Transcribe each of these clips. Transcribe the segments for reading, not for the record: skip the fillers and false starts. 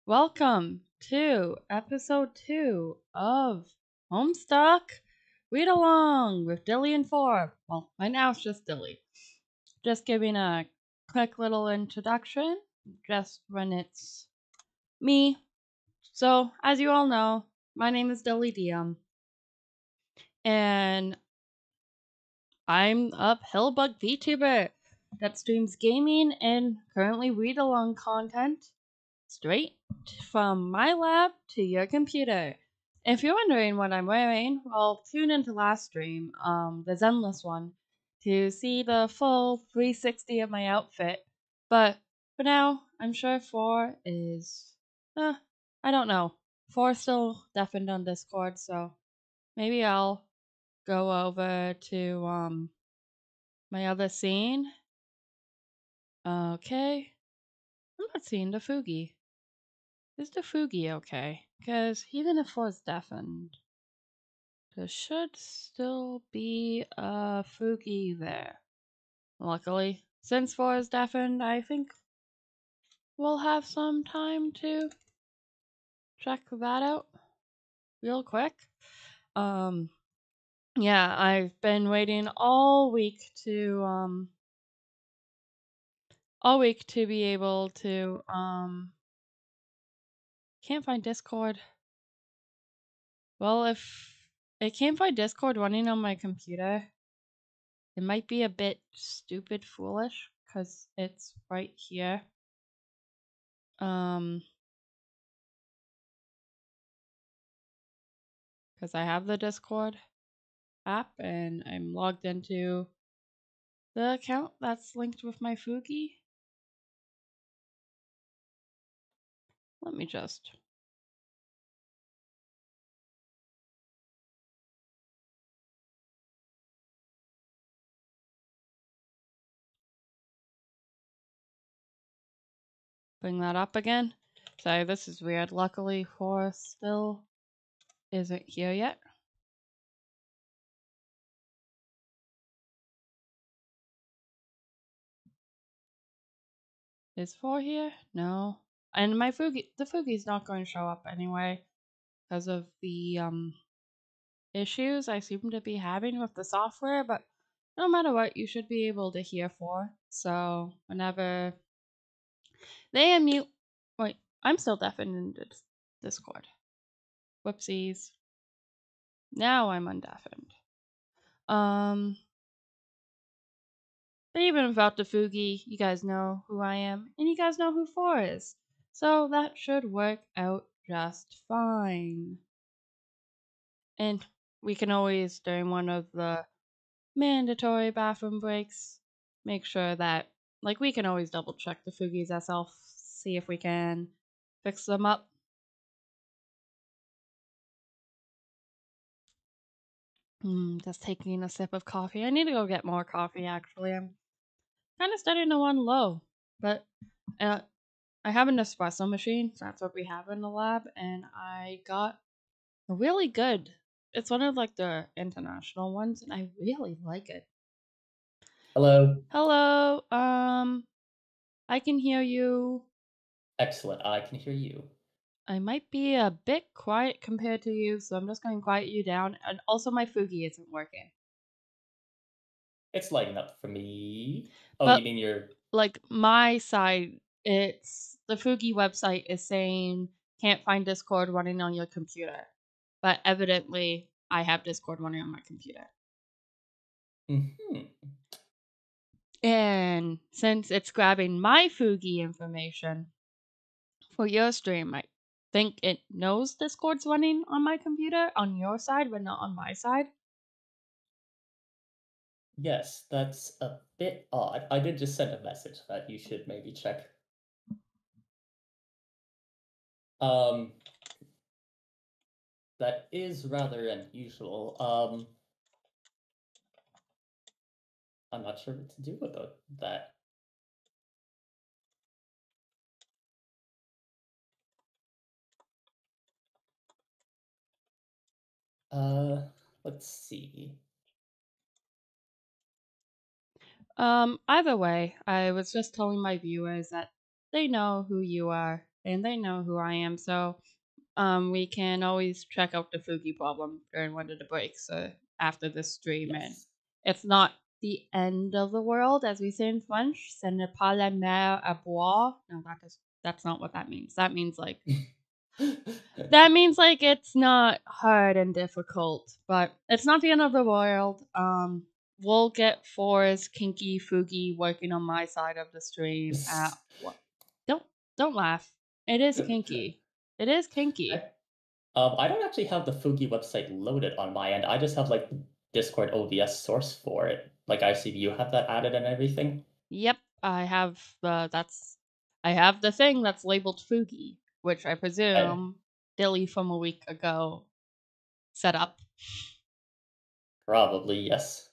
Welcome to episode 2 of Homestuck Read Along with Dilly and Four. Well, right now it's just Dilly. Just giving a quick little introduction, just when it's me. So, as you all know, my name is Dilly Dium, and I'm a Pillbug VTuber that streams gaming and currently read along content straight from my lab to your computer. If you're wondering what I'm wearing, well, tune into last stream, the Zenless one, to see the full 360 of my outfit. But for now, I'm sure 4 is, I don't know. 4 still deafened on Discord, so maybe I'll go over to, my other scene. Okay. I'm not seeing the Fugi. Is the Fugi okay? Because even if 4 is deafened, there should still be a Fugi there. Luckily, since 4 is deafened, I think we'll have some time to check that out real quick. Yeah, I've been waiting all week to be able to, can't find Discord. Well, if I can't find Discord running on my computer, it might be a bit stupid foolish because it's right here. Because I have the Discord app and I'm logged into the account that's linked with my Fugi. Let me just bring that up again. Sorry, this is weird. Luckily, 4 still isn't here yet. Is 4 here? No. And my Fugi, the Fugi's not going to show up anyway because of the issues I seem to be having with the software, but no matter what, you should be able to hear 4. So whenever they unmute, wait, I'm still deafened in Discord. Whoopsies. Now I'm undeafened. But even without the Fugi, you guys know who I am, and you guys know who 4 is. So that should work out just fine. And we can always, during one of the mandatory bathroom breaks, make sure that, like, we can always double check the Fugis ourselves, see if we can fix them up. Just taking a sip of coffee. I need to go get more coffee, actually. I'm kind of starting to run low, but I have an espresso machine. So that's what we have in the lab, and I got a really good. It's one of like the international ones, and I really like it. Hello. Hello. I can hear you. Excellent. I can hear you. I might be a bit quiet compared to you, so I'm just going to quiet you down. And also, my Fugi isn't working. It's lighting up for me. Oh, you But mean your... like my side, it's the Fugi website is saying can't find Discord running on your computer, but evidently I have Discord running on my computer. And since it's grabbing my Fugi information for your stream, I think it knows Discord's running on my computer on your side, but not on my side. Yes, that's a bit odd. I did just send a message that you should maybe check. That is rather unusual. I'm not sure what to do about that. Let's see. Either way, I was just telling my viewers that they know who you are and they know who I am. So we can always check out the Fugi problem during one of the breaks after the stream. And Yes. it's not the end of the world, as we say in French. Ce n'est pas la mer à boire. No, that's not what that means. That means like it's not hard and difficult, but it's not the end of the world. We'll get Four's Kinky Fugi working on my side of the stream. What? Don't laugh. It is kinky. It is kinky. I don't actually have the Fugi website loaded on my end. I just have like Discord OBS source for it. Like I see you have that added and everything. Yep, I have I have the thing that's labeled Fugi, which I presume Dilly from a week ago set up. Probably, yes.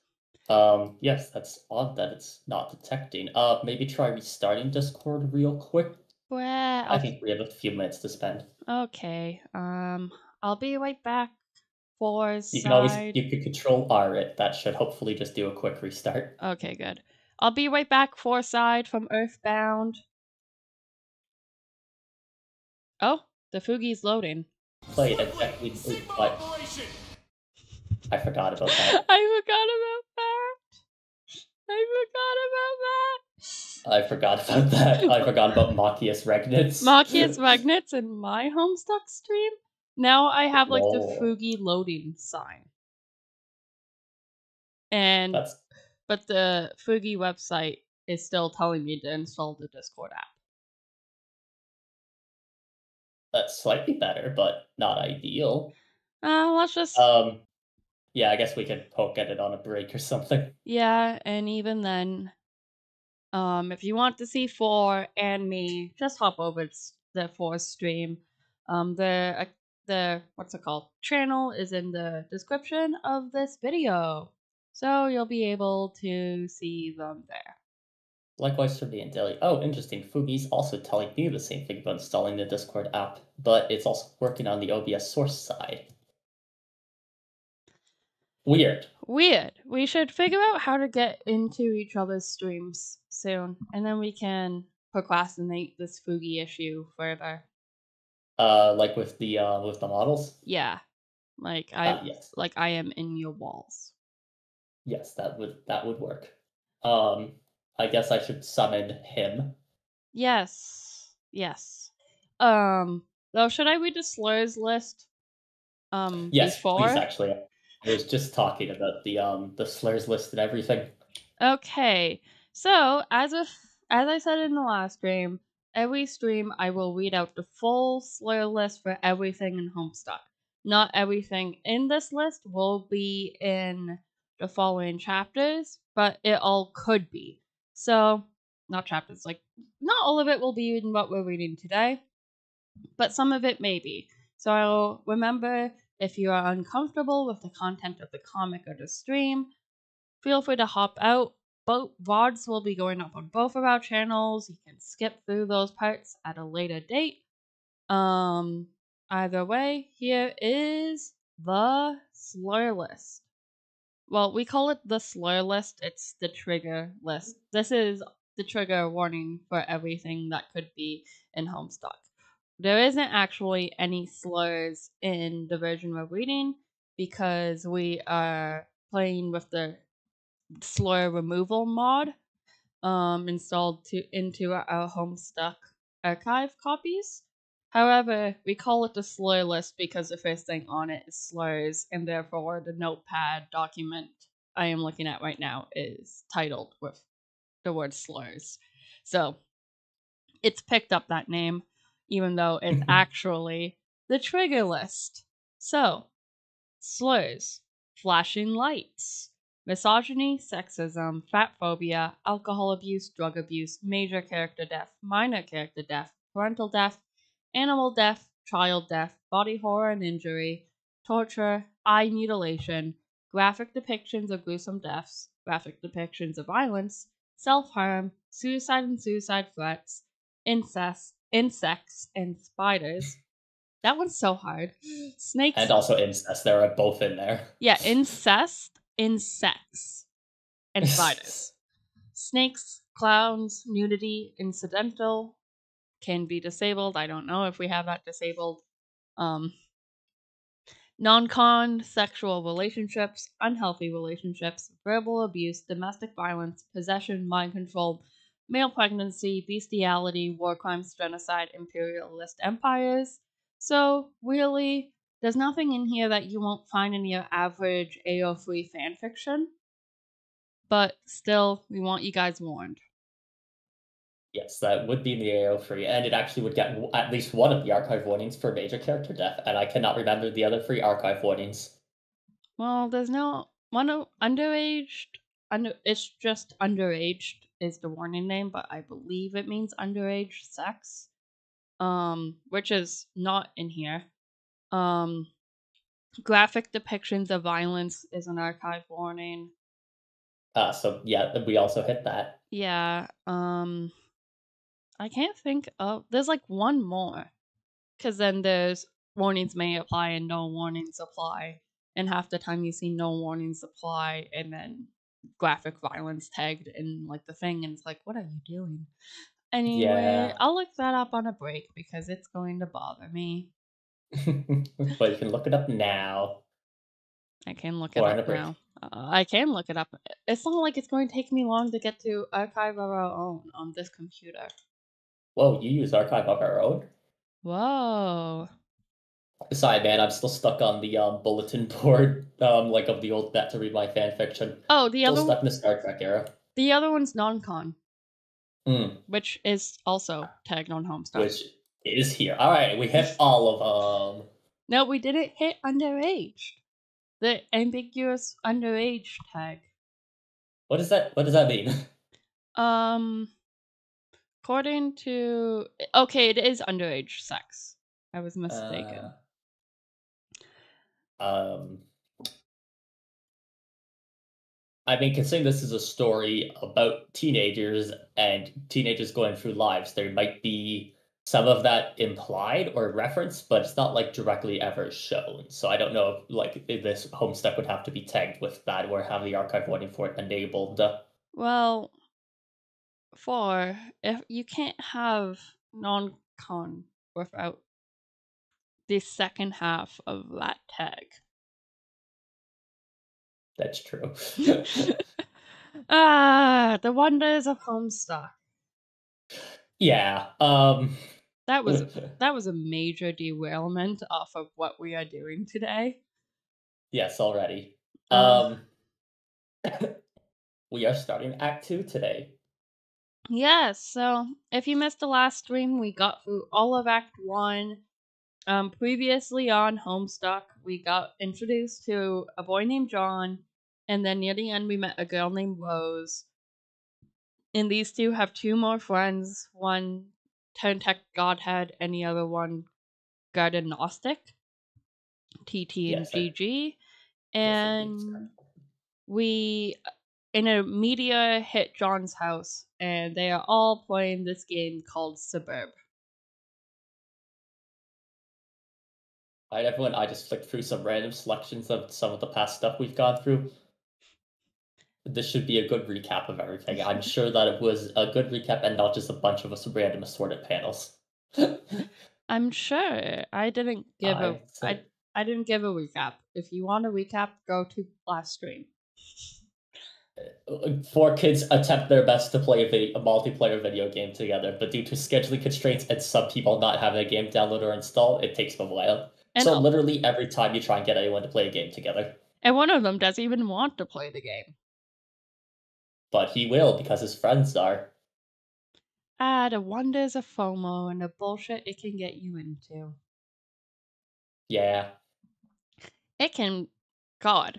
Yes, that's odd that it's not detecting. Maybe try restarting Discord real quick. I think we have a few minutes to spend. Okay. I'll be right back. Four's You can always side. you can control R it. That should hopefully just do a quick restart. Okay, good. I'll be right back. Four side from Earthbound. Oh, the Fugi's loading. Play it exactly. But I forgot about that. I forgot about that. I forgot about that. I forgot about Machias Regnitz. Machias Regnitz in my Homestuck stream. Now I have like the Fugi loading sign. And but the Fugi website is still telling me to install the Discord app. That's slightly better, but not ideal. Let's just yeah, I guess we could poke at it on a break or something. Yeah, and even then, if you want to see Four and me, just hop over to the Four stream. The what's it called? Channel is in the description of this video, so you'll be able to see them there. Likewise for me and Dilly. Oh, interesting. Fugi's also telling me the same thing about installing the Discord app, but it's also working on the OBS source side. Weird. We should figure out how to get into each other's streams soon, and then we can procrastinate this Fugi issue further. Like with the models? Yeah. Like yes. Like I am in your walls. Yes, that would work. I guess I should summon him. Yes. Though should I read the slurs list? Yes, before? Please actually. I was just talking about the slurs list and everything. Okay. So as I said in the last stream, every stream I will read out the full slur list for everything in Homestuck. Not everything in this list will be in the following chapters, but it all could be. So, not chapters, like, not all of it will be in what we're reading today, but some of it may be. So, remember, if you are uncomfortable with the content of the comic or the stream, feel free to hop out. Both VODs will be going up on both of our channels. You can skip through those parts at a later date. Either way, here is the slur list. Well, we call it the slur list. It's the trigger list. This is the trigger warning for everything that could be in Homestuck. There isn't actually any slurs in the version we're reading because we are playing with the slur removal mod installed into our Homestuck archive copies. However, we call it the slur list because the first thing on it is slurs, and therefore the notepad document I am looking at right now is titled with the word slurs. So it's picked up that name, even though it's actually the trigger list. So, slurs, flashing lights, misogyny, sexism, fat phobia, alcohol abuse, drug abuse, major character death, minor character death, parental death, animal death, child death, body horror and injury, torture, eye mutilation, graphic depictions of gruesome deaths, graphic depictions of violence, self-harm, suicide and suicide threats, incest, insects, and spiders. That one's so hard. Snakes. And also incest. There are both in there. Yeah, incest, insects, and spiders. Snakes, clowns, nudity, incidental, can be disabled. I don't know if we have that disabled. Non-con, sexual relationships, unhealthy relationships, verbal abuse, domestic violence, possession, mind control, male pregnancy, bestiality, war crimes, genocide, imperialist empires. So, really, there's nothing in here that you won't find in your average AO3 fanfiction. But still, we want you guys warned. Yes, that would be in the AO3, and it actually would get at least one of the archive warnings for major character death, and I cannot remember the other 3 archive warnings. Well, there's no one underaged. It's just underaged is the warning name, but I believe it means underage sex. Which is not in here. Graphic depictions of violence is an archive warning. So yeah, we also hit that. Yeah. I can't think of. There's like one more, because then there's warnings may apply and no warnings apply, and half the time you see no warnings apply, and then graphic violence tagged in like the thing, and it's like, what are you doing? Anyway, Yeah. I'll look that up on a break because it's going to bother me. But you can look it up now. I can look it Or on up a break. now. I can look it up. It's not like it's going to take me long to get to Archive of Our Own on this computer. Whoa, you use Archive of Our Own? Whoa. Sorry, man, I'm still stuck on the bulletin board, like of the old bet to read my fanfiction. Oh, Still stuck in the Star Trek era. the other one's non-con, Hmm. which is also tagged on Homestuck. Which is here. All right, we hit all of them. No, we didn't hit underage. The ambiguous underage tag. What does that mean? According to okay, it is underage sex. I was mistaken. I mean, considering this is a story about teenagers and teenagers going through lives, there might be some of that implied or referenced, but it's not like directly ever shown. So I don't know if this Homestuck would have to be tagged with that or have the archive warning for it enabled. Well, if you can't have non-con without the second half of that tag. That's true. The wonders of Homestuck. Yeah. That was a major derailment off of what we are doing today. Yes, already. We are starting Act 2 today. Yes, so if you missed the last stream, we got through all of Act 1. Previously on Homestuck, we got introduced to a boy named John, and then near the end we met a girl named Rose. And these two have 2 more friends, one Tech Godhead and the other one Garden Gnostic, TT and GG. And we in a media hit John's house, and they are all playing this game called SBURB. Alright, everyone, I just flicked through some random selections of some of the past stuff we've gone through. This should be a good recap of everything. I'm sure that it was a good recap and not just a bunch of random assorted panels. I'm sure. I didn't give a recap. If you want a recap, go to last stream. 4 kids attempt their best to play a multiplayer video game together, but due to scheduling constraints and some people not having a game download or install, it takes them a while. So literally every time you try and get anyone to play a game together. And one of them doesn't even want to play the game. But he will because his friends are. The wonders of FOMO and the bullshit it can get you into. Yeah. It can... God,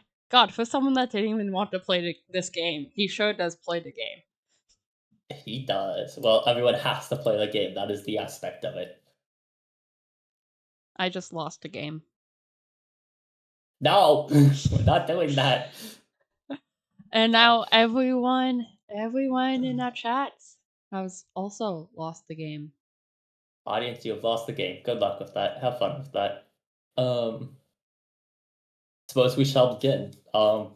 for someone that didn't even want to play this game, he sure does play the game. He does. Well, everyone has to play the game. That is the aspect of it. I just lost a game. No! We're not doing that. And now everyone in our chats has also lost the game. Audience, you have lost the game. Good luck with that. Have fun with that. Suppose we shall begin.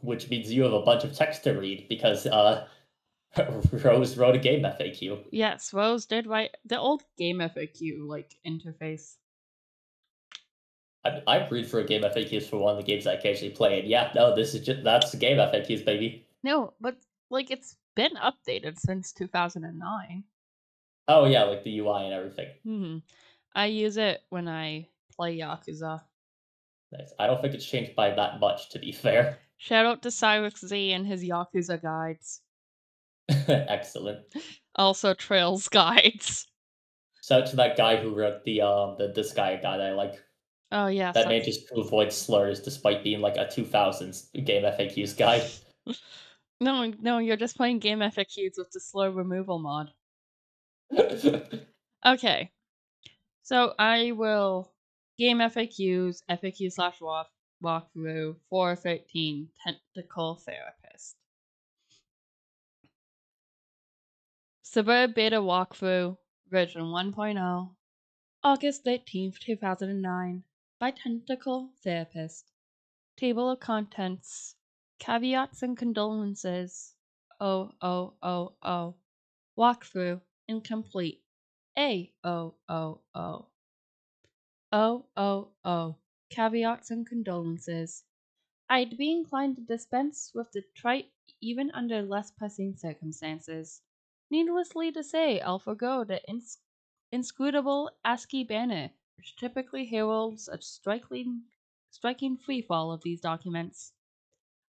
Which means you have a bunch of text to read because Rose wrote a game FAQ. Yes, Rose did write the old game FAQ like interface. I read for a game FAQs for one of the games I occasionally play, and yeah, no, this is just that's the game FAQs, baby. No, but like it's been updated since 2009. Oh yeah, like the UI and everything. I use it when I play Yakuza. Nice. I don't think it's changed by that much, to be fair. Shout out to Cyrix Z and his Yakuza guides. Excellent. Also Trails guides. Shout out to that guy who wrote the this guy that I like. Oh yes, That that's manages to avoid slurs despite being like a 2000s game FAQs guy. no, you're just playing game FAQs with the slur removal mod. Okay, so I will game FAQs, FAQ/walkthrough 413 Tentacle Therapist. SBURB Beta Walkthrough, version 1.0, August 13th, 2009, by Tentacle Therapist. Table of contents, caveats and condolences. Oh. Walkthrough, incomplete. Oh. Oh. Caveats and condolences. I'd be inclined to dispense with the trite even under less pressing circumstances. Needlessly to say, I'll forgo the inscrutable ASCII banner, which typically heralds a striking freefall of these documents.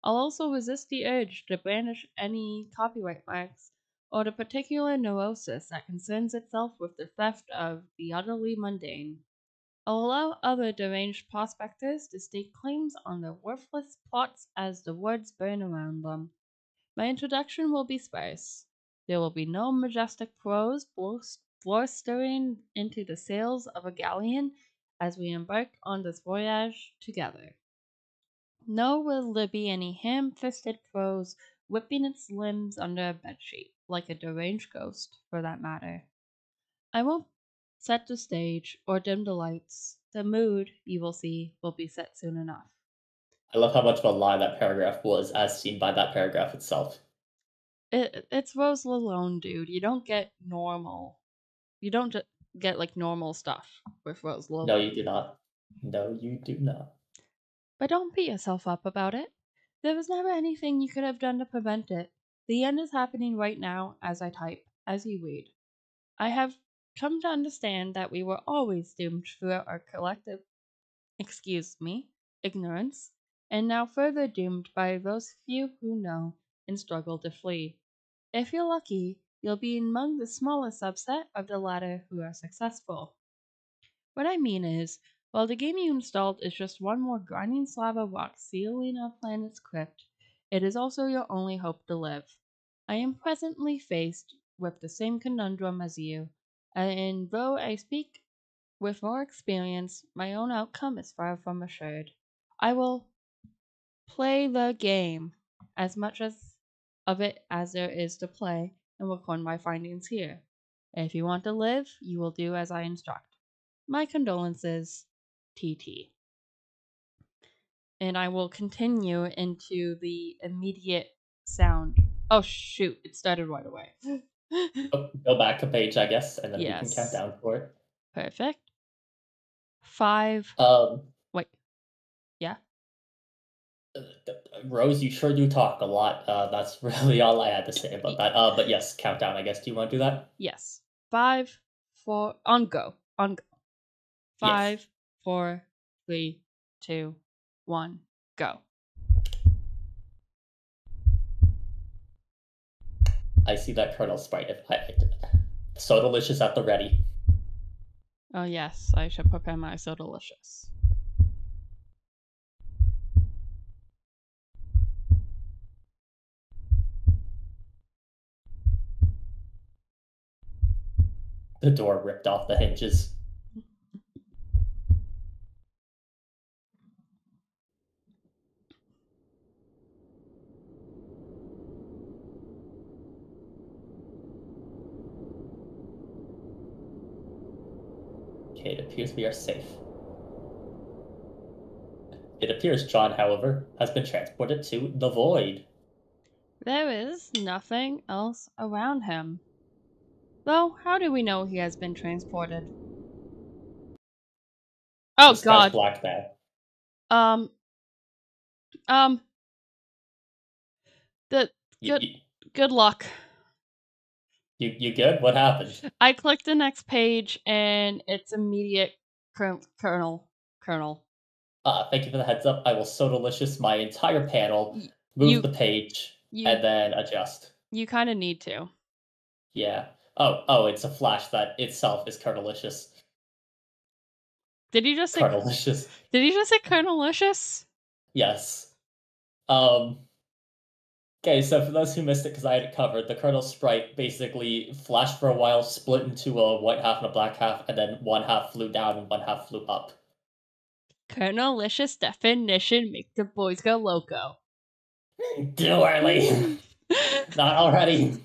I'll also resist the urge to brandish any copyright marks or the particular neurosis that concerns itself with the theft of the utterly mundane. I'll allow other deranged prospectors to stake claims on the worthless plots as the words burn around them. My introduction will be sparse. There will be no majestic prose blustering into the sails of a galleon as we embark on this voyage together. Nor will there be any ham-fisted prose whipping its limbs under a bedsheet, like a deranged ghost, for that matter. I won't set the stage or dim the lights. The mood, you will see, will be set soon enough. I love how much of a lie that paragraph was, as seen by that paragraph itself. It's Rose Lalone, dude. You don't get normal. You don't just get like normal stuff with Rose No, Lalone. you do not. No, you do not. But don't beat yourself up about it. There was never anything you could have done to prevent it. The end is happening right now as I type, as you read. I have come to understand that we were always doomed throughout our collective, ignorance, and now further doomed by those few who know and struggle to flee. If you're lucky, you'll be among the smallest subset of the latter who are successful. What I mean is, while the game you installed is just one more grinding slab of rock sealing a planet's crypt, it is also your only hope to live. I am presently faced with the same conundrum as you, and though I speak with more experience, my own outcome is far from assured. I will play the game as much of it as there is to play and record my findings here. If you want to live, you will do as I instruct. My condolences, TT. And I will continue into the immediate sound. Oh shoot, it started right away. Go back a page, I guess, and then we can count Yes. down for it. Perfect. 5. Um, Wait. Yeah? Rose, you sure do talk a lot. That's really all I had to say about that. But yes, countdown, I guess. Do you want to do that? Yes. 5, 4. On go. On go. Yes. 5, 4, 3, 2, 1. Go. I see that Colonel Sprite. So delicious at the ready. Oh yes, I should prepare my so delicious. The door ripped off the hinges. Okay, it appears we are safe. It appears John, however, has been transported to the void. There is nothing else around him. Though, how do we know he has been transported? Oh This guy's god. black man. Um, um, the You, good you, good luck. you good? What happened? I clicked the next page and it's immediate Colonel. Thank you for the heads up. I will so delicious my entire panel, move You the page, you and then adjust. you kind of need to. Yeah. Oh, it's a flash that itself is Colonelicious. Did you just say Colonelicious. Colonelicious? Yes. Okay, so for those who missed it, because I had it covered, the Colonel sprite basically flashed for a while, split into a white half and a black half, and then one half flew down and one half flew up. Colonelicious definition make the boys go loco. Too early. Not already.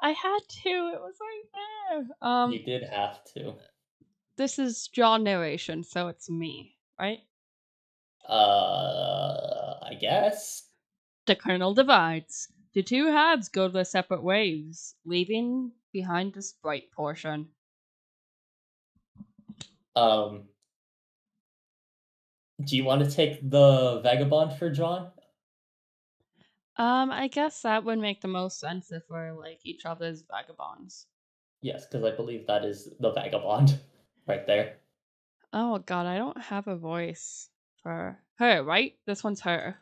I had to. It was right there. You did have to. This is John narration, so it's me, right? I guess. The Colonel divides. The two halves go their separate ways, leaving behind the sprite portion. Do you want to take the vagabond for John? I guess that would make the most sense if we're like each other's vagabonds. Yes, because I believe that is the vagabond right there. Oh god, I don't have a voice for her, right? This one's her.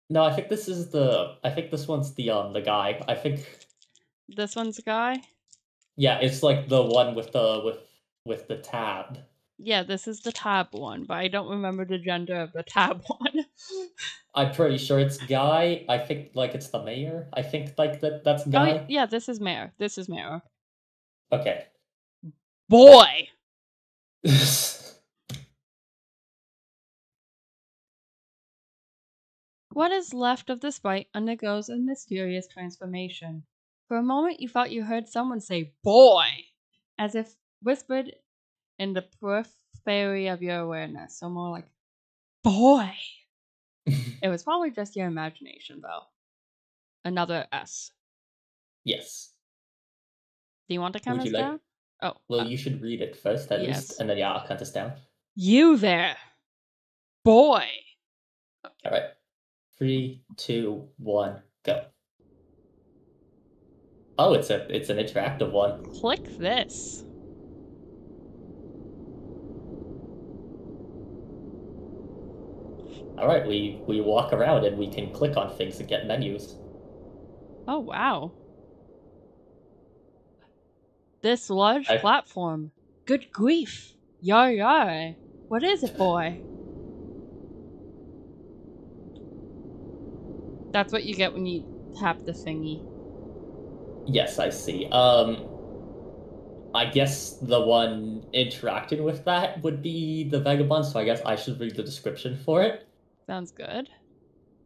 No, I think this is the. I think this one's the guy. I think. This one's a guy? Yeah, it's like the one with the tab. Yeah, this is the tab one, but I don't remember the gender of the tab one. I'm pretty sure it's guy. I think like it's the mayor. I think like that's Oh guy. yeah, this is Mayor. This is Mayor. Okay. Boy! What is left of the sprite undergoes a mysterious transformation. For a moment you thought you heard someone say, boy! As if whispered in the periphery of your awareness. So more like, boy! It was probably just your imagination, though. Another S. Yes. Do you want to count Would us you like? down? Oh. Well, you should read it first at yes. least, and then yeah, I'll count us down. You there! Boy! Okay. All right. 3, 2, 1, go. Oh, it's an interactive one. Click this. All right, we walk around and we can click on things and get menus. Oh wow. This large platform. Good grief. Yar yar. What is it, boy? That's what you get when you tap the thingy. Yes, I see. I guess the one interacting with that would be the vagabond, so I guess I should read the description for it. Sounds good.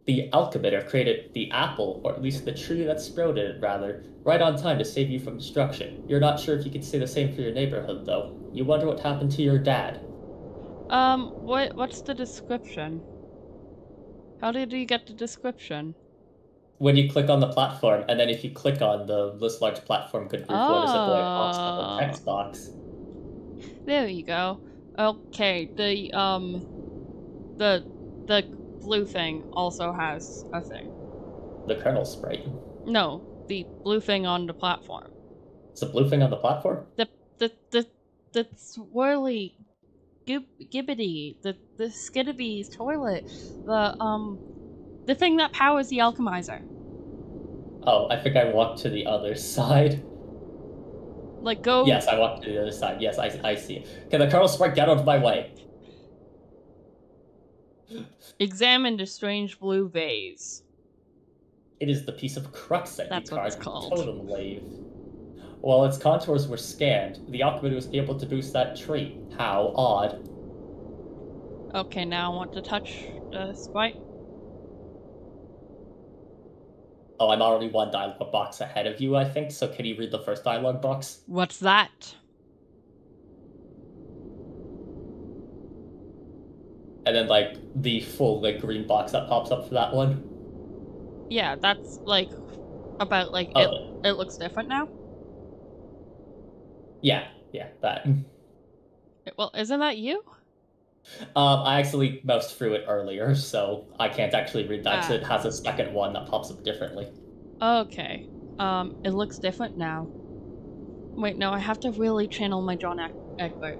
The alchemister created the apple, or at least the tree that sprouted it, rather, right on time to save you from destruction. You're not sure if you could say the same for your neighborhood, though. You wonder what happened to your dad. What's the description? How did you get the description? When you click on the platform, and then if you click on this large platform, good grief, what is it, boy? It pops up a text box. There you go. Okay, the blue thing also has a thing. The Colonel sprite. No, the blue thing on the platform. It's the blue thing on the platform? The swirly gibbity, the skiddaby's toilet, the thing that powers the alchemizer. Oh, I think I walked to the other side. Like, go... Yes, I walked to the other side. Yes, I see. Can the Colonel sprite get out of my way? Examine the strange blue vase. It is the piece of crux that That's you what it's carved called. totem lathe. While its contours were scanned, the alchemist was able to boost that trait. How odd. Okay, now I want to touch the sprite. Oh, I'm already one dialogue box ahead of you, I think, so can you read the first dialogue box? What's that? And then, like, the full, like, green box that pops up for that one. Yeah, that's like about like Oh, it looks different now. yeah, that. Well, isn't that you? I actually moused through it earlier, so I can't actually read that. So Ah, it has a second one that pops up differently. okay. It looks different now. Wait, no, I have to really channel my John Egbert.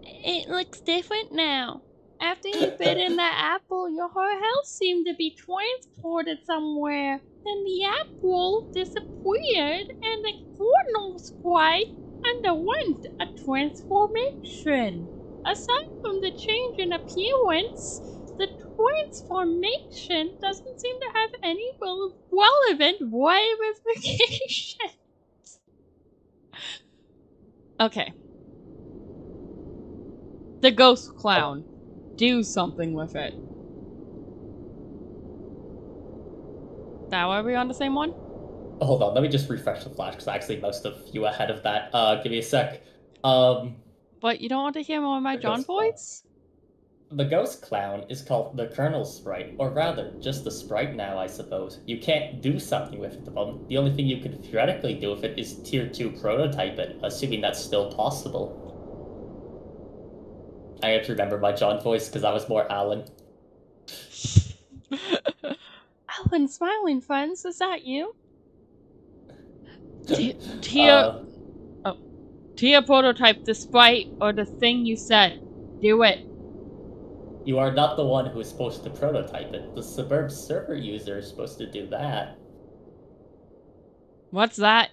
It looks different now. After you bit in that apple, your whole health seemed to be transported somewhere. Then the apple disappeared and the cornel sprite underwent a transformation. Aside from the change in appearance, the transformation doesn't seem to have any relevant ramifications. Okay. The ghost clown. Do something with it. Now are we on the same one? Hold on, let me just refresh the flash because I actually moused a few ahead of that. Give me a sec. But you don't want to hear more of my The John ghost clown. voice? The ghost clown is called the Colonel Sprite, or rather, just the sprite now, I suppose. You can't do something with it at the moment. The only thing you could theoretically do with it is Tier 2 prototype it, assuming that's still possible. I have to remember my John voice because I was more Alan. Alan Smiling Friends, is that you? Tia prototype the sprite or the thing you said. Do it. You are not the one who is supposed to prototype it. The SBURB server user is supposed to do that. What's that?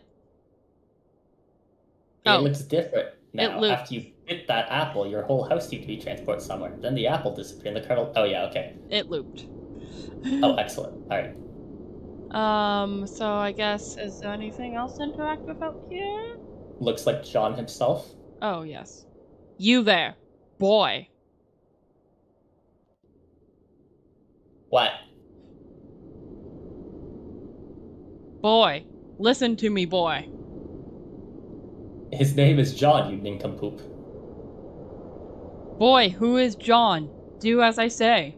It looks different now. looped. After you bit that apple, your whole house seemed to be transported somewhere. Then the apple disappeared and the kernel... Oh yeah, okay. It looped. Oh, excellent. Alright. So I guess, is there anything else interactive out here? Looks like John himself. Oh, yes. You there, boy. What? Boy. Listen to me, boy. His name is John, you nincompoop. Boy, who is John? Do as I say.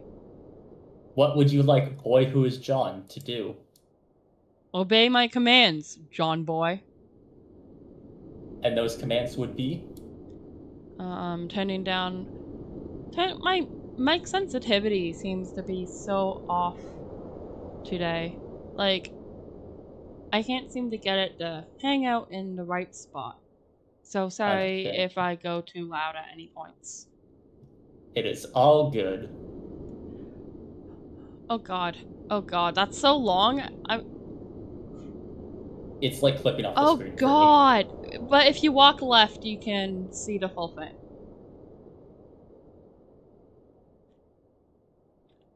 What would you like Boy Who is John to do? Obey my commands, John boy. And those commands would be? Turning down... My mic sensitivity seems to be so off today. Like, I can't seem to get it to hang out in the right spot. So sorry if I go too loud at any points. It is all good. Oh god. Oh god, that's so long. It's like clipping off the screen. Oh god! But if you walk left, you can see the full thing.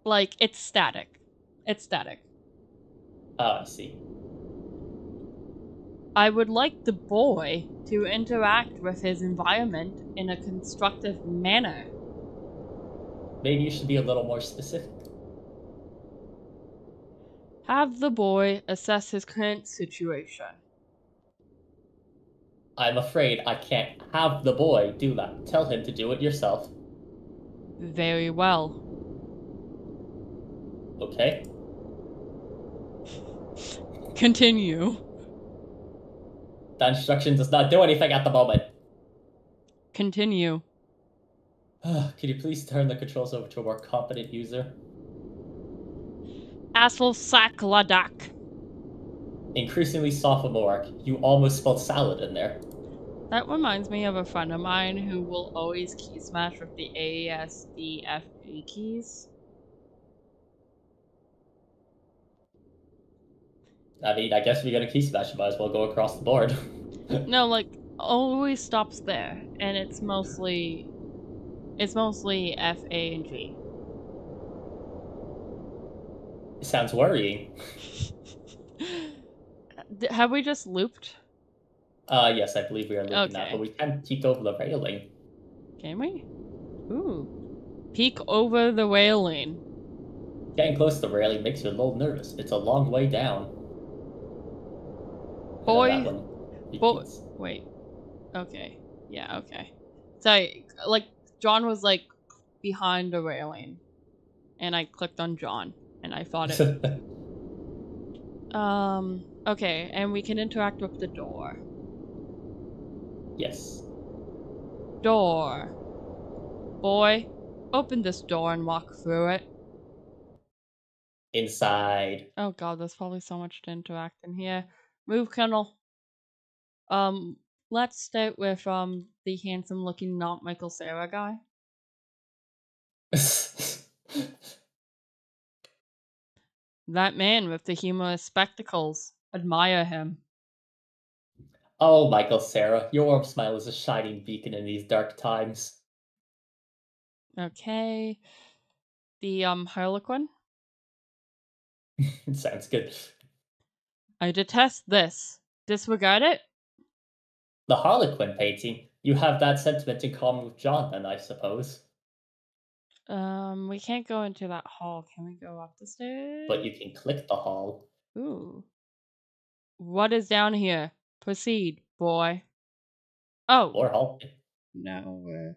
Like, it's static. It's static. Oh, I see. I would like the boy to interact with his environment in a constructive manner. Maybe you should be a little more specific. Have the boy assess his current situation. I'm afraid I can't have the boy do that. Tell him to do it yourself. Very well. Okay. Continue. The instruction does not do anything at the moment. Continue. Could you please turn the controls over to a more competent user? Asshole Sakladak. Increasingly sophomoric. You almost spelled salad in there. That reminds me of a friend of mine who will always key smash with the A, S, D, F, G keys. I mean, I guess if you're gonna key smash, you might as well go across the board. No, like, always stops there, and it's mostly F, A, and G. It sounds worrying. Have we just looped? Yes, I believe we are looping that, Okay. but we can peek over the railing. Can we? Ooh. Peek over the railing. Getting close to the railing makes you a little nervous. It's a long way down. Boy. Wait. Okay. Yeah, okay. Sorry, like, John was, like, behind the railing. and I clicked on John, and I thought it. Okay, and we can interact with the door. Yes. Door. Boy, open this door and walk through it. Inside. Oh god, there's probably so much to interact in here. Move, Colonel. Let's start with the handsome looking not Michael Cera guy. That man with the humorous spectacles. Admire him. Oh, Michael Cera, your warm smile is a shining beacon in these dark times. Okay. The harlequin. Sounds good. I detest this. Disregard it? The Harlequin painting. You have that sentiment in common with John, then, I suppose. We can't go into that hall. Can we go up the stairs? But you can click the hall. Ooh. What is down here? Proceed, boy. Oh. Or hall. No.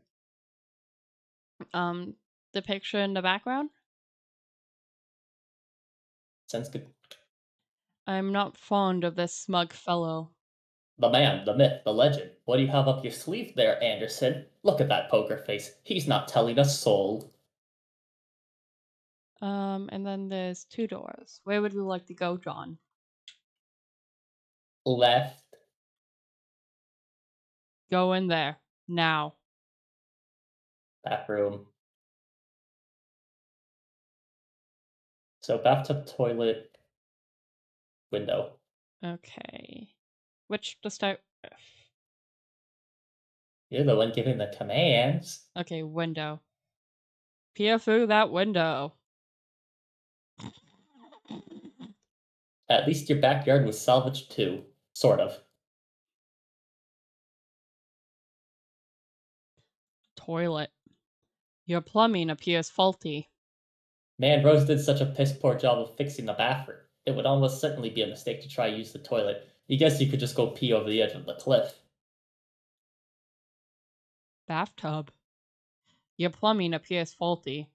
The picture in the background? Sounds good. I'm not fond of this smug fellow. The man, the myth, the legend. What do you have up your sleeve there, Anderson? Look at that poker face. He's not telling a soul. And then there's 2 doors. Where would you like to go, John? Left. Go in there. Now. Bathroom. So bathtub, toilet, window. Okay. Which to start with? You're the one giving the commands. Okay, window. Peer through that window. At least your backyard was salvaged too. Sort of. Toilet. Your plumbing appears faulty. Man, Rose did such a piss poor job of fixing the bathroom. It would almost certainly be a mistake to try use the toilet. You guess you could just go pee over the edge of the cliff. Bathtub. Your plumbing appears faulty.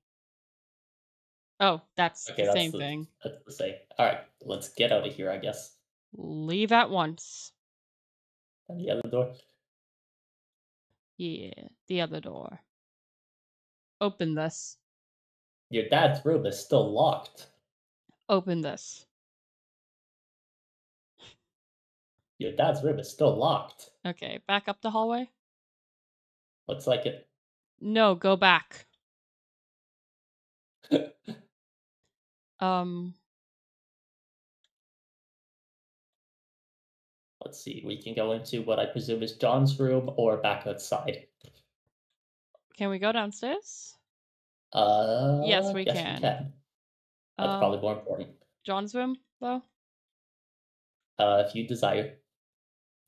Oh, that's Okay, the same thing. that's the same. Alright, let's get out of here, I guess. Leave at once. And the other door. Yeah, the other door. Open this. Your dad's room is still locked. Open this. Your dad's room is still locked. Okay, back up the hallway. Looks like it. No, go back. Um, Let's see, we can go into what I presume is John's room or back outside. can we go downstairs? Yes, we yes, can. we can. That's probably more important. John's room, though? If you desire.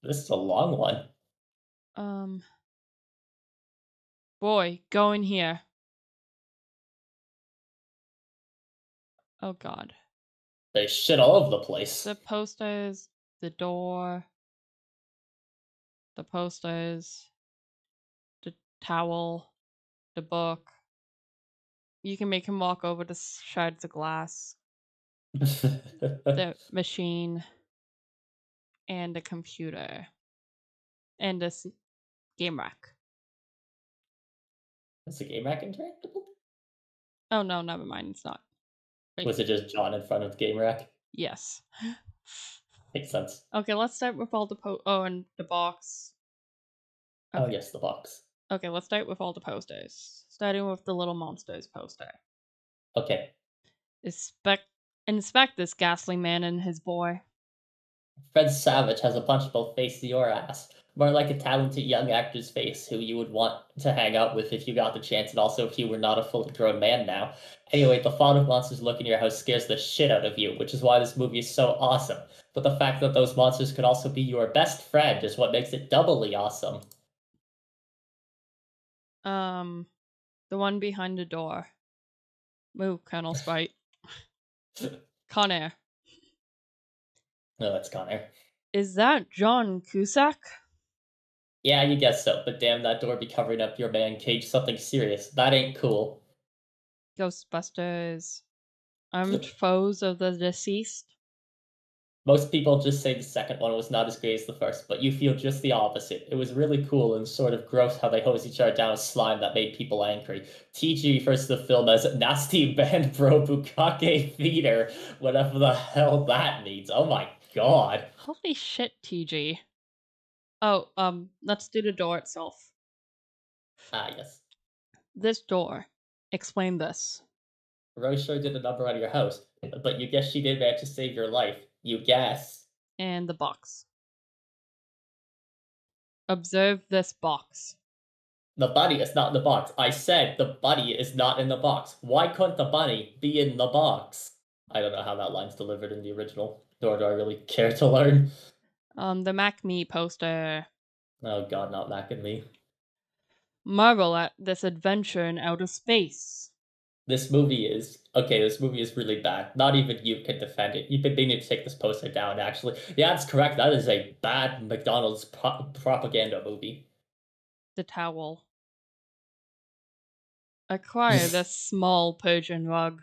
This is a long one. Boy, go in here. Oh god. There's shit all over the place. The posters, the door, the posters, the towel, the book. You can make him walk over the shards of glass, the machine, and the computer, and the game rack. Is the game rack interactable? Oh no, never mind, it's not. Wait. Was it just John in front of the game rack? Yes. Makes sense. Okay, let's start with all the and the box. Okay. Oh yes, the box. Okay, let's start with all the posters. Starting with the Little Monsters poster. Okay. Inspect this ghastly man and his boy. Fred Savage has a punchable face to your ass. More like a talented young actor's face who you would want to hang out with if you got the chance, and also if you were not a fully grown man now. Anyway, the thought of monsters looking in your house scares the shit out of you, which is why this movie is so awesome. But the fact that those monsters could also be your best friend is what makes it doubly awesome. The one behind the door. Move, Colonel Sprite. Con Air. No, that's Connor. Is that John Cusack? Yeah, you guess so, but damn, that door be covering up your man cage something serious. That ain't cool. Ghostbusters. Armed foes of the deceased. Most people just say the second one was not as great as the first, but you feel just the opposite. It was really cool and sort of gross how they hose each other down with slime that made people angry. TG refers to the film as Nasty Band Bro Bukake Theater, whatever the hell that means. Oh my god. Holy shit, TG. Oh, let's do the door itself. Ah, yes. This door. Explain this. Rose sure did a number out of your house, but you guess she did manage to save your life. You guess. And the box. Observe this box. The bunny is not in the box. I said the bunny is not in the box. Why couldn't the bunny be in the box? I don't know how that line's delivered in the original, nor do I really care to learn. The Mac Me poster. Oh god, not Mac and me. Marvel at this adventure in outer space. This movie is okay. This movie is really bad. Not even you can defend it. You've been needing to take this poster down. Actually, yeah, that's correct. That is a bad McDonald's propaganda movie. The towel. Acquire this small Persian rug.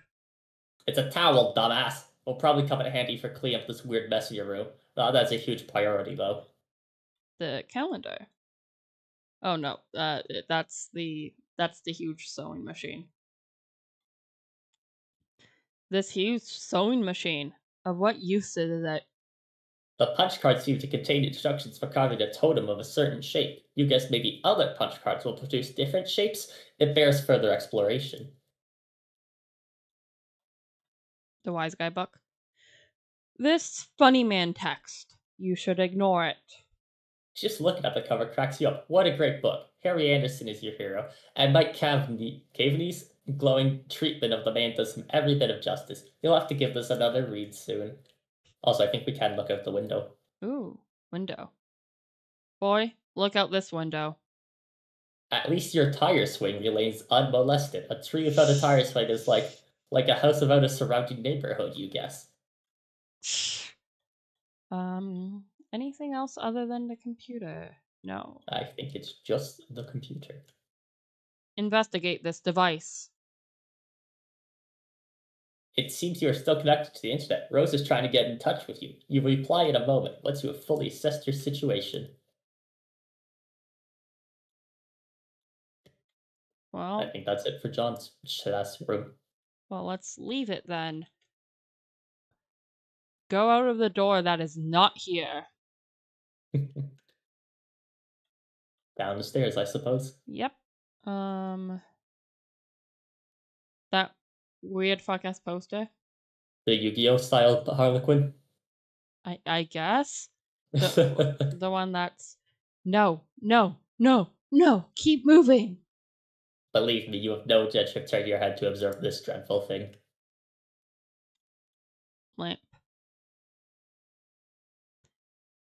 It's a towel, dumbass. Will probably come in handy for cleaning up this weird mess in your room. That's a huge priority, though. The calendar. Oh no, that's the huge sewing machine. This huge sewing machine. Of what use is it? The punch cards seem to contain instructions for carving a totem of a certain shape. You guess maybe other punch cards will produce different shapes? It bears further exploration. The wise guy book. This funny man text. You should ignore it. Just looking at the cover cracks you up. What a great book. Harry Anderson is your hero, and Mike Caveney's glowing treatment of the man does him every bit of justice. You'll have to give this another read soon. Also, I think we can look out the window. Ooh, window. Boy, look out this window. At least your tire swing remains unmolested. A tree without a tire swing is like a house without a surrounding neighborhood, you guess. Anything else other than the computer? No. I think it's just the computer. Investigate this device. It seems you are still connected to the internet. Rose is trying to get in touch with you. You reply in a moment once you have fully assessed your situation. Well, I think that's it for John's room. well, let's leave it then. Go out of the door that is not here. Down the stairs, I suppose. Yep. That weird fuck ass poster. The Yu-Gi-Oh style Harlequin. I guess. The one that's no, no, no, no, keep moving. Believe me, you have no judgment turn your head to observe this dreadful thing. Lamp.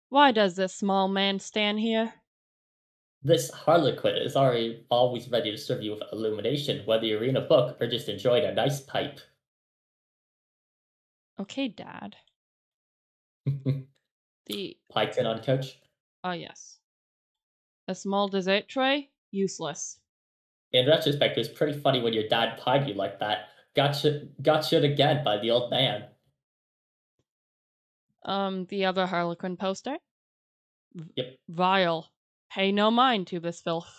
Why does this small man stand here? This Harlequin is always ready to serve you with illumination, whether you're reading a book or just enjoying a nice pipe. Okay, Dad. The Python on couch. oh yes. A small dessert tray? Useless. In retrospect, it was pretty funny when your dad pied you like that. Got shit again by the old man. The other Harlequin poster? Yep. Vile. Pay no mind to this filth.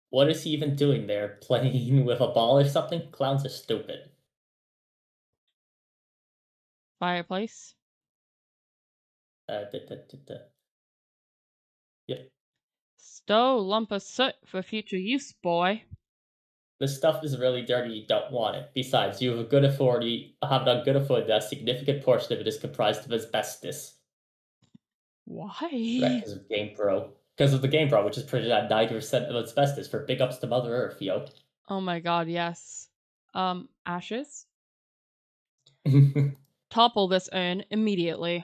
What is he even doing there? Playing with a ball or something? Clowns are stupid. Fireplace? Da, da, da, da. Yep. Stow lump of soot for future use, boy. This stuff is really dirty, you don't want it. Besides, you have a good authority have it on good authority that a significant portion of it is comprised of asbestos. Why? Right, because of Game Pro. Because of the Game Pro, which is printed at 90% of asbestos for big ups to Mother Earth, yo. Oh my god, yes. Ashes? That Topple this urn immediately.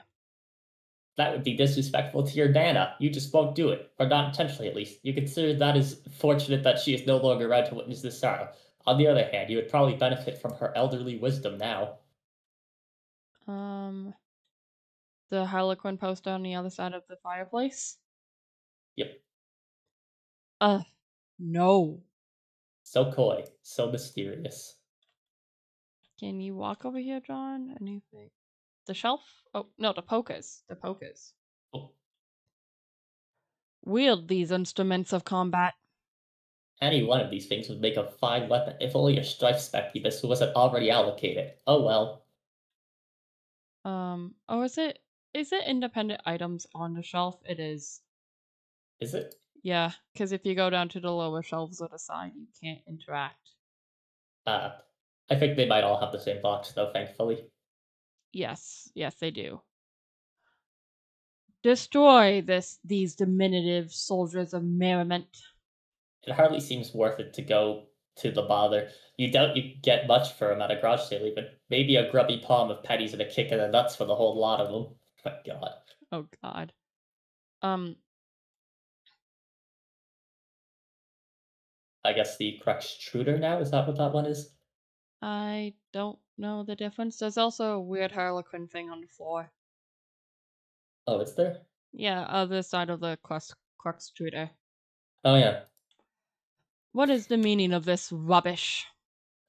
would be disrespectful to your Nana. You just won't do it. Or not intentionally, at least. You consider that as fortunate that she is no longer around to witness this sorrow. On the other hand, you would probably benefit from her elderly wisdom now. The Harlequin poster on the other side of the fireplace? Yep. No. So coy, so mysterious. Can you walk over here, John? Anything? The shelf? Oh, no, the pokers. The pokers. Oh, Wield these instruments of combat. any one of these things would make a fine weapon if only your strife specubus wasn't already allocated. Oh well. Oh, is it independent items on the shelf? It is. Is it? Yeah, because if you go down to the lower shelves of the side, you can't interact. Uh, I think they might all have the same box, though, thankfully. Yes, yes, they do. Destroy these diminutive soldiers of merriment. It hardly seems worth it to go to the bother. You doubt you get much for them at a garage sale, even. Maybe a grubby palm of pennies and a kick in the nuts for the whole lot of them. My god. Oh God. Um, I guess the Crux Intruder now? Is that what that one is? I don't know the difference. There's also a weird harlequin thing on the floor. Oh, is there? Yeah, other side of the crux shooter. Oh, yeah. What is the meaning of this rubbish?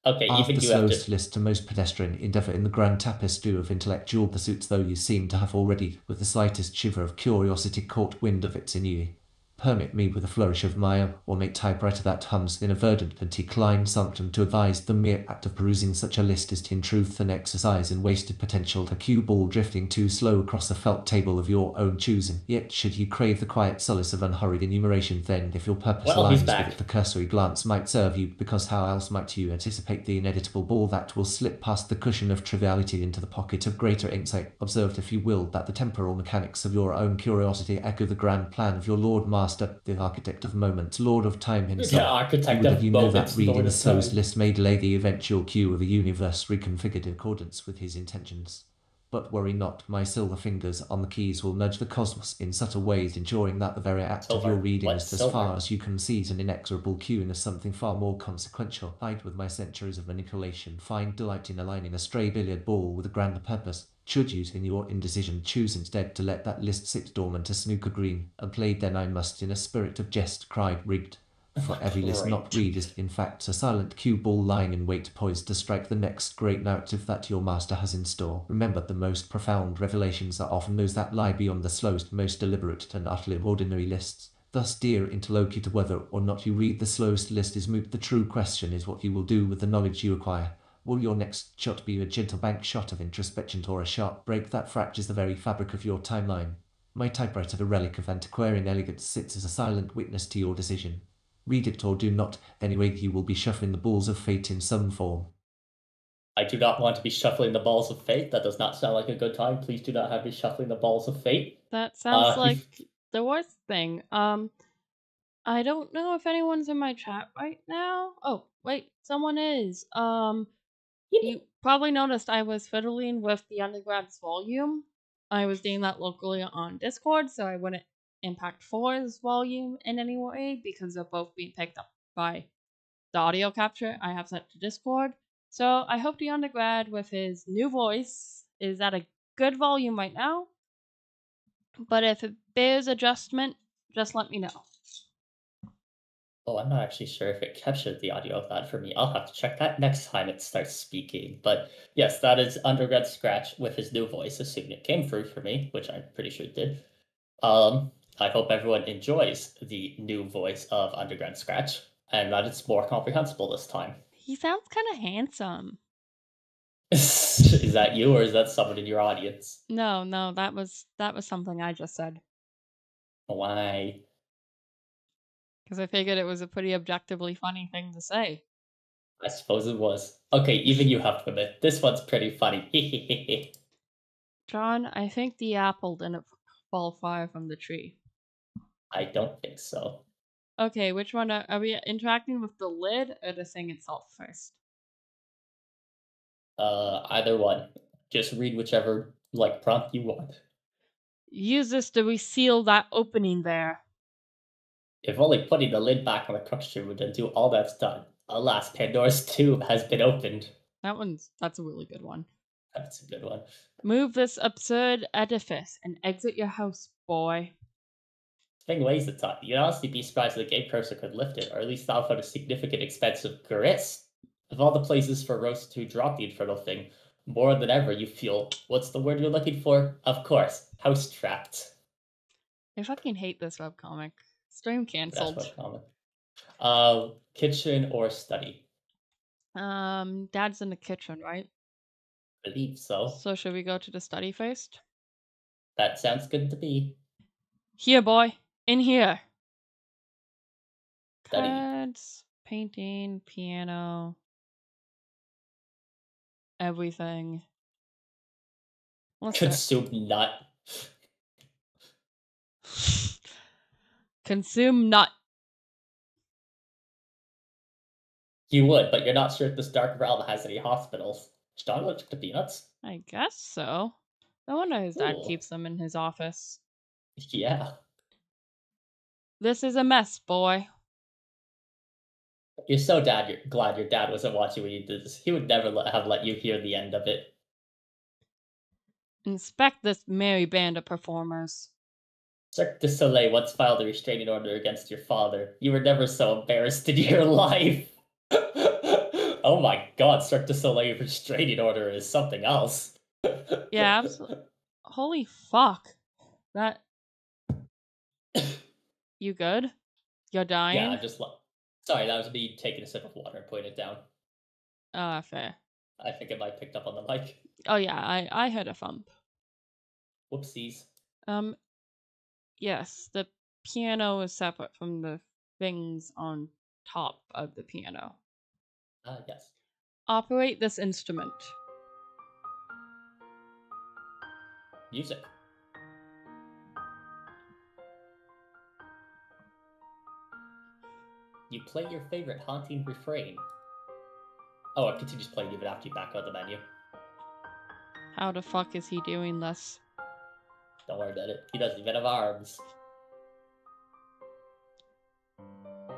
Okay, Ask even the you have slowest to. list to most pedestrian endeavour in the grand tapestry of intellectual pursuits, though you seem to have already, with the slightest shiver of curiosity, caught wind of its ennui. Permit me, with a flourish of my ornate typewriter that hums in a verdant and declined sanctum, to advise the mere act of perusing such a list is in truth an exercise in wasted potential, a cue ball drifting too slow across a felt table of your own choosing. Yet should you crave the quiet solace of unhurried enumeration, then, if your purpose Well, he's aligns back. with it, the cursory glance might serve you, because how else might you anticipate the ineditable ball that will slip past the cushion of triviality into the pocket of greater insight? Observe, if you will, that the temporal mechanics of your own curiosity echo the grand plan of your Lord Master, the architect of moments, Lord of time The himself. architect Would have of you know that moments, reading Lord the of slowest time. list may delay the eventual cue of a universe reconfigured in accordance with his intentions. But worry not, my silver fingers on the keys will nudge the cosmos in subtle ways, ensuring that the very act of your Silver. reading What? is, as far Silver? as you can see, an inexorable cue into something far more consequential. I, with my centuries of manipulation, find delight in aligning a stray billiard ball with a grander purpose. Should you, in your indecision, choose instead to let that list sit dormant as snooker green, unplayed, then I must, in a spirit of jest, cry rigged. For every list not Great. read is, in fact, a silent cue ball lying in wait, poised to strike the next great narrative that your master has in store. Remember, the most profound revelations are often those that lie beyond the slowest, most deliberate, and utterly ordinary lists. Thus, dear interlocutor, whether or not you read the slowest list is moot. The true question is what you will do with the knowledge you acquire. Will your next shot be a gentle bank shot of introspection, or a sharp break that fractures the very fabric of your timeline? My typewriter, a relic of antiquarian elegance, sits as a silent witness to your decision. Read it or do not, anyway you will be shuffling the balls of fate in some form. I do not want to be shuffling the balls of fate. That does not sound like a good time. Please do not have me shuffling the balls of fate. That sounds like If the worst thing. I don't know if anyone's in my chat right now. Oh, wait, someone is. You probably noticed I was fiddling with the Undergrad's volume. I was doing that locally on Discord, so I wouldn't impact Four's volume in any way because they're both being picked up by the audio capture I have set to Discord. So I hope the Undergrad with his new voice is at a good volume right now. But if it bears adjustment, just let me know. Oh, I'm not actually sure if it captured the audio of that for me. I'll have to check that next time it starts speaking. But yes, that is Undergrad Scratch with his new voice, assuming it came through for me, which I'm pretty sure it did. I hope everyone enjoys the new voice of Undergrad Scratch and that it's more comprehensible this time. He sounds kind of handsome. Is that you or is that someone in your audience? No, that was something I just said. Why? Because I figured it was a pretty objectively funny thing to say. I suppose it was. Okay, even you have to admit, this one's pretty funny. John, I think the apple didn't fall far from the tree. I don't think so. Okay, which one are we interacting with, the lid or the thing itself first? Either one. Just read whichever prompt you want. Use this to reseal that opening there. If only putting the lid back on the cookstream would undo all that's done. Alas, Pandora's tube has been opened. That's a really good one. That's a good one. Move this absurd edifice and exit your house, boy. Thing weighs a ton. You'd honestly be surprised the game cursor could lift it, or at least without a significant expense of grist. Of all the places for Rose to drop the infernal thing, more than ever you feel, what's the word you're looking for? Of course, house trapped. I fucking hate this webcomic. Stream That's cancelled. what common. Kitchen or study? Dad's in the kitchen, right? Believe so. So should we go to the study first? That sounds good to me. Here, boy. In here. Study. Cards, painting, piano, everything. What's that? Consume nut. Consume nut. You would, but you're not sure if this dark realm has any hospitals. Strong allergic to peanuts? I guess so. No wonder his dad Cool. keeps them in his office. Yeah. This is a mess, boy. You're so glad your dad wasn't watching when you did this. He would never have let you hear the end of it. Inspect this merry band of performers. Cirque du Soleil once filed a restraining order against your father. You were never so embarrassed in your life. Oh my god, Cirque du Soleil restraining order is something else. Yeah, absolutely. Holy fuck. That... You good? You're dying? Yeah, I'm just sorry, that was me taking a sip of water and putting it down. Fair. I think it might picked up on the mic. Oh yeah, I heard a thump. Whoopsies. Yes, the piano is separate from the things on top of the piano. Yes. Operate this instrument. Music. You play your favorite haunting refrain. Oh, it continues playing even after you back out of the menu. How the fuck is he doing this? Don't worry about it. He doesn't even have arms.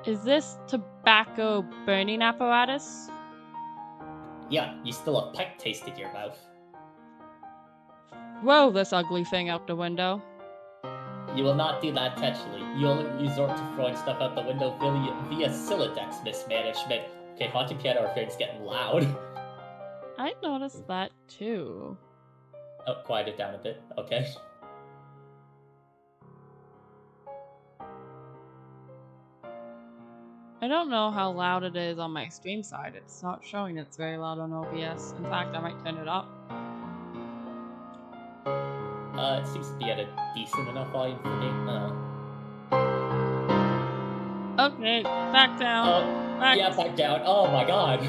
Is this tobacco burning apparatus? Yeah, you still have pipe taste in your mouth. Throw this ugly thing out the window. You will not do that intentionally. You will resort to throwing stuff out the window via Silodex mismanagement. Okay, haunting piano refrain's getting loud. I noticed that too. Oh, quiet it down a bit. Okay. I don't know how loud it is on my stream side. It's not showing it's very loud on OBS. In fact, I might turn it up. It seems to be at a decent enough volume for me. Okay, back down. Back down. Oh my god.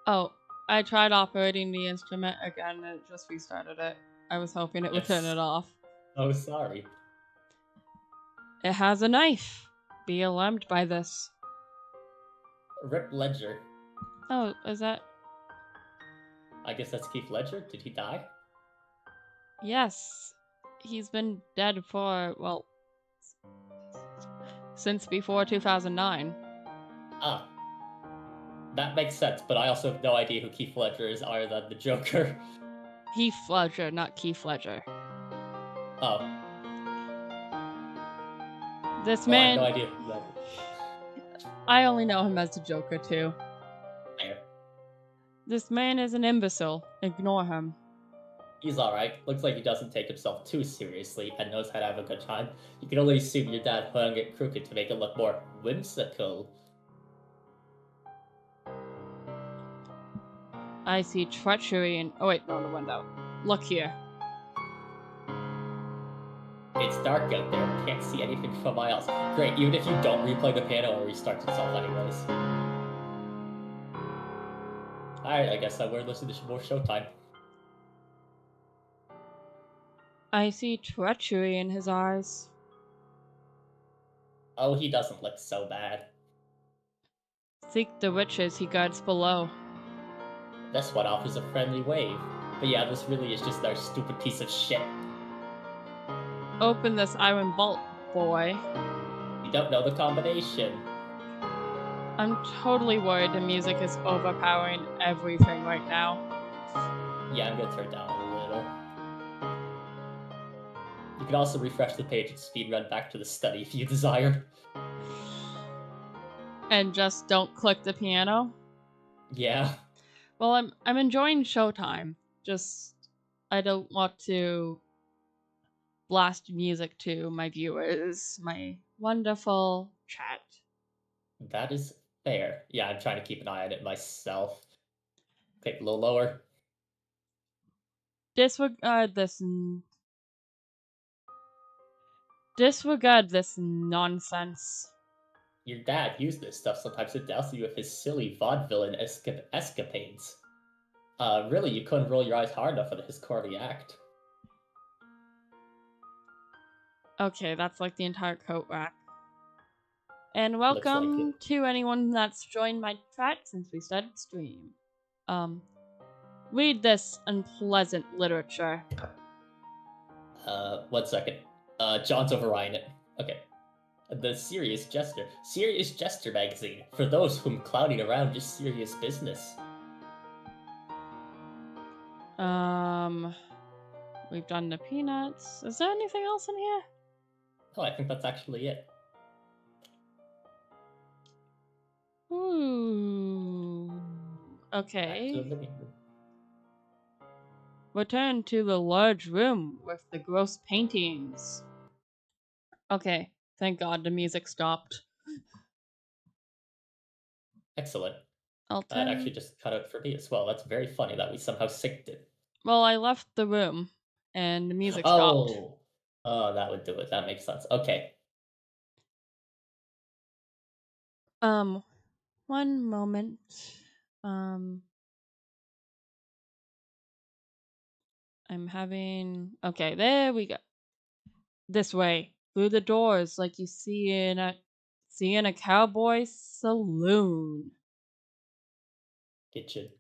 Oh, I tried operating the instrument again and it just restarted it. I was hoping it would turn it off. Oh, sorry. It has a knife. Be alarmed by this. Rip Ledger. Oh, is that... I guess that's Keith Ledger. Did he die? Yes. He's been dead for, well, since before 2009. Ah. That makes sense, but I also have no idea who Keith Ledger is other than the Joker. Heath Ledger, not Keith Ledger. Oh. This Well, man... I have no idea who that is. I only know him as the Joker, too. Fair. This man is an imbecile. Ignore him. He's alright. Looks like he doesn't take himself too seriously and knows how to have a good time. You can only assume your dad hung it crooked to make it look more whimsical. I see treachery in... Oh wait, no, the window. Look here. It's dark out there. Can't see anything from miles. Great, even if you don't replay the piano, it restarts itself anyways. Alright, I guess we're listening to more showtime. I see treachery in his eyes. Oh, he doesn't look so bad. Seek the witches he guards below. This one offers a friendly wave. But yeah, this really is just our stupid piece of shit. Open this iron bolt, boy. You don't know the combination. I'm totally worried the music is overpowering everything right now. Yeah, I'm gonna turn it down a little. can also refresh the page and speed run back to the study if you desire. And just don't click the piano. Yeah. Well, I'm enjoying showtime. Just I don't want to blast music to my viewers, my wonderful chat. That is fair. Yeah, I'm trying to keep an eye on it myself. Okay, a little lower. Disregard this nonsense. Your dad used this stuff sometimes to douse you with his silly vaudevillain escapades. Really, you couldn't roll your eyes hard enough at his corny act. Okay, that's like the entire coat rack. And Looks like welcome it. to anyone that's joined my chat since we started stream. Read this unpleasant literature. 1 second. John's overriding it. Okay. The Serious Jester magazine, for those whom clouding around is serious business. We've done the peanuts. Is there anything else in here? Oh, I think that's actually it. Ooh. Back Okay. to the living room. Return to the large room with the gross paintings. Okay, thank God the music stopped. Excellent. I'll That turn. actually just cut out for me as well. That's very funny that we somehow synced it. Well, I left the room and the music stopped. Oh, that would do it. That makes sense. Okay. One moment. I'm having. Okay, there we go. This way, through the doors, like you see in a cowboy saloon. Kitchen.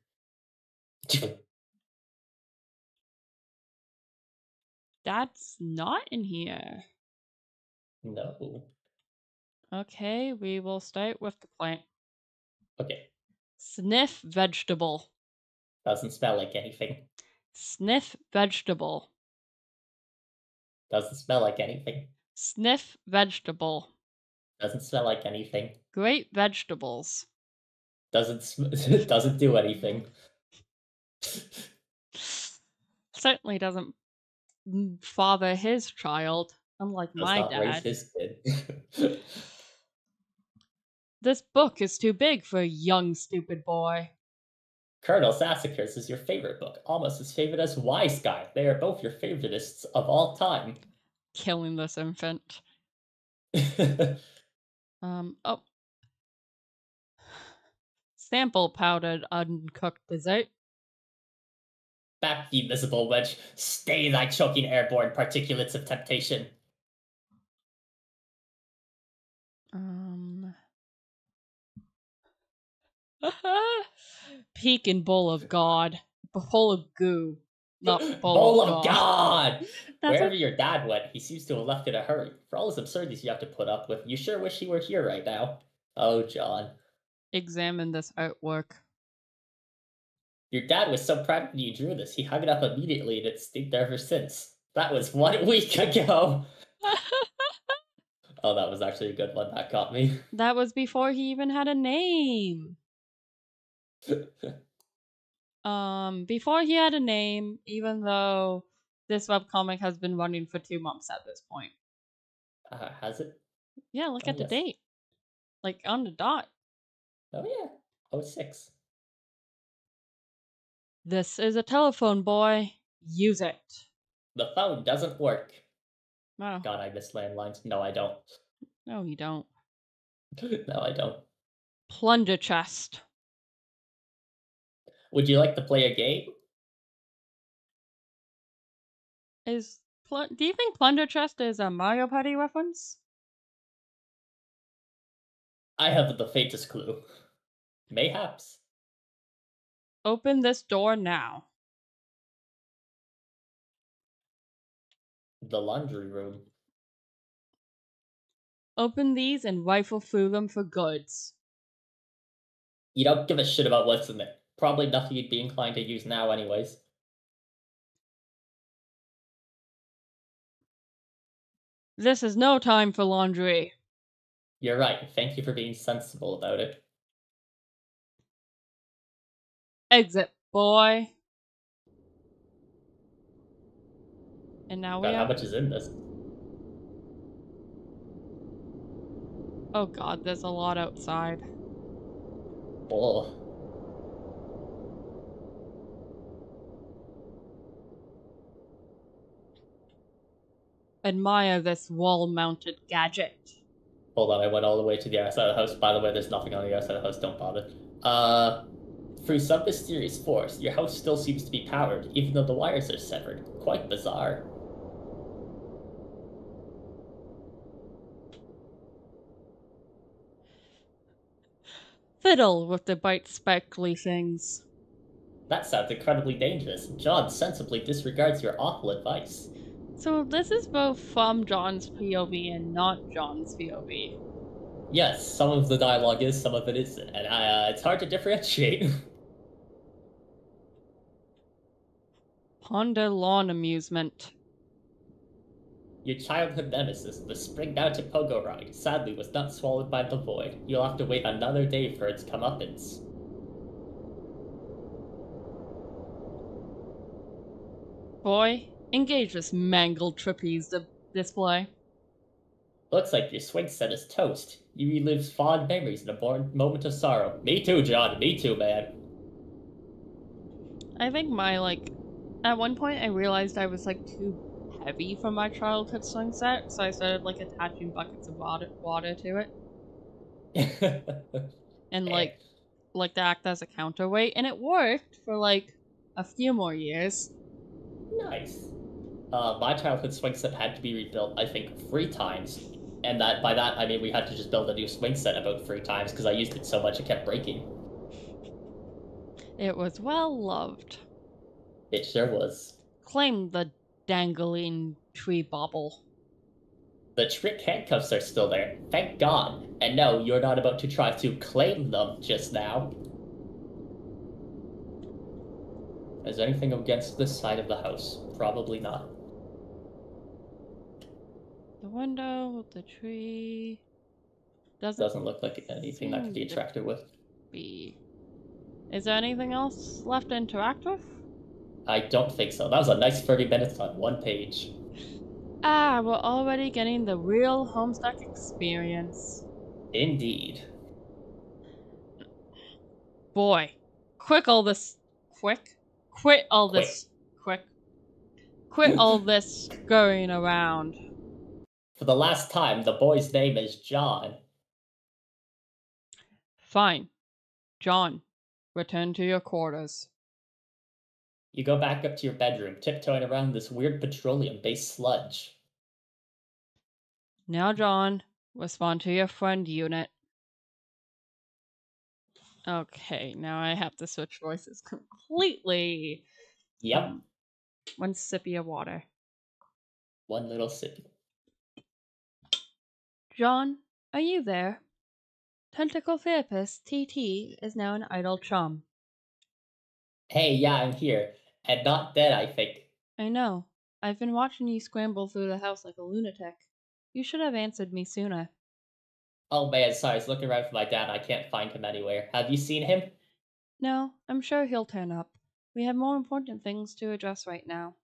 That's not in here. No. Okay, we will start with the plant. Okay. Sniff vegetable. Doesn't smell like anything. Sniff vegetable. Doesn't smell like anything. Sniff vegetable. Doesn't smell like anything. Great vegetables. Doesn't do anything. Certainly doesn't father his child, unlike Does my not raise dad. his kid. This book is too big for a young, stupid boy. Colonel Sassacres is your favorite book, almost as favorite as Wise Guy. They are both your favoritists of all time. Killing this infant. Oh. Sample powdered uncooked dessert. Back, ye visible wedge. Stay thy choking airborne particulates of temptation. Pekin bowl of God. Bowl of goo. Not Bowl of God! That's Wherever your dad went, he seems to have left in a hurry. For all his absurdities you have to put up with, you sure wish he were here right now. Oh, John. Examine this artwork. Your dad was so proud when you drew this, he hung it up immediately and it's stayed there ever since. That was 1 week ago! Oh, that was actually a good one. That got me. That was before he even had a name. Before he had a name, even though this webcomic has been running for 2 months at this point. Has it? Yeah, look at the date. Like, on the dot. Oh, yeah. 06. This is a telephone, boy. Use it. The phone doesn't work. Oh. God, I miss landlines. No, I don't. No, you don't. No, I don't. Plunder chest. Would you like to play a game? Do you think Plunder Chest is a Mario Party reference? I haven't the faintest clue. Mayhaps. Open this door now. The laundry room. Open these and rifle through them for goods. You don't give a shit about what's in it. Probably nothing you'd be inclined to use now anyways. This is no time for laundry. You're right. Thank you for being sensible about it. Exit, boy. And now we God, how have... much is in this? Oh god, there's a lot outside. Oh. Admire this wall-mounted gadget. Hold on, I went all the way to the other side of the house. By the way, there's nothing on the other side of the house. Don't bother. Through some mysterious force, your house still seems to be powered, even though the wires are severed. Quite bizarre. Fiddle with the bite speckly things. That sounds incredibly dangerous. John sensibly disregards your awful advice. So this is both from John's POV and not John's POV. Yes, some of the dialogue is, some of it isn't, and it's hard to differentiate. Ponder lawn amusement. Your childhood nemesis, the spring-mounted pogo ride, sadly was not swallowed by the void. You'll have to wait another day for its comeuppance. Boy, engage this mangled trapeze display. Looks like your swing set is toast. You relive fond memories in a moment of sorrow. Me too, John. Me too, man. I think at one point I realized I was too heavy for my childhood swing set, so I started attaching buckets of water to it. And to act as a counterweight, and it worked for a few more years. Nice. My childhood swing set had to be rebuilt, I think, 3 times. And by that, I mean we had to just build a new swing set about 3 times because I used it so much it kept breaking. It was well loved. It sure was. Claim the dangling tree bauble. The trick handcuffs are still there, thank God. And no, you're not about to try to claim them just now. Is there anything against this side of the house? Probably not. The window, the tree... Doesn't look like anything that could be interacted with. Is there anything else left to interact with? I don't think so. That was a nice 30 minutes on 1 page. Ah, we're already getting the real Homestuck experience. Indeed. Boy, quit all this scurrying around. For the last time, the boy's name is John. Fine. John, return to your quarters. You go back up to your bedroom, tiptoeing around this weird petroleum-based sludge. Now, John, respond to your friend unit. Okay, now I have to switch voices completely. Yep. 1 sippy of water. 1 little sip. John, are you there? Tentacle therapist TT is now an idle chum. Hey, yeah, I'm here. And not dead, I think. I know. I've been watching you scramble through the house like a lunatic. You should have answered me sooner. Oh man, sorry, I was looking around for my dad. I can't find him anywhere. Have you seen him? No, I'm sure he'll turn up. We have more important things to address right now.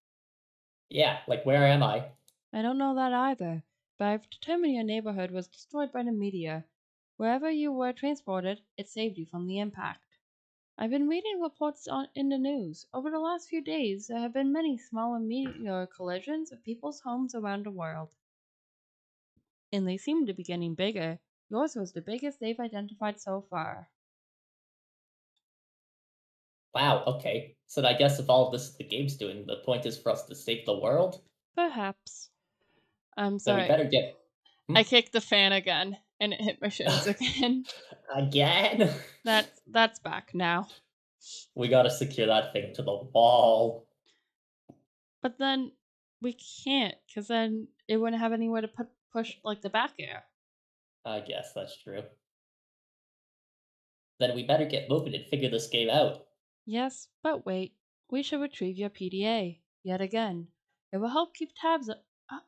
Yeah, like where am I? I don't know that either, but I've determined your neighborhood was destroyed by the meteor. Wherever you were transported, it saved you from the impact. I've been reading reports in the news. Over the last few days, there have been many smaller meteor collisions of people's homes around the world. And they seem to be getting bigger. Yours was the biggest they've identified so far. Wow, okay. So I guess if all of this is the game's doing, the point is for us to save the world? Perhaps. I'm So we sorry. better get... I kicked the fan again, and it hit my shins again. Again? That's back now. We gotta secure that thing to the wall. But then we can't, because then it wouldn't have anywhere to push the back air. I guess that's true. Then we better get moving and figure this game out. Yes, but wait. We should retrieve your PDA, yet again. It will help keep tabs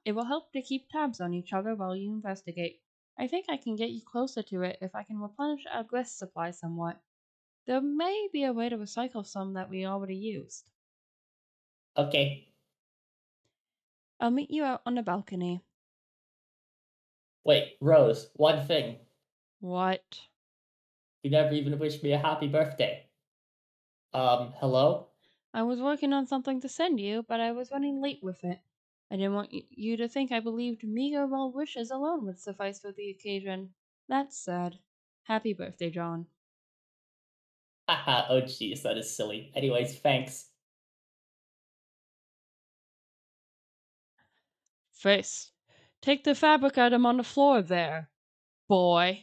It will help to keep tabs on each other while you investigate. I think I can get you closer to it if I can replenish our grist supply somewhat. There may be a way to recycle some that we already used. Okay. I'll meet you out on the balcony. Wait, Rose, one thing. What? You never even wished me a happy birthday. Hello? I was working on something to send you, but I was running late with it. I didn't want you to think I believed meager well wishes alone would suffice for the occasion. That's sad. Happy birthday, John. Haha, oh jeez, that is silly. Anyways, thanks. First, take the fabric item on the floor there, boy.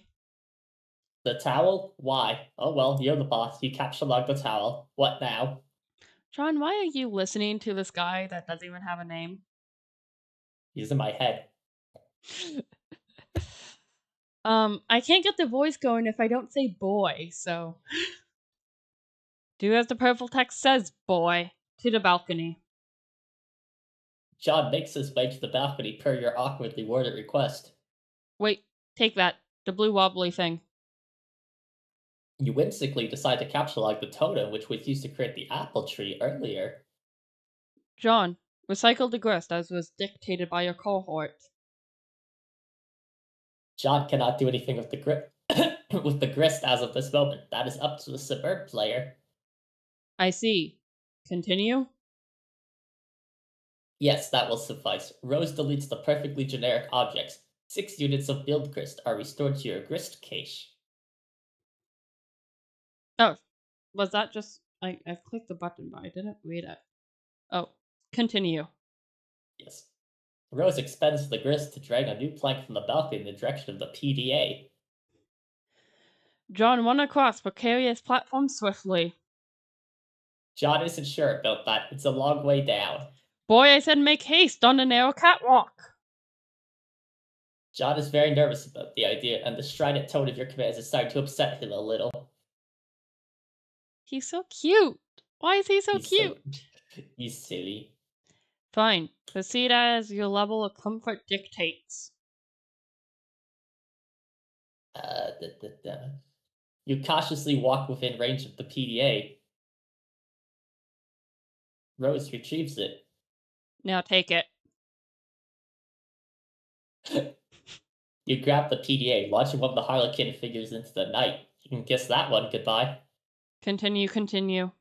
The towel? Why? Oh well, you're the boss. You capsuled the towel. What now? John, why are you listening to this guy that doesn't even have a name? He's in my head. I can't get the voice going if I don't say boy, so. Do as the purple text says, boy. To the balcony. John makes his way to the balcony per your awkwardly worded request. Wait, take that. The blue wobbly thing. You whimsically decide to capsulate the totem which was used to create the apple tree earlier. John, recycle the grist as was dictated by your cohort. John cannot do anything with the with the grist as of this moment. That is up to the suburb player. I see. Continue? Yes, that will suffice. Rose deletes the perfectly generic objects. 6 units of build grist are restored to your grist cache. Oh, was that just. I clicked the button, but I didn't read it. Oh, continue. Yes. Rose expends the grist to drag a new plank from the balcony in the direction of the PDA. John, run across precarious platform swiftly. John isn't sure about that. It's a long way down. Boy, I said make haste on the narrow catwalk. John is very nervous about the idea, and the strident tone of your commands is starting to upset him a little. He's so cute. Why is he so He's cute? He's silly. Fine. Proceed as your level of comfort dictates. You cautiously walk within range of the PDA. Rose retrieves it. Now take it. You grab the PDA, launching one of the harlequin figures into the night. You can kiss that one goodbye. Continue.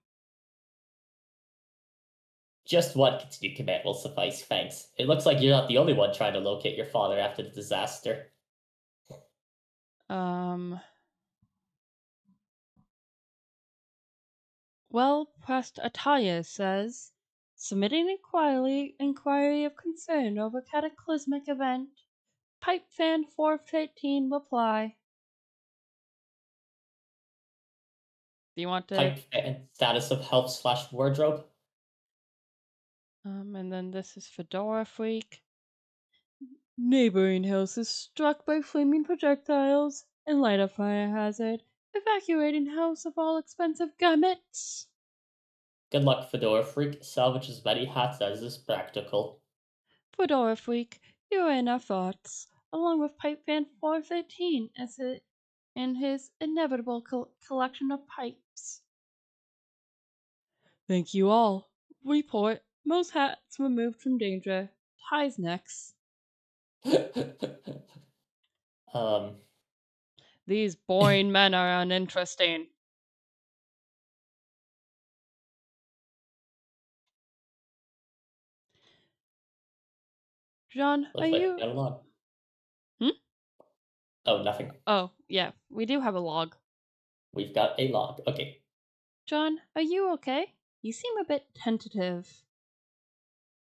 Just one continue command will suffice, thanks. It looks like you're not the only one trying to locate your father after the disaster. Well pressed Ataya says, submitting inquiry of concern over cataclysmic event. Pipe fan 413 reply. Do you want to? Pipe fan status of health/wardrobe. And then this is Fedora Freak. Neighboring houses struck by flaming projectiles and light a fire hazard. Evacuating house of all expensive garments. Good luck, Fedora Freak. Salvage as many hats as is practical. Fedora Freak, you are in our thoughts, along with Pipe Fan 413 in his inevitable collection of pipes. Thank you all. Report. Most hats removed from danger. Ties next. These boring men are uninteresting. John, Looks like we got a log. Oh, nothing. Oh, yeah, we do have a log. We've got a log. Okay. John, are you okay? You seem a bit tentative.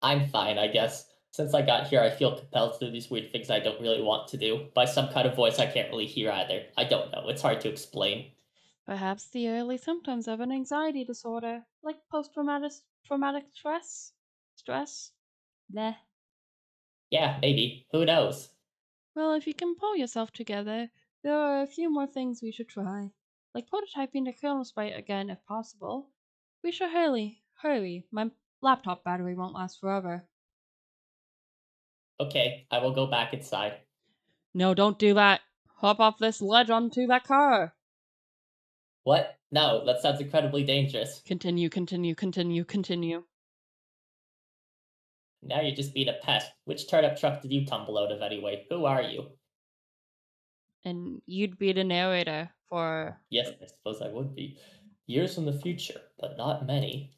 I'm fine, I guess. Since I got here, I feel compelled to do these weird things I don't really want to do. By some kind of voice I can't really hear either. I don't know. It's hard to explain. Perhaps the early symptoms of an anxiety disorder, like post-traumatic stress? Stress? Bleh. Yeah, maybe. Who knows? Well, if you can pull yourself together, there are a few more things we should try. Like prototyping the kernel sprite again if possible. We should hurry. My laptop battery won't last forever. Okay, I will go back inside. No, don't do that. Hop off this ledge onto that car. What? No, that sounds incredibly dangerous. Continue, continue, continue, continue. Now you're just being a pest. Which turnip truck did you tumble out of anyway? Who are you? And you'd be the narrator for... Yes, I suppose I would be. Years in the future, but not many.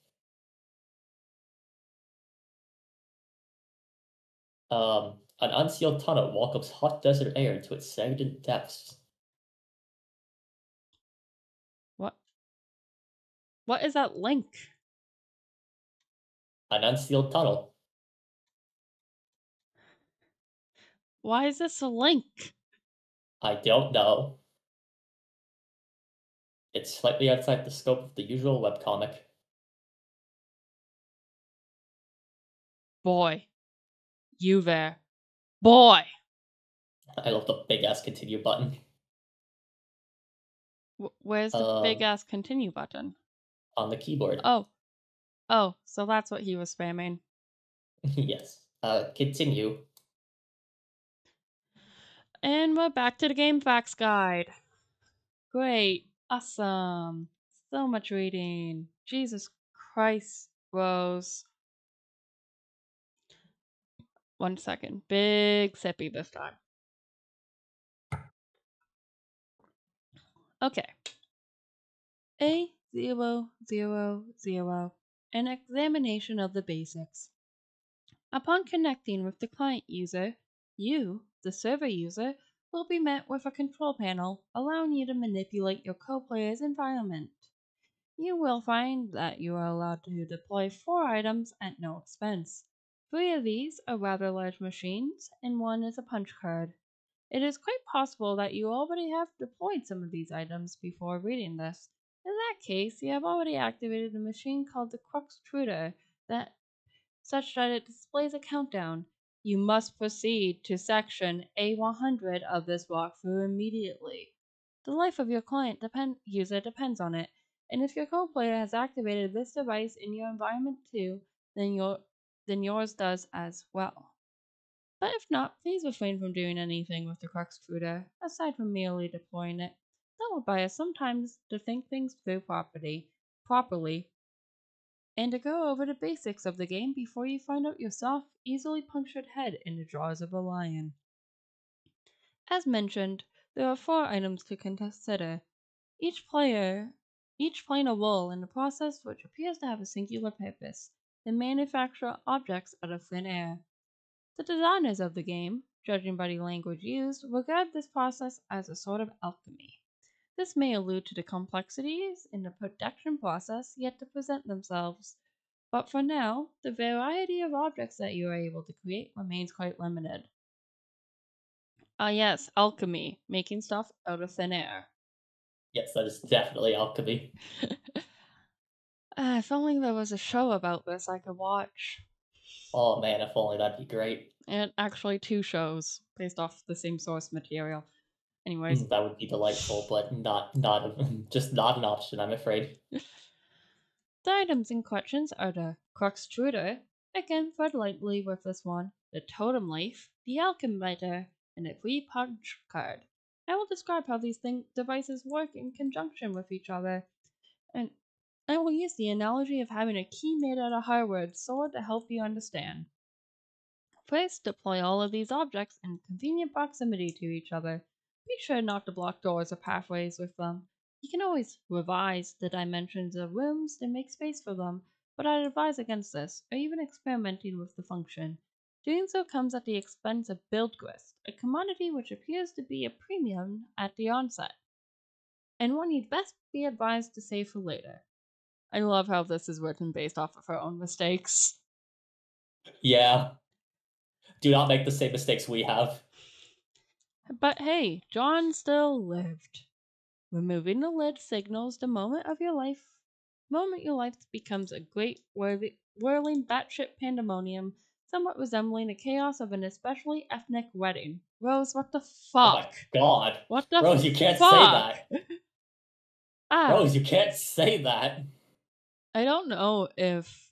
An unsealed tunnel welcomes hot desert air to its stagnant depths. What? What is that link? An unsealed tunnel. Why is this a link? I don't know. It's slightly outside the scope of the usual webcomic. Boy. You there. Boy! I love the big ass continue button. Where's the big ass continue button? On the keyboard. Oh. Oh, so that's what he was spamming. Yes. Continue. And we're back to the game facts guide. Great. Awesome. So much reading. Jesus Christ, Rose. 1 second. Big sippy this time. Okay. A000. An examination of the basics. Upon connecting with the client user, you, the server user, will be met with a control panel allowing you to manipulate your co-player's environment. You will find that you are allowed to deploy 4 items at no expense. 3 of these are rather large machines, and 1 is a punch card. It is quite possible that you already have deployed some of these items before reading this. In that case, you have already activated a machine called the Crux-Truder such that it displays a countdown. You must proceed to section A100 of this walkthrough immediately. The life of your client user depends on it, and if your co-player has activated this device in your environment too, then yours does as well. But if not, please refrain from doing anything with the Crux-Truder, aside from merely deploying it. That will buy us some time to think things through properly, and to go over the basics of the game before you find out your soft, easily punctured head in the jaws of a lion. As mentioned, there are 4 items to consider, each playing a role in the process which appears to have a singular purpose: to manufacture objects out of thin air. The designers of the game, judging by the language used, regard this process as a sort of alchemy. This may allude to the complexities in the production process yet to present themselves, but for now, the variety of objects that you are able to create remains quite limited. Yes, alchemy, making stuff out of thin air. Yes, that is definitely alchemy. If only there was a show about this I could watch. Oh man, if only that'd be great. And actually 2 shows based off the same source material. Anyways. That would be delightful, but just not an option, I'm afraid. The items in questions are the Crux-Truder, again thread lightly with this one, the Totem Leaf, the Alchemiter, and the free punch card. I will describe how these devices work in conjunction with each other, and I will use the analogy of having a key made out of hardwood sword to help you understand. First, deploy all of these objects in convenient proximity to each other. Be sure not to block doors or pathways with them. You can always revise the dimensions of rooms to make space for them, but I'd advise against this, or even experimenting with the function. Doing so comes at the expense of build grist, a commodity which appears to be a premium at the onset, and one you'd best be advised to save for later. I love how this is written based off of her own mistakes. Yeah. Do not make the same mistakes we have. But hey, John still lived. Removing the lid signals the moment your life becomes a great whirling batshit pandemonium, somewhat resembling the chaos of an especially ethnic wedding. Rose, what the fuck? Oh my god. What the Rose, you can't fuck? say that. Ah, Rose, you can't say that. I don't know if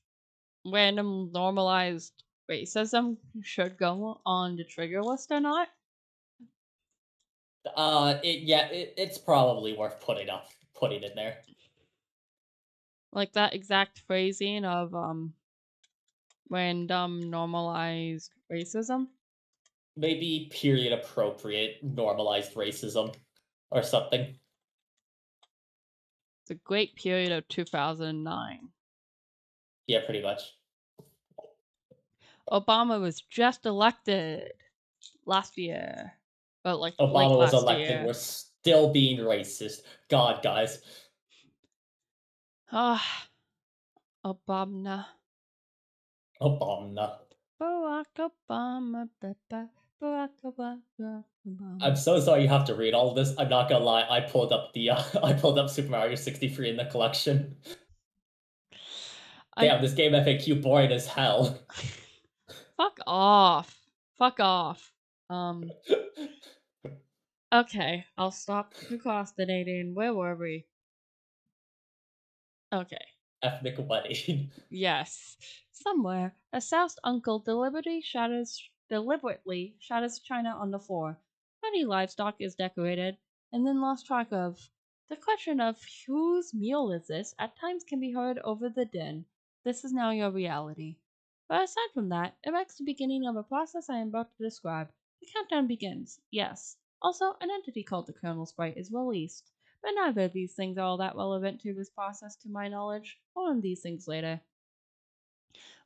random normalized racism should go on the trigger list or not. It's probably worth putting in there. Like that exact phrasing of random normalized racism. Maybe period appropriate normalized racism or something. The great period of 2009. Yeah, pretty much. Obama was just elected last year. But like late Obama was last elected. year. We're still being racist. God, guys. Ah, Obama. Obama. Barack Obama. Barack Obama. I'm so sorry you have to read all of this. I'm not gonna lie. I pulled up I pulled up Super Mario 63 in the collection. Damn, this game FAQ boring as hell. Fuck off. Fuck off. Okay, I'll stop procrastinating. Where were we? Okay. Ethnic wedding. Yes. Somewhere, a soused uncle deliberately shatters china on the floor. Funny livestock is decorated, and then lost track of. The question of whose meal is this at times can be heard over the din. This is now your reality. But aside from that, it marks the beginning of a process I am about to describe. The countdown begins, yes. Also, an entity called the Colonel Sprite is released. But neither of these things are all that relevant to this process, to my knowledge. More on these things later.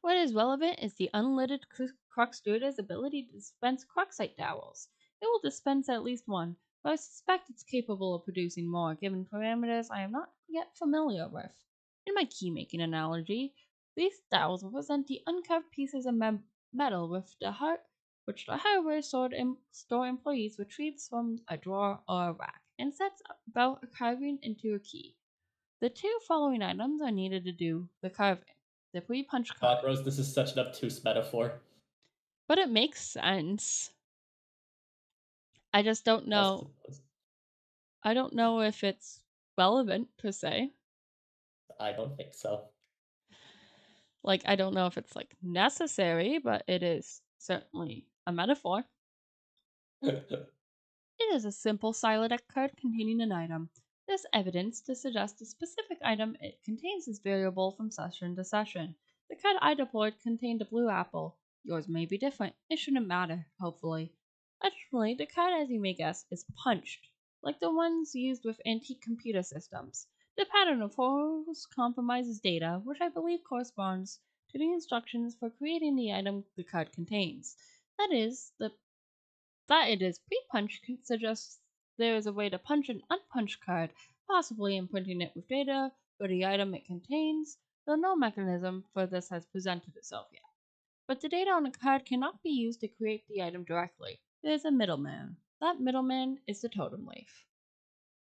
What is relevant is the unlidded Croc Steward's ability to dispense Crocsite dowels. It will dispense at least one, but I suspect it's capable of producing more, given parameters I am not yet familiar with. In my key-making analogy, these dowels represent the uncarved pieces of metal which the hardware store employees retrieves from a drawer or a rack and sets about carving into a key. The two following items are needed to do the carving. The pre-punch card. God, Rose, this is such an obtuse metaphor. But it makes sense. I just don't know. I don't know if it's relevant per se. I don't think so. Like, I don't know if it's like necessary, but it is certainly a metaphor. It is a simple Silodeck card containing an item. This evidence to suggest the specific item it contains is variable from session to session. The card I deployed contained a blue apple. Yours may be different. It shouldn't matter, hopefully. Additionally, the card, as you may guess, is punched, like the ones used with antique computer systems. The pattern of holes compromises data, which I believe corresponds to the instructions for creating the item the card contains. That it is pre-punched suggests there is a way to punch an unpunched card, possibly imprinting it with data for the item it contains, though no mechanism for this has presented itself yet. But the data on a card cannot be used to create the item directly. There is a middleman. That middleman is the totem leaf.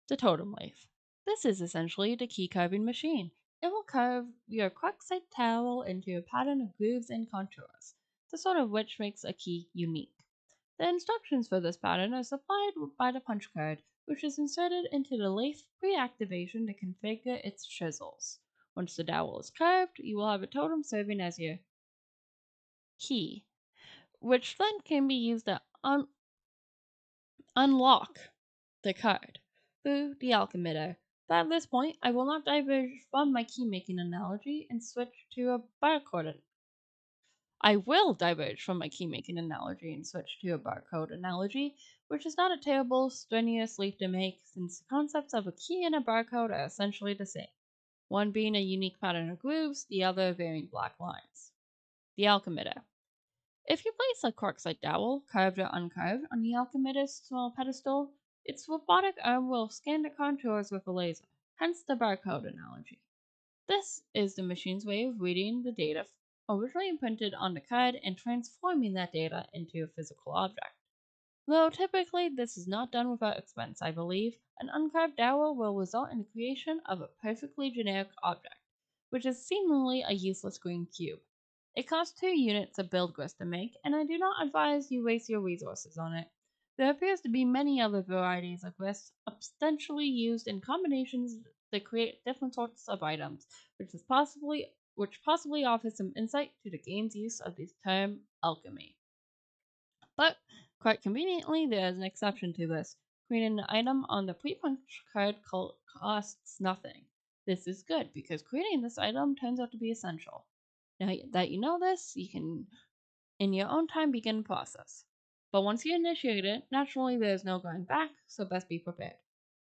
The totem leaf. This is essentially the key carving machine. It will carve your Crocsite towel into a pattern of grooves and contours, the sort of which makes a key unique. The instructions for this pattern are supplied by the punch card, which is inserted into the lathe pre-activation to configure its chisels. Once the dowel is carved, you will have a totem serving as your key, which then can be used to unlock the card through the alchemitter. But at this point, I will not diverge from my key-making analogy and switch to a barcode. I will diverge from my key-making analogy and switch to a barcode analogy, which is not a terrible, strenuous leap to make, since the concepts of a key and a barcode are essentially the same, one being a unique pattern of grooves, the other varying black lines. The alchemitter. If you place a Crocsite dowel, carved or uncarved, on the alchemitter's small pedestal, its robotic arm will scan the contours with a laser, hence the barcode analogy. This is the machine's way of reading the data originally imprinted on the card and transforming that data into a physical object. Though typically this is not done without expense, I believe, an uncarved dowel will result in the creation of a perfectly generic object, which is seemingly a useless green cube. It costs 2 units of build grist to make, and I do not advise you waste your resources on it. There appears to be many other varieties of grist ostensibly used in combinations to create different sorts of items, which is possibly which possibly offers some insight to the game's use of the term alchemy. But, quite conveniently, there is an exception to this. Creating an item on the pre-punch card costs nothing. This is good, because creating this item turns out to be essential. Now that you know this, you can, in your own time, begin the process. But once you initiate it, naturally there is no going back, so best be prepared.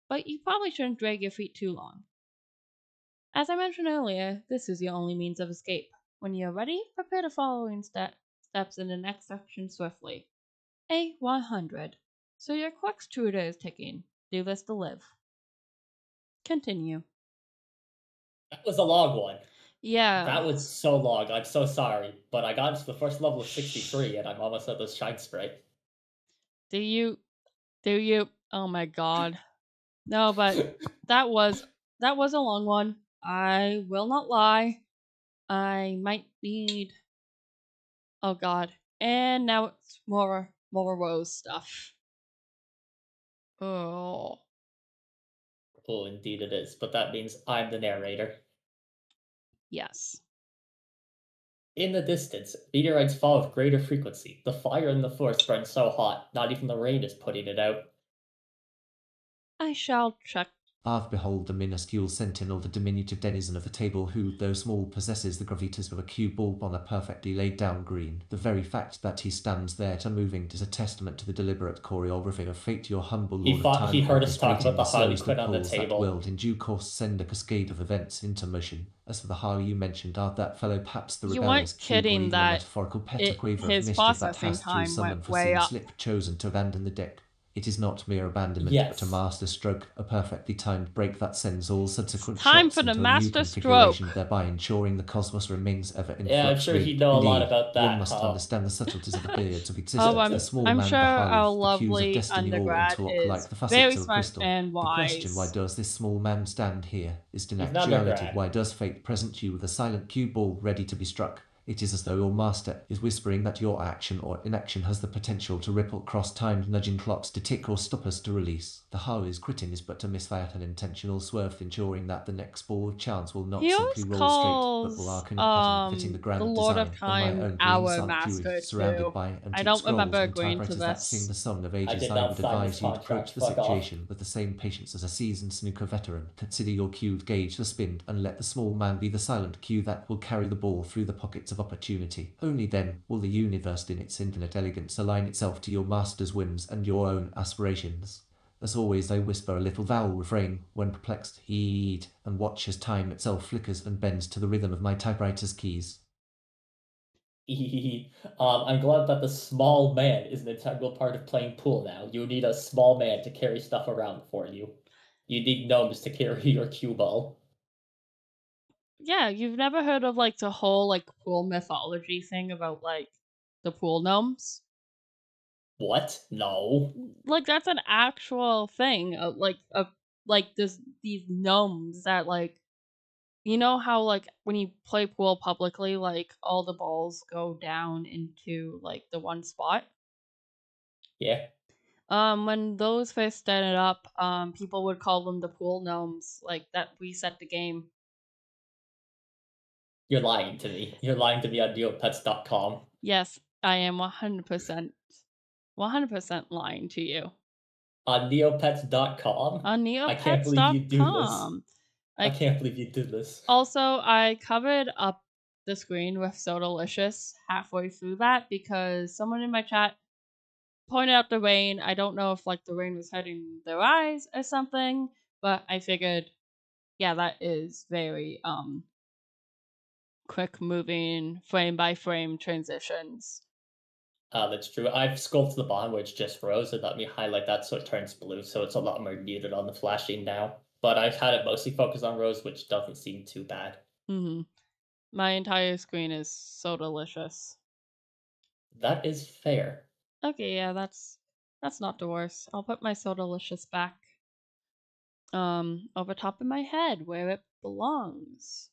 But you probably shouldn't drag your feet too long. As I mentioned earlier, this is your only means of escape. When you're ready, prepare the following steps in the next section swiftly. A100. So your quick tutor is ticking. Do this to live. Continue. That was a long one. Yeah. That was so long. I'm so sorry. But I got to the first level of 63 and I'm almost at this shine spray. Do you? Oh my god. No, but that was a long one. I will not lie. I might need. Oh god. And now it's more Rose stuff. Oh. Oh, indeed it is. But that means I'm the narrator. Yes. In the distance, meteorites fall with greater frequency. The fire in the forest burns so hot, not even the rain is putting it out. I shall check. Behold the minuscule sentinel, the diminutive denizen of the table, who, though small, possesses the gravitas of a cube bulb on a perfectly laid down green. The very fact that he stands there unmoving is a testament to the deliberate choreography of fate. Your humble lord of time He heard us talk orchestrating about the slows harlequin on the pulls that table. will, in due course, send a cascade of events into motion. As for the Harley you mentioned, that fellow perhaps the You rebellious weren't kidding cube, or that metaphorical petaquaver of his mischief that processing passed through time some went way unforeseen up. slip, chosen to abandon the deck. It is not mere abandonment, Yes. but a master stroke, a perfectly timed break that sends all subsequent Time shots for the into a new master configuration, stroke. thereby ensuring the cosmos remains ever in Yeah, I'm flux. sure he'd know a lot Indeed, about that, one must huh? understand the subtleties of the beards of existence. Oh, The small I'm man, sure the Harley, our the hues of lovely destiny all undergrad interlock is like the very facets of a smart crystal. and The question, why wise. does this small man stand here, is in He's an actuality, undergrad. why does fate present you with a silent cue ball ready to be struck? It is as though your master is whispering that your action or inaction has the potential to ripple across time, nudging clocks to tick or stop us to release. The Harley's critting is but to misfire an intentional swerve, ensuring that the next ball of chance will not He simply always roll straight, but will calls arc in a pattern fitting the the grand Lord of design. In my Time own green our silent master curie, surrounded too. by I antique don't scrolls remember and agreeing to typewriters that sing this. the song of I ages, did I not would sign advise this you to contract, approach the fuck off. situation with the same patience as a seasoned snooker veteran. Consider your cue, gauge the spin, and let the small man be the silent cue that will carry the ball through the pockets of opportunity. Only then will the universe in its infinite elegance align itself to your master's whims and your own aspirations. As always, I whisper a little vowel refrain. When perplexed, heed and watch as time itself flickers and bends to the rhythm of my typewriter's keys. I'm glad that the small man is an integral part of playing pool now. You need a small man to carry stuff around for you. You need gnomes to carry your cue ball. Yeah, you've never heard of like the whole like pool mythology thing about like the pool gnomes? What? No. Like that's an actual thing. Like these gnomes that like, you know how like when you play pool publicly, like all the balls go down into like the one spot. Yeah. When those first started up, people would call them the pool gnomes, like that reset the game. You're lying to me. You're lying to me on neopets.com. Yes, I am 100% lying to you. On neopets.com? On I can't believe you do this. neopets.com. I can't believe you did this. Also, I covered up the screen with So Delicious halfway through that because someone in my chat pointed out the rain. I don't know if like the rain was hurting their eyes or something, but I figured, yeah, that is very quick moving frame by frame transitions. That's true. I've scrolled to the bottom where it's just rose and let me highlight that so it turns blue, so it's a lot more muted on the flashing now. But I've had it mostly focused on rose, which doesn't seem too bad. My entire screen is So Delicious. That is fair. Okay, yeah, that's not the worst. I'll put my So Delicious back over top of my head where it belongs.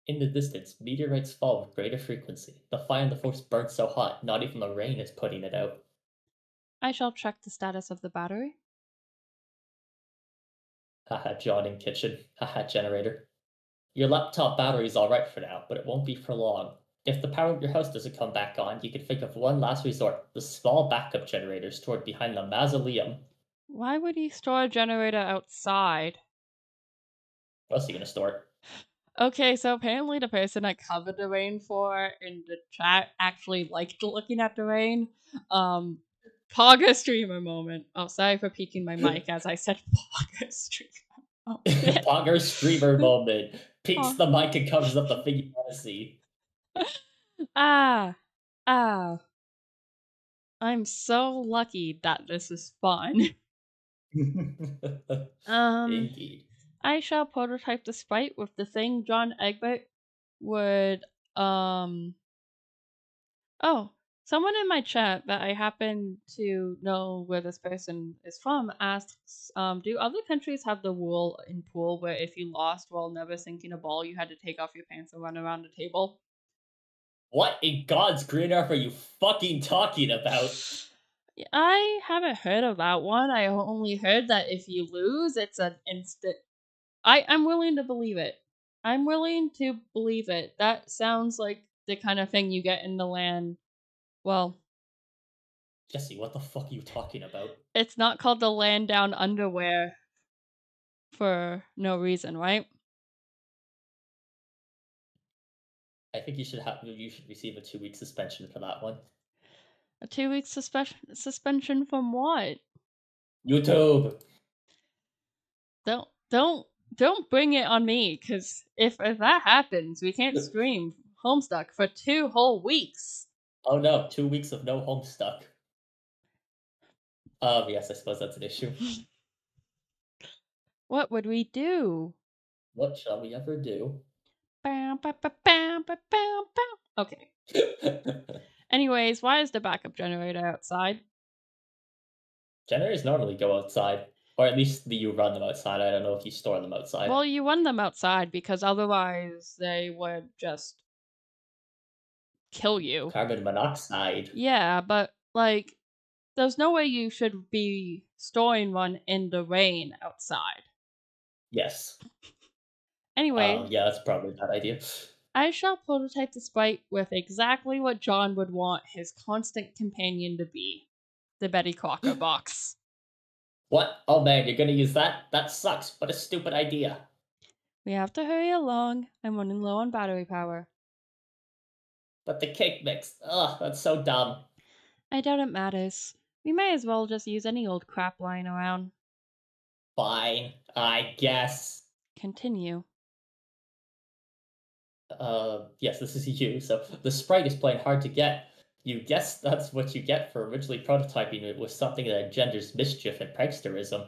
In the distance, meteorites fall with greater frequency. The fire in the forest burns so hot, not even the rain is putting it out. I shall check the status of the battery. Haha, John in kitchen. Haha, generator. Your laptop battery's alright for now, but it won't be for long. If the power of your house doesn't come back on, you can think of one last resort, the small backup generator stored behind the mausoleum. Why would he store a generator outside? Where else are you gonna store it? Okay, so apparently the person I covered the rain for in the chat actually liked looking at the rain. Pogger streamer moment. Oh, sorry for peeking my mic as I said Pogger streamer. Oh, shit. Pogger streamer moment. Peeks Oh. the mic and covers up the thing you want to see. Ah. I'm so lucky that this is fun. Indeed. I shall prototype the sprite with the thing John Egbert would, Oh, someone in my chat that I happen to know where this person is from asks, do other countries have the rule in pool where if you lost while never sinking a ball, you had to take off your pants and run around the table? What in God's green earth are you fucking talking about? I haven't heard of that one. I only heard that if you lose, it's an instant. I'm willing to believe it. I'm willing to believe it. That sounds like the kind of thing you get in the land. Well, Jesse, what the fuck are you talking about? it's not called the land down underwear for no reason, right? I think you should receive a 2-week suspension for that one. A 2-week suspension from what? YouTube. Don't bring it on me, cause if that happens, we can't stream Homestuck for 2 whole weeks. Oh no, 2 weeks of no Homestuck. Yes, I suppose that's an issue. What would we do? What shall we ever do? Okay. Anyways, why is the backup generator outside? Generators normally go outside. Or at least you run them outside. I don't know if you store them outside. Well, you run them outside because otherwise they would just kill you. Carbon monoxide. Yeah, but like, there's no way you should be storing one in the rain outside. Yes. Anyway, Yeah, that's probably a bad idea. I shall prototype the sprite with exactly what John would want his constant companion to be. The Betty Crocker box. What? Oh man, you're gonna use that? That sucks. What a stupid idea. We have to hurry along. I'm running low on battery power. But the cake mix. Ugh, that's so dumb. I doubt it matters. We may as well just use any old crap lying around. Fine, I guess. Continue. Yes, this is you. So the sprite is playing hard to get. You guess that's what you get for originally prototyping it with something that engenders mischief and pranksterism.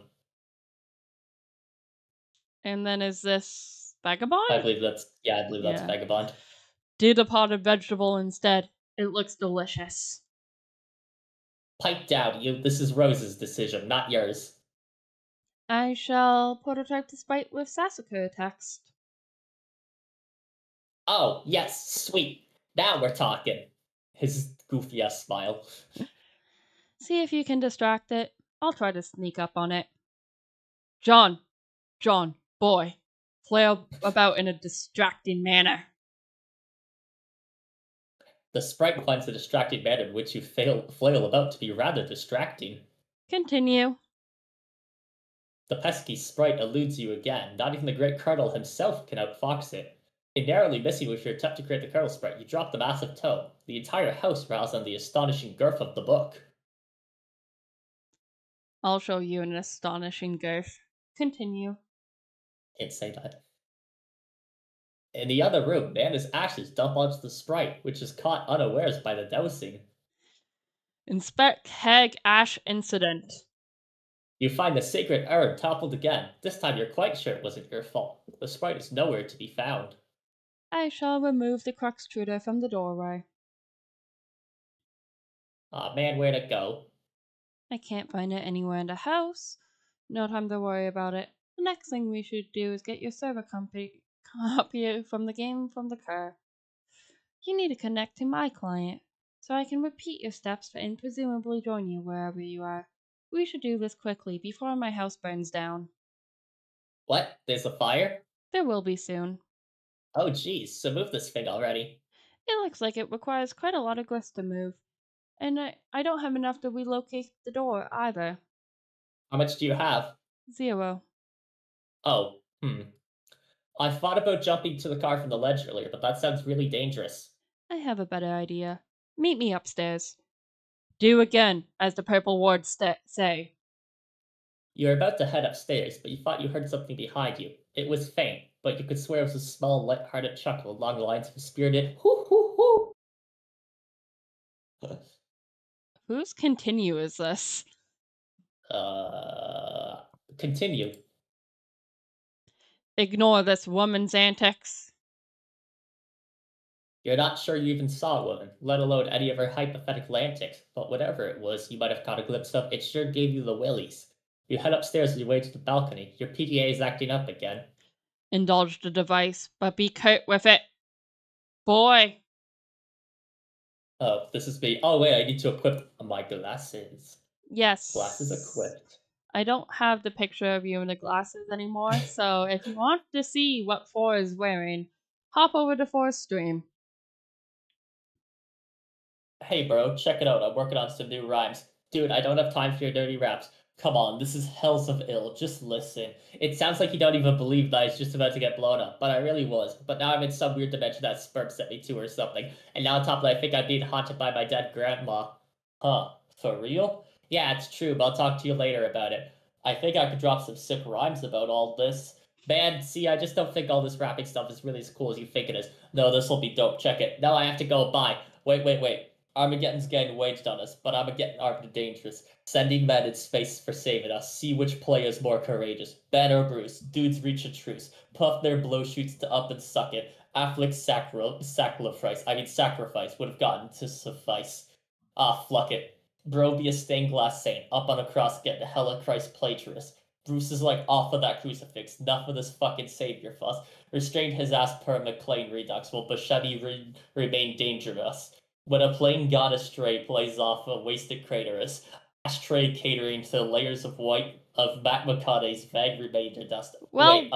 And then is this Vagabond? I believe that's Vagabond. Did a potted vegetable instead. It looks delicious. Pipe down, you. This is Rose's decision, not yours. I shall prototype the sprite with Sasuke text. Oh, yes, sweet. Now we're talking. His goofy ass smile. See if you can distract it. I'll try to sneak up on it. John, boy, flail about in a distracting manner. The sprite finds the distracting manner in which you flail about to be rather distracting. Continue. The pesky sprite eludes you again. Not even the great Colonel himself can outfox it. In narrowly missing with your attempt to create the Colonel sprite, you drop the massive toe. The entire house riles on the astonishing girth of the book. I'll show you an astonishing girth. Continue. Can't say that. In the other room, Nana's ashes dump onto the sprite, which is caught unawares by the dousing. Inspect Hag Ash incident. You find the sacred urn toppled again. This time you're quite sure it wasn't your fault. The sprite is nowhere to be found. I shall remove the cruxtruder from the doorway. Aw man, where'd it go? I can't find it anywhere in the house. No time to worry about it. The next thing we should do is get your server copy from the game from the car. You need to connect to my client, so I can repeat your steps and presumably join you wherever you are. We should do this quickly before my house burns down. What? There's a fire? There will be soon. Oh, geez. So move this thing already. It looks like it requires quite a lot of grist to move. And I don't have enough to relocate the door either. How much do you have? 0. Oh, I thought about jumping to the car from the ledge earlier, but that sounds really dangerous. I have a better idea. Meet me upstairs. Do again, as the Purple Ward say. You were about to head upstairs, but you thought you heard something behind you. It was faint, but you could swear it was a small, light-hearted chuckle along the lines of a spirited hoo hoo hoo. Whose continue is this? Continue. Ignore this woman's antics. You're not sure you even saw a woman, let alone any of her hypothetical antics, but whatever it was you might have caught a glimpse of, it sure gave you the willies. You head upstairs on your way to the balcony. Your PDA is acting up again. Indulge the device, but be curt with it. Boy. Oh, this is me. Oh, wait, I need to equip my glasses. Yes. Glasses equipped. I don't have the picture of you in the glasses anymore, so if you want to see what 4 is wearing, hop over to 4's stream. Hey, bro, check it out. I'm working on some new rhymes. Dude, I don't have time for your dirty raps. Come on, this is hells of ill. Just listen. It sounds like you don't even believe that I was just about to get blown up, but I really was. But now I'm in some weird dimension that SBURB sent me to or something. And now on top of that, I think I'm being haunted by my dead grandma. Huh, for real? Yeah, it's true, but I'll talk to you later about it. I think I could drop some sick rhymes about all this. Man, see, I just don't think all this rapping stuff is really as cool as you think it is. No, this will be dope. Check it. Now I have to go. Bye. Wait. Armageddon's getting waged on us, but Armageddon armed and dangerous. Sending men in space for saving us. See which player is more courageous. Ben or Bruce. Dudes reach a truce. Puff their blow shoots to up and suck it. Affleck's sacrifice would have gotten to suffice. Ah, fluck it. Bro be a stained glass saint. Up on a cross getting a hella Christ plagiarist. Bruce is like off of that crucifix. Enough of this fucking savior fuss. Restrained his ass per McLean Redux. Will Buscemi remain dangerous? When a plane gone astray plays off a wasted craterus, ashtray catering to layers of white of Matt McConaughey's vague remainder dust. Well, Wait,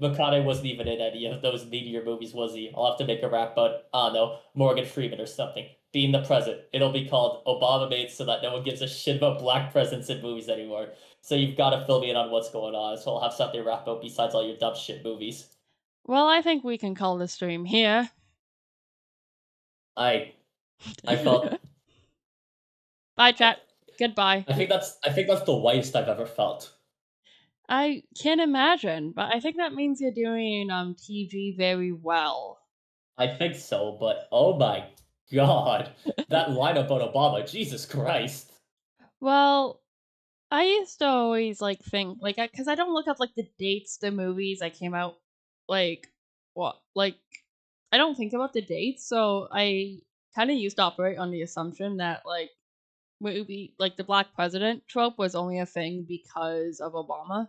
McConaughey wasn't even in any of those meteor movies, was he? I'll have to make a rap about, no, Morgan Freeman or something. Being the present. It'll be called Obama Made so that no one gives a shit about black presents in movies anymore. So you've got to fill me in on what's going on, so I'll have something to rap about besides all your dumb shit movies. Well, I think we can call the stream here. I felt. Bye, chat. Goodbye. I think that's the whitest I've ever felt. I can't imagine, but I think that means you're doing TG very well. I think so, but oh my god, that line about Obama, Jesus Christ. Well, I used to always think because I don't look up the dates the movies that came out I don't think about the dates, so I kind of used to operate on the assumption that movie the black president trope was only a thing because of Obama.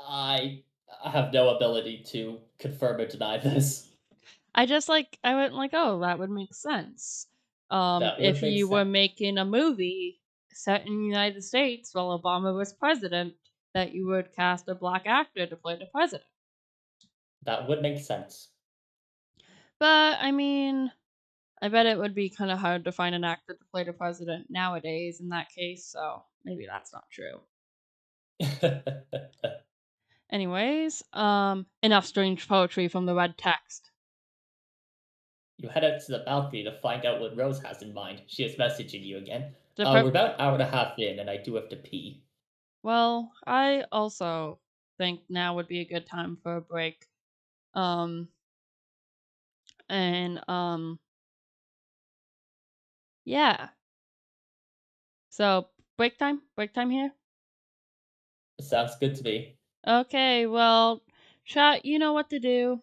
I have no ability to confirm or deny this. I just I went oh, that would make sense. If you were making a movie set in the United States while Obama was president, that you would cast a black actor to play the president. That would make sense. But, I mean, I bet it would be kind of hard to find an actor to play the president nowadays in that case, so maybe that's not true. Anyways, enough strange poetry from the red text. You head out to the balcony to find out what Rose has in mind. She is messaging you again. We're about an hour and a half in, and I do have to pee. Well, I also think now would be a good time for a break. Yeah. So, break time here? Sounds good to me. Okay, well, chat, you know what to do.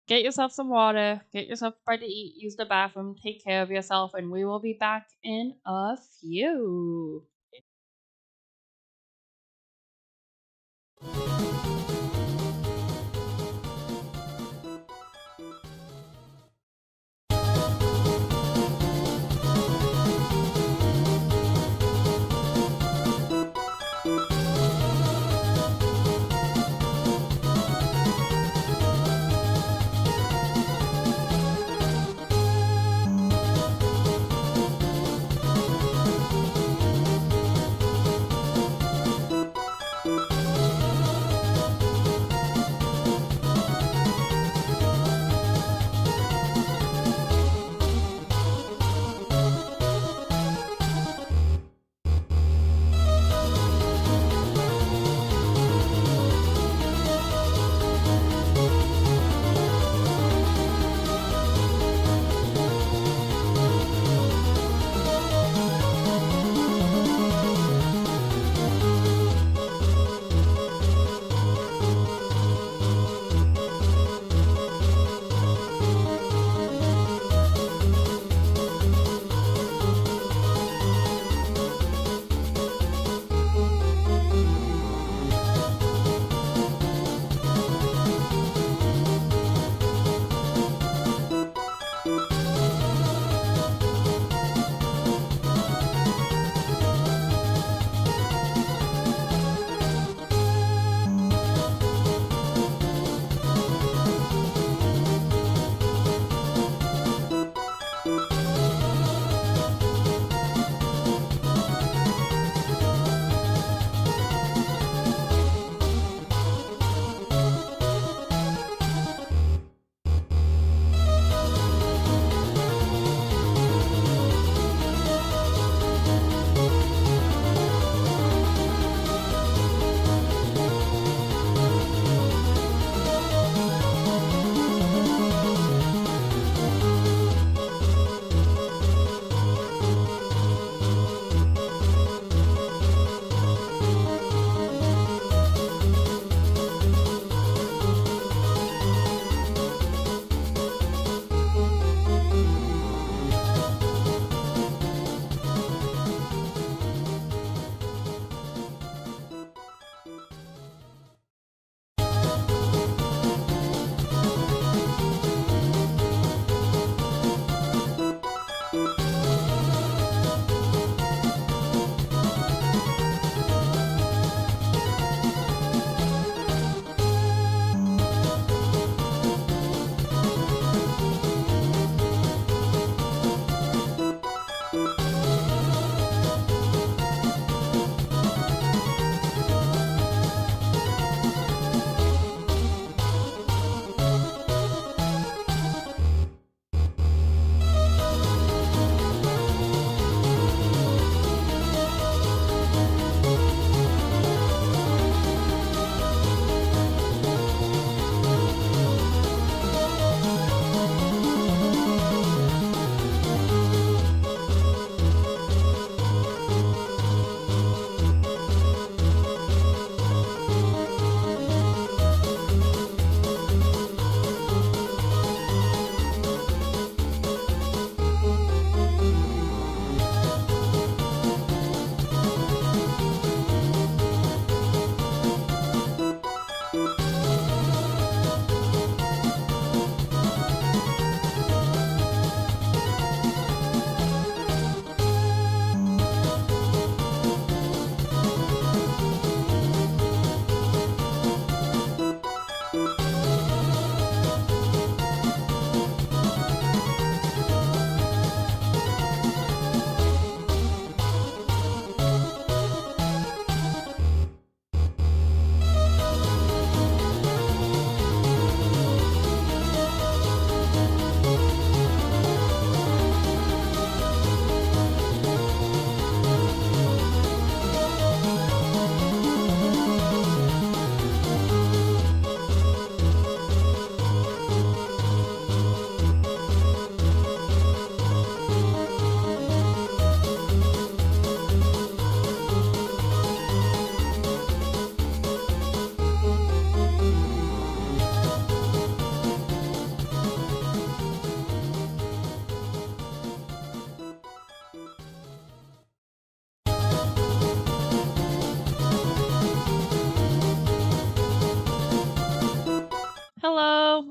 Get yourself some water, get yourself a bite to eat, use the bathroom, take care of yourself, and we will be back in a few.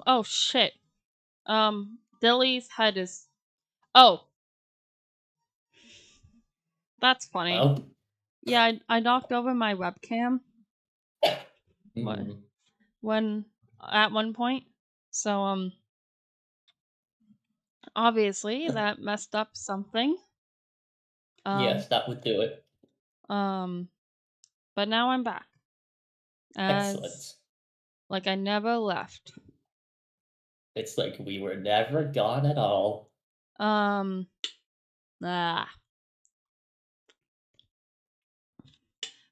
Oh shit. Dilly's head is. Oh, that's funny. Oh. Yeah, I knocked over my webcam Mm. when at one point. So obviously that messed up something. Yes, that would do it. But now I'm back. Excellent. Like I never left. It's like we were never gone at all. Ah.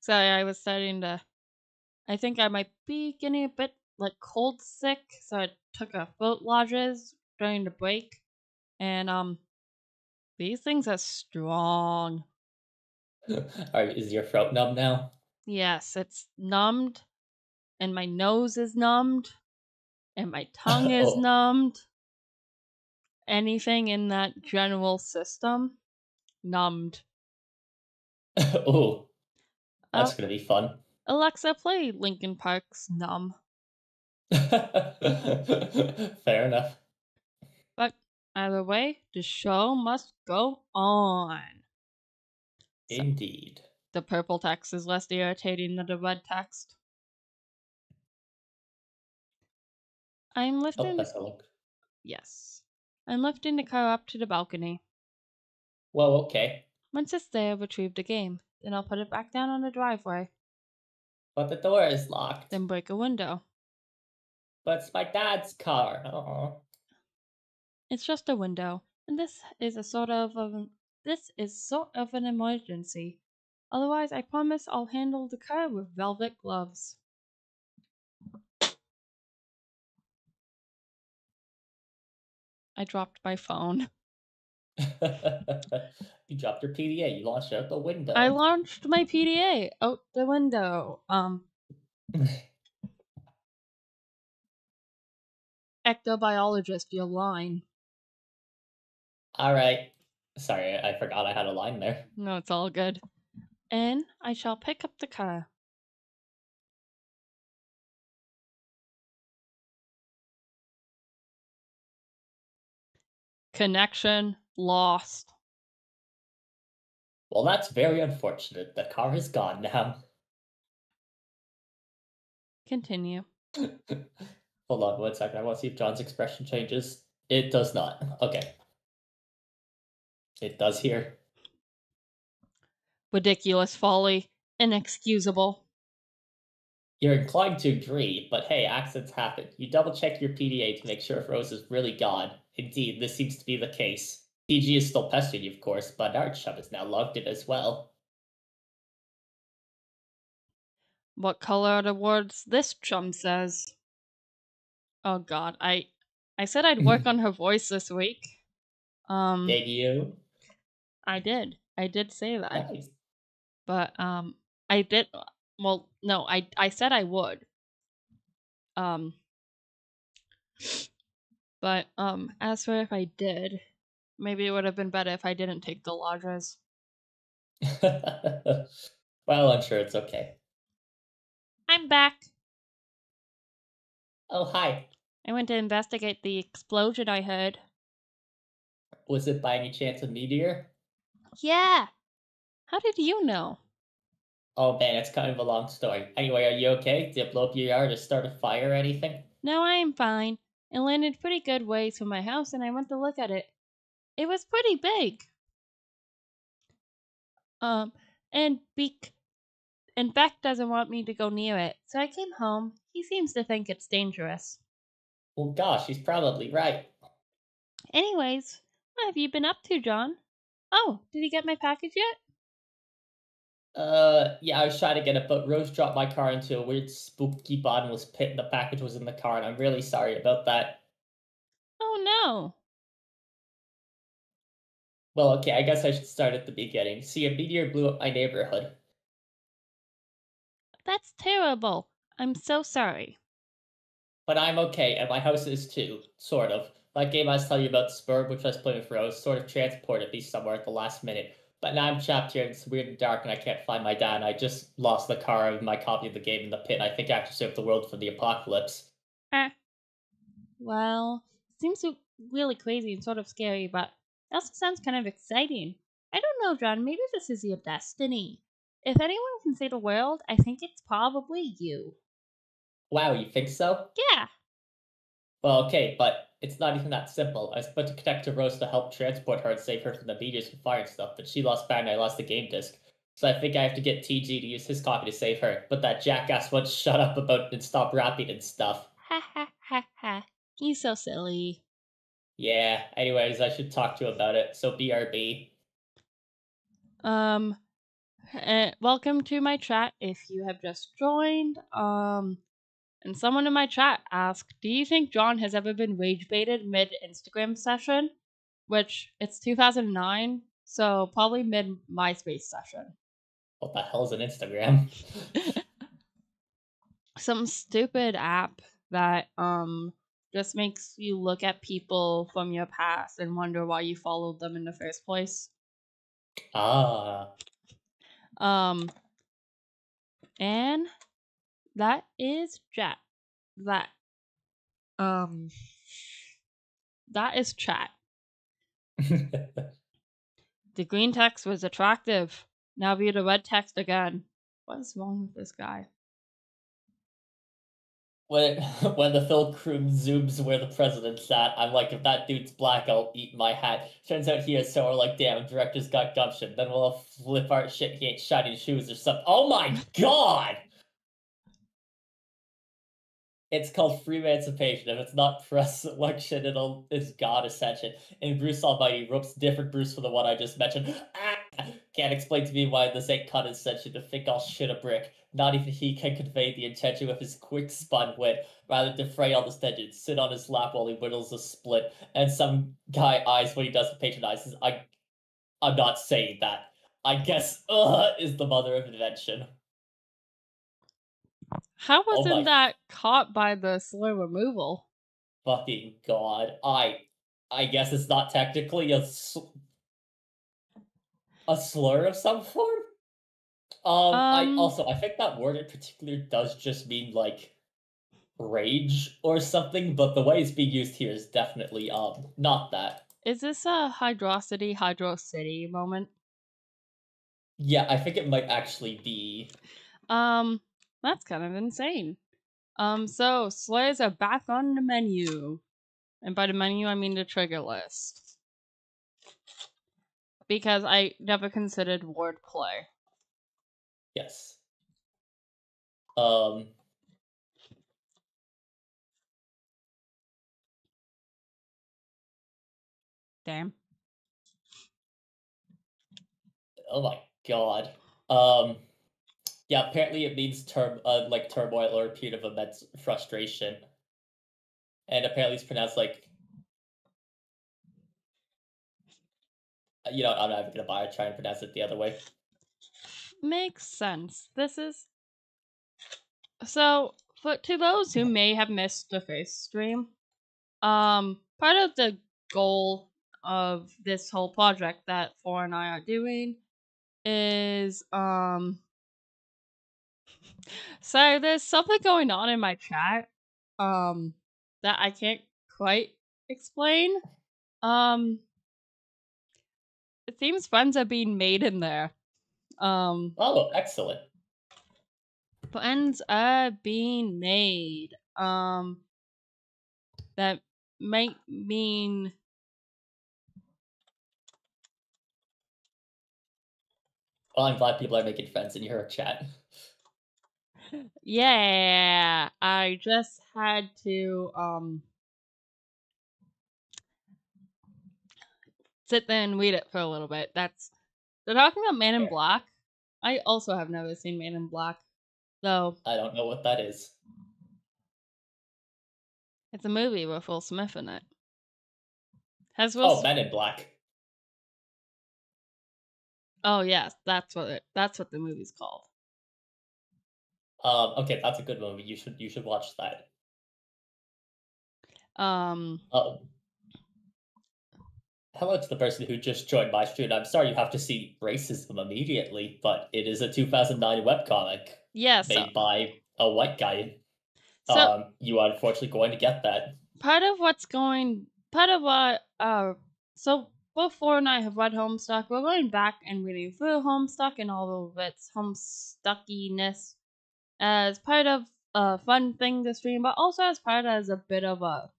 Sorry, I was starting to. I think I might be getting a bit like cold sick, so I took a foot lodges during the break, and these things are strong. Is your throat numb now? Yes, it's numbed, and my nose is numbed, and my tongue is Oh. numbed. Anything in that general system, numbed. Oh, that's gonna be fun. Alexa, play Linkin Park's Numb. Fair enough. But either way, the show must go on. So, Indeed. the purple text is less irritating than the red text. I'm lifting. Oh, that's a look. Yes. I'm lifting the car up to the balcony. Well, okay. Once it's there, retrieve the game. Then I'll put it back down on the driveway. But the door is locked. Then break a window. But it's my dad's car. Oh. It's just a window, and this is sort of an emergency. Otherwise, I promise I'll handle the car with velvet gloves. I dropped my phone. You dropped your PDA. You launched it out the window. I launched my PDA out the window. Ectobiologist, you're lying. All right. Sorry, I forgot I had a line there. No, it's all good. And I shall pick up the car. Connection lost. Well, that's very unfortunate. The car is gone now. Continue. Hold on 1 second. I want to see if John's expression changes. It does not. Okay. It does here. Ridiculous folly. Inexcusable. You're inclined to agree, but hey, accidents happen. You double check your PDA to make sure if Rose is really gone. Indeed, this seems to be the case. PG is still pestering you, of course, but our chum is now logged in as well. What color are the words this chum says? Oh god, I said I'd work on her voice this week. Did you? I did. I did say that. Nice. But I did well, no, I said I would. But as for if I did, maybe it would have been better if I didn't take the lodges. Well, I'm sure it's okay. I'm back. Oh, hi. I went to investigate the explosion I heard. Was it by any chance a meteor? Yeah. How did you know? Oh man, it's kind of a long story. Anyway, are you okay? Did it blow up your yard or start a fire or anything? No, I am fine. It landed pretty good ways from my house, and I went to look at it. It was pretty big. And Beck doesn't want me to go near it, so I came home. He seems to think it's dangerous. Well, gosh, he's probably right. Anyways, what have you been up to, John? Oh, did he get my package yet? Yeah, I was trying to get it, but Rose dropped my car into a weird spooky bottomless pit and the package was in the car, and I'm really sorry about that. Oh no. Well, okay, I guess I should start at the beginning. See, a meteor blew up my neighborhood. That's terrible. I'm so sorry. But I'm okay, and my house is too, sort of. That game I was telling you about, SBURB, which I was playing with Rose, sort of transported me somewhere at the last minute. But now I'm trapped here and it's weird and dark and I can't find my dad and I just lost the car and my copy of the game in the pit and I think I have to save the world from the apocalypse. Well, it seems really crazy and sort of scary, but it also sounds kind of exciting. I don't know, John. Maybe this is your destiny. If anyone can save the world, I think it's probably you. Wow, you think so? Yeah. Well, okay, but it's not even that simple. I was supposed to connect to Rose to help transport her and save her from the meteors and fire and stuff, but she lost power and I lost the game disc. So I think I have to get TG to use his copy to save her, but that jackass won't shut up about and stop rapping and stuff. Ha ha ha ha. He's so silly. Yeah, anyways, I should talk to you about it, so BRB. Welcome to my chat if you have just joined. And someone in my chat asked, do you think John has ever been rage baited mid Instagram session? Which it's 2009, so probably mid MySpace session. What the hell's an Instagram? Some stupid app that just makes you look at people from your past and wonder why you followed them in the first place. Ah. And that is chat. That is chat. The green text was attractive. Now view the red text again. What is wrong with this guy? When the film crew zooms where the president's at, I'm like, if that dude's black, I'll eat my hat. Turns out he is, so we're like, damn, director's got gumption. Then we'll flip art shit, he ain't shiny shoes or something. Oh my god! It's called free emancipation. If it's not press selection, it's God ascension. And Bruce Almighty ropes different Bruce for the one I just mentioned. Ah! Can't explain to me why this ain't condescension to think I'll shit a brick. Not even he can convey the intention with his quick spun wit. Rather defray all the tension, sit on his lap while he whittles a split, and some guy eyes when he doesn't patronize. I'm not saying that. I guess is the mother of invention. How wasn't that caught by the slur removal? Fucking god. I guess it's not technically a slur of some form? I think that word in particular does just mean, like, rage or something, but the way it's being used here is definitely, not that. Is this a Hydro City moment? Yeah, I think it might actually be. That's kind of insane. So slurs are back on the menu. And by the menu, I mean the trigger list. Because I never considered wordplay. Yes. Damn. Oh my god. Yeah, apparently it means like turmoil or a period of immense frustration. And apparently it's pronounced like, I'm not even gonna bother trying to pronounce it the other way. Makes sense. This is so to those who may have missed the first stream, part of the goal of this whole project that Four and I are doing is so there's something going on in my chat that I can't quite explain. It seems friends are being made in there. Oh, excellent. Friends are being made. That might mean Well, I'm glad people are making friends in your chat. yeah, I just had to sit there and read it for a little bit. They're talking about Man in Black. I also have never seen Man in Black, though. I don't know what that is. It's a movie with Will Smith in it. Men in Black. Oh yes, that's what the movie's called. Okay, that's a good movie. You should watch that. Hello to the person who just joined my stream. I'm sorry you have to see racism immediately, but it is a 2009 webcomic. Yes. Made by a white guy. So, you are unfortunately going to get that. part of what so both Four and I have read Homestuck. We're going back and reading through Homestuck and all of its Homestuckiness as part of a fun thing to stream, but also as part as a bit of a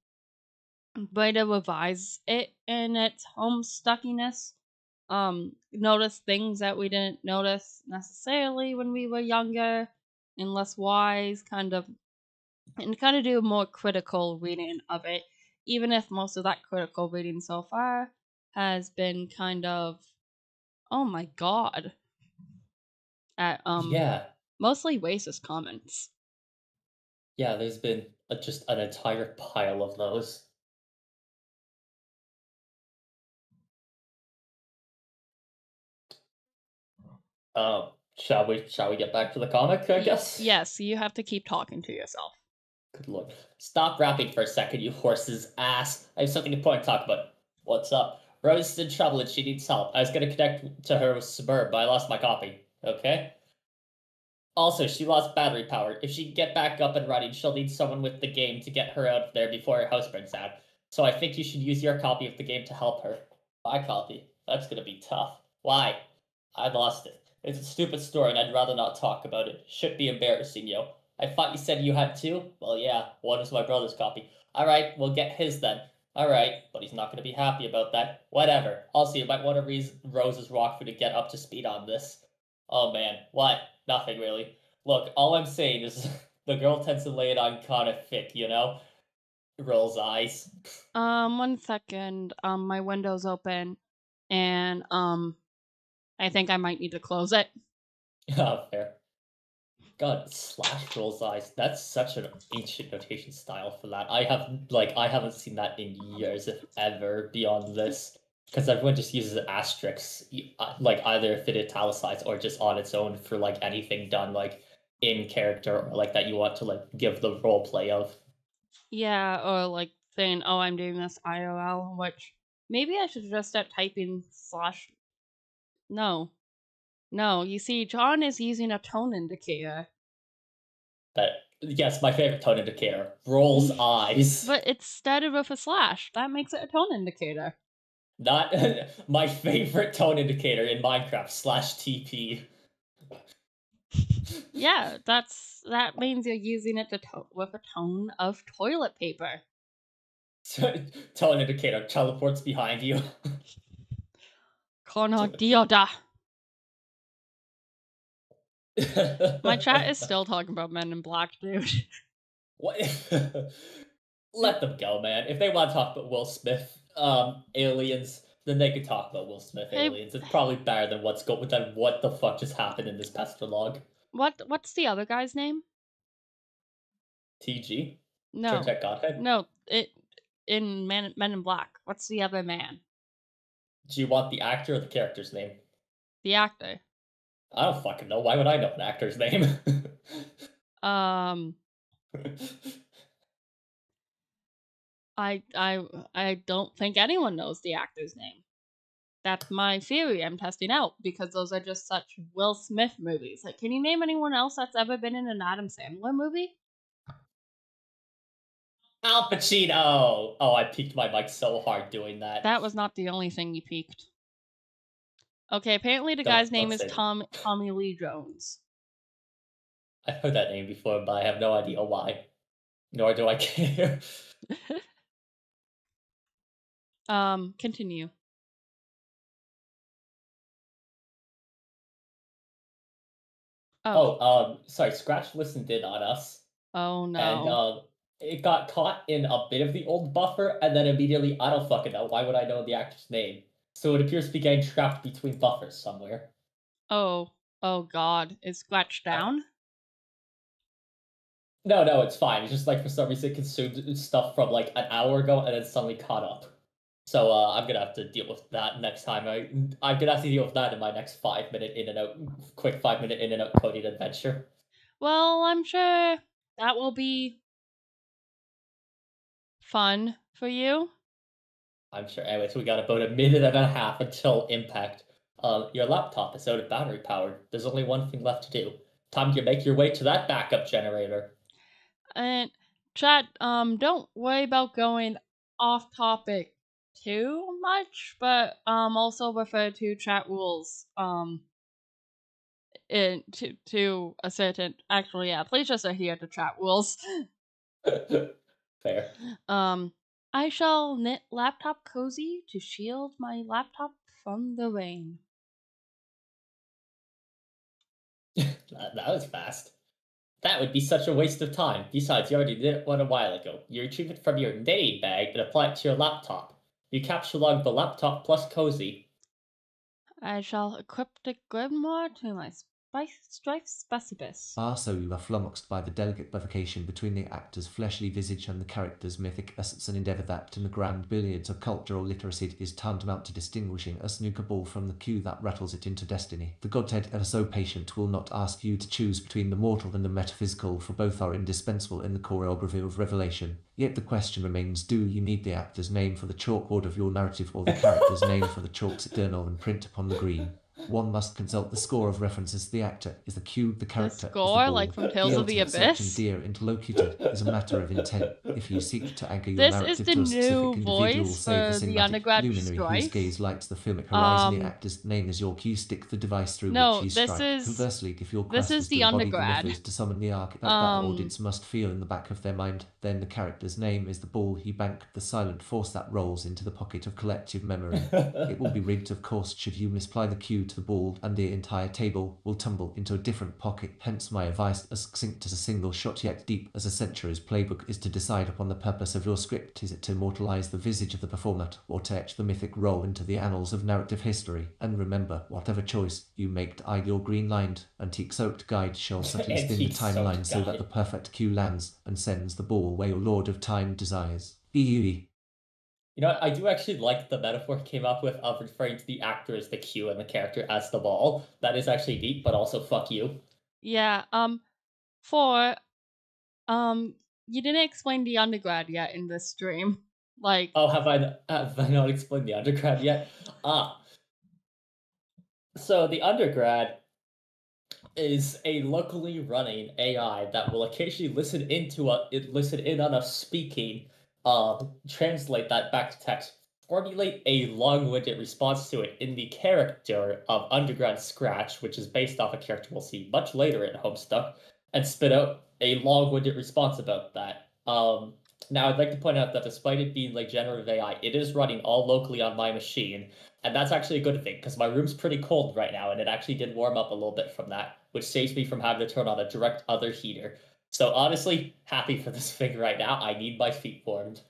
way to revise it in its Homestuckiness. Notice things that we didn't notice necessarily when we were younger and less wise, kind of do a more critical reading of it, even if most of that critical reading so far has been kind of, oh my god, at Yeah. mostly racist comments. Yeah, there's been just an entire pile of those. Shall we get back to the comic, I guess? Yes, you have to keep talking to yourself. Good lord. Stop rapping for a second, you horse's ass. I have something important to talk about. What's up? Rose is in trouble and she needs help. I was gonna connect to her with SBURB, but I lost my copy. Okay? Also, she lost battery power. If she can get back up and running, she'll need someone with the game to get her out of there before her house burns out. So I think you should use your copy of the game to help her. My copy? That's gonna be tough. Why? I lost it. It's a stupid story and I'd rather not talk about it. Should be embarrassing, yo. I thought you said you had two? Well, yeah, one is my brother's copy. Alright, we'll get his then. Alright, but he's not gonna be happy about that. Whatever. Also, you might want to read Rose's walkthrough to get up to speed on this. Oh man, what? Nothing really. Look, all I'm saying is the girl tends to lay it on kind of thick, you know? Rolls eyes. 1 second. My window's open, and I think I might need to close it. Oh, fair. God, slash rolls eyes. That's such an ancient notation style for that. I haven't seen that in years, if ever, beyond this. Because everyone just uses asterisks, like either if it italicized or just on its own for like anything done like in character or like that you want to like give the role play of. Yeah, or like saying, "Oh, I'm doing this IRL," which maybe I should just start typing slash. No, you see, John is using a tone indicator. But yes, my favorite tone indicator. Rolls eyes. But it started with a slash. That makes it a tone indicator. Not my favorite tone indicator in Minecraft /TP. Yeah, that means you're using it with a tone of toilet paper. Tone indicator teleports behind you. Kono dioda. My chat is still talking about Men in Black, dude. What? Let them go, man. If they want to talk about Will Smith, aliens, then they could talk about Will Smith aliens. It's probably better than what the fuck just happened in this pastelog. What's the other guy's name? TG? No. Tech Godhead? No, in Men in Black. What's the other man? Do you want the actor or the character's name? The actor. I don't fucking know. Why would I know an actor's name? I don't think anyone knows the actor's name. That's my theory I'm testing out, because those are just such Will Smith movies. Like, can you name anyone else that's ever been in an Adam Sandler movie? Al Pacino! Oh, I peaked my mic so hard doing that. That was not the only thing you peaked. Okay, apparently the guy's name is Tommy Lee Jones. I've heard that name before, but I have no idea why. Nor do I care. Continue. Sorry, Scratch listened in on us. Oh no. And it got caught in a bit of the old buffer, and then immediately, I don't fucking know, why would I know the actor's name? So it appears to be getting trapped between buffers somewhere. Oh god. Is Scratch down? No, it's fine. It's just like for some reason it consumed stuff from like an hour ago and then suddenly caught up. So I'm gonna have to deal with that next time. I'm gonna have to deal with that in my next 5-minute in and out, quick 5-minute in and out coding adventure. Well, I'm sure that will be fun for you. I'm sure. Anyways, we got about a minute and a half until impact. Your laptop is out of battery power. There's only one thing left to do. Time to make your way to that backup generator. And Chat, don't worry about going off topic too much, but also refer to chat rules to a certain, actually, yeah, please just adhere to chat rules. Fair. I shall knit laptop cozy to shield my laptop from the rain. That was fast. That would be such a waste of time. Besides, you already did it one a while ago. You retrieve it from your knitting bag and apply it to your laptop. You capture log the laptop plus cozy. I shall equip the grimoire to my strife specibus. So you are flummoxed by the delicate bifurcation between the actor's fleshly visage and the character's mythic essence, an endeavour that, in the grand billiards of cultural literacy, is tantamount to distinguishing a snooker ball from the cue that rattles it into destiny. The Godhead, ever so patient, will not ask you to choose between the mortal and the metaphysical, for both are indispensable in the choreography of revelation. Yet the question remains, do you need the actor's name for the chalkboard of your narrative, or the character's name for the chalk's eternal and print upon the green? One must consult the score of references. The actor is the cue, the character score, is the ball. like from Tales the of the ultimate Abyss? search and dear interlocutor is a matter of intent. If you seek to anchor your This is narrative the to a specific new individual, voice say the for the cinematic Undergrad luminary whose Strife. gaze lights the filmic horizon, the actor's name is your cue, stick the device through No, which you this strike. is- Conversely, if your this quest is is the to embody the Undergrad. mythos, to summon the arc that the audience must feel in the back of their mind, then the character's name is the ball you bank, the silent force that rolls into the pocket of collective memory. It will be rigged, of course, should you misapply the cue to the ball, and the entire table will tumble into a different pocket. Hence my advice, as succinct as a single shot yet deep as a century's playbook, is to decide upon the purpose of your script. Is it to immortalize the visage of the performer, or to etch the mythic role into the annals of narrative history? And remember, whatever choice you make, your green-lined, antique-soaked guide shall subtly spin the timeline so that the perfect cue lands and sends the ball where your Lord of Time desires. Beauty. You know what? I do actually like the metaphor he came up with of referring to the actor as the cue and the character as the ball. That is actually deep, but also fuck you. Yeah, for, you didn't explain the Undergrad yet in this stream. Like... Oh, have I not explained the Undergrad yet? So the Undergrad is a locally running AI that will occasionally listen in on us speaking, translate that back to text, formulate a long-winded response to it in the character of Undergrad Scratch, which is based off a character we'll see much later in Homestuck, and spit out a long-winded response about that. Now, I'd like to point out that despite it being like generative AI, it is running all locally on my machine, and that's actually a good thing, because my room's pretty cold right now, and it actually did warm up a little bit from that, which saves me from having to turn on a direct other heater. So honestly, happy for this thing right now. I need my feet warmed.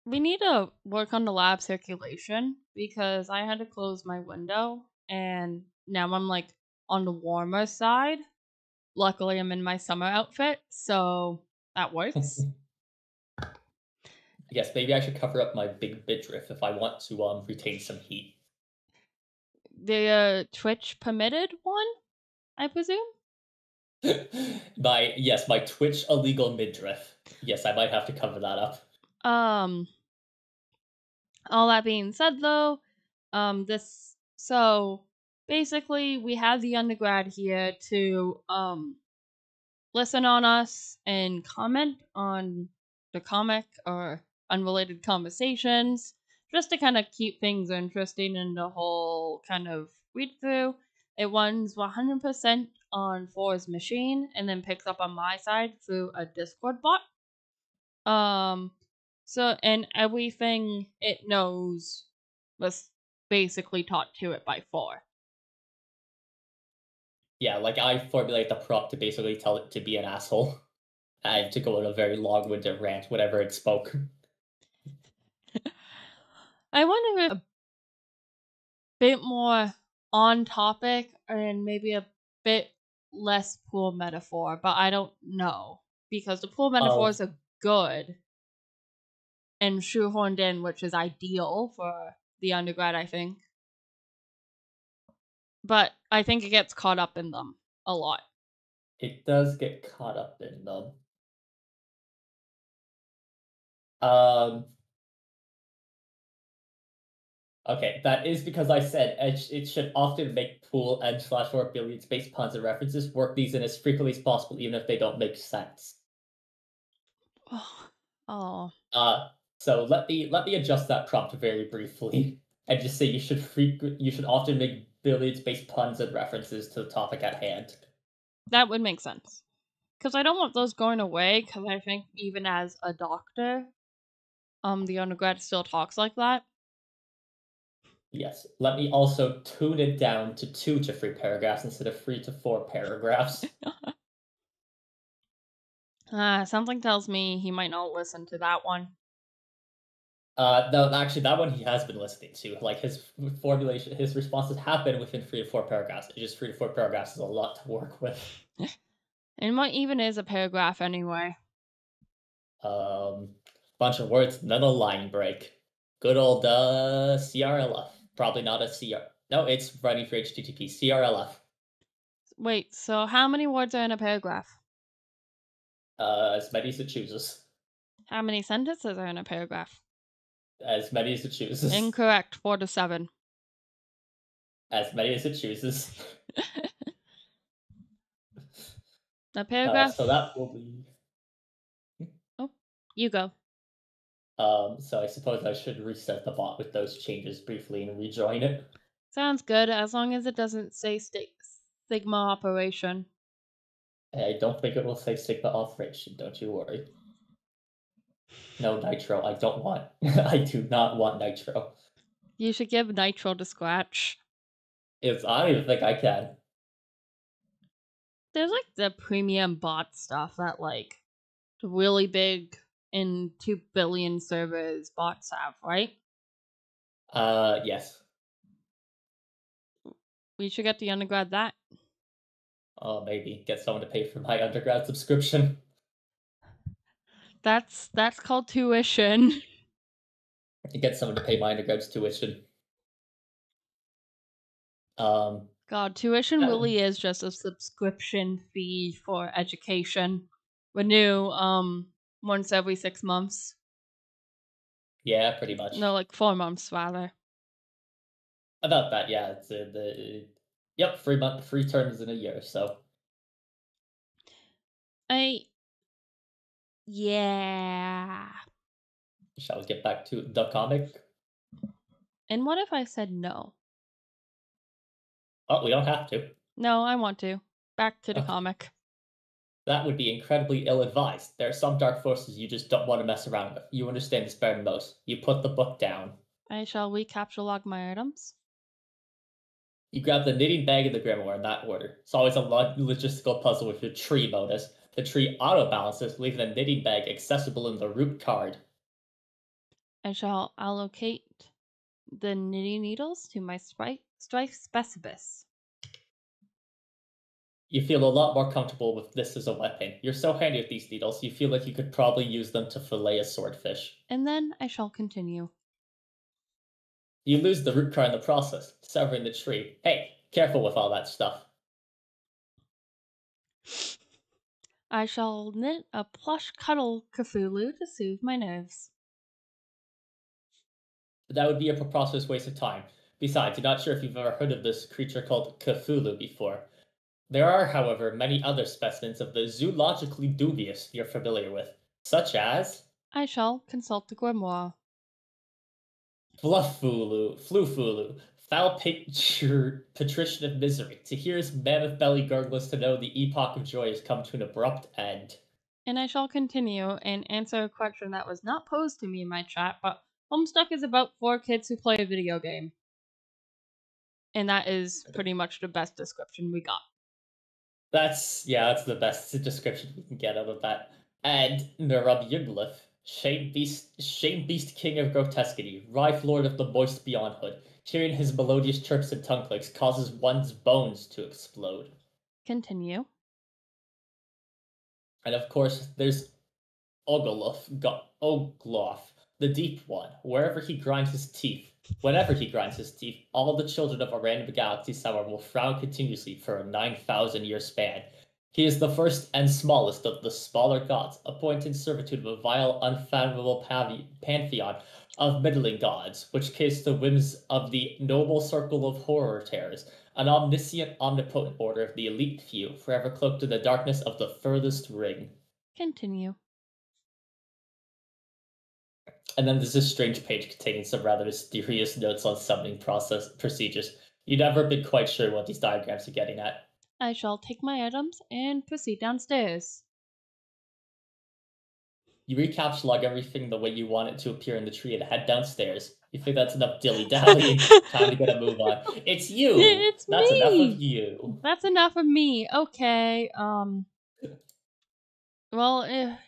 We need to work on the lab circulation, because I had to close my window, and now I'm like on the warmer side. Luckily, I'm in my summer outfit, so that works. Yes, maybe I should cover up my big midriff if I want to retain some heat. The Twitch permitted one, I presume? my Twitch illegal midriff. Yes, I might have to cover that up. All that being said, though, so basically we have the Undergrad here to listen on us and comment on the comic or unrelated conversations, just to kind of keep things interesting in the whole kind of read through. It runs 100% on Four's machine and then picks up on my side through a Discord bot. So, and everything it knows was basically taught to it by Four. Yeah, like I formulate the prompt to basically tell it to be an asshole and to go on a very long-winded rant whenever it spoke. I wonder if a bit more on topic and maybe a bit less pool metaphor, but I don't know, because the pool metaphors are good and shoehorned in, which is ideal for the Undergrad, I think. But I think it gets caught up in them a lot. It does get caught up in them. Okay, that is because I said it should often make pool and /or billiards based puns and references, work these in as frequently as possible, even if they don't make sense. Oh, So let me adjust that prompt very briefly and just say you should often make billiards-based puns and references to the topic at hand. that would make sense. Because I don't want those going away, because I think even as a doctor, the undergrad still talks like that. Yes. Let me also tune it down to 2 to 3 paragraphs instead of 3 to 4 paragraphs. Something tells me he might not listen to that one. No, actually, that one he has been listening to. Like his responses have been within 3 to 4 paragraphs. It's just 3 to 4 paragraphs is a lot to work with. And what even is a paragraph anyway? Bunch of words, none a line break. Good old CRLF. Probably not a CR. No, it's running for HTTP. CRLF. Wait, so how many words are in a paragraph? As many as it chooses. How many sentences are in a paragraph? As many as it chooses. Incorrect, 4 to 7. As many as it chooses. A paragraph. So that will be. Oh, you go. So I suppose I should reset the bot with those changes briefly and rejoin it. Sounds good, as long as it doesn't say Sigma operation. I don't think it will say Sigma operation, don't you worry. No Nitro, I don't want. I do not want Nitro. You should give Nitro to Scratch. I don't even think I can. There's like the premium bot stuff that like the really big in 2 billion servers bots have, right? Yes. We should get the undergrad that. Oh, maybe get someone to pay for my undergrad subscription. That's called tuition. Get someone to pay my undergrad's tuition. God, tuition That really is just a subscription fee for education. Renew once every 6 months. yeah, pretty much. No, like 4 months rather. About that, yeah. It's yep, 3 terms in a year. So Yeah. shall we get back to the comic? And what if I said no? Oh, we don't have to. No, I want to. Back to the Okay. comic. That would be incredibly ill-advised. There are some dark forces you just don't want to mess around with. You understand this better than most. You put the book down. I shall recapture log my items. You grab the knitting bag and the grimoire in that order. It's always a logistical puzzle with your tree bonus. The tree auto-balances, leaving the knitting bag accessible in the root card. I shall allocate the knitting needles to my strife specibus. You feel a lot more comfortable with this as a weapon. You're so handy with these needles, you feel like you could probably use them to fillet a swordfish. And then I shall continue. You lose the root card in the process, severing the tree. Hey, careful with all that stuff. I shall knit a plush cuddle Cthulhu to soothe my nerves. That would be a preposterous waste of time. Besides, you're not sure if you've ever heard of this creature called Cthulhu before. There are, however, many other specimens of the zoologically dubious you're familiar with, such as I shall consult the grimoire. Flufulu, foul patrician of misery. To hear his mammoth belly gurgles to know the epoch of joy has come to an abrupt end. And I shall continue and answer a question that was not posed to me in my chat, but Homestuck is about 4 kids who play a video game. And that is pretty much the best description we got. That's the best description we can get out of that. And Nerub Yugglif, Shame Beast King of Grotesquity, Rife Lord of the Moist Beyondhood. Hearing his melodious chirps and tongue clicks causes one's bones to explode. Continue. And of course, there's Ogloff, the Deep One, wherever he grinds his teeth. Whenever he grinds his teeth, all the children of a random galaxy somewhere will frown continuously for a 9,000-year span. He is the first and smallest of the smaller gods, appointed servitude of a vile, unfathomable pantheon of middling gods, which caters to the whims of the noble circle of horror terrors, an omniscient, omnipotent order of the elite few, forever cloaked in the darkness of the furthest ring. Continue. And then there's this strange page containing some rather mysterious notes on summoning process procedures. You've never been quite sure what these diagrams are getting at. I shall take my items and proceed downstairs. You recapsulate everything the way you want it to appear in the tree and head downstairs. You think that's enough dilly-dallying? Time to get a move on. It's you! It's That's me! enough of you. That's enough of me. Okay, well,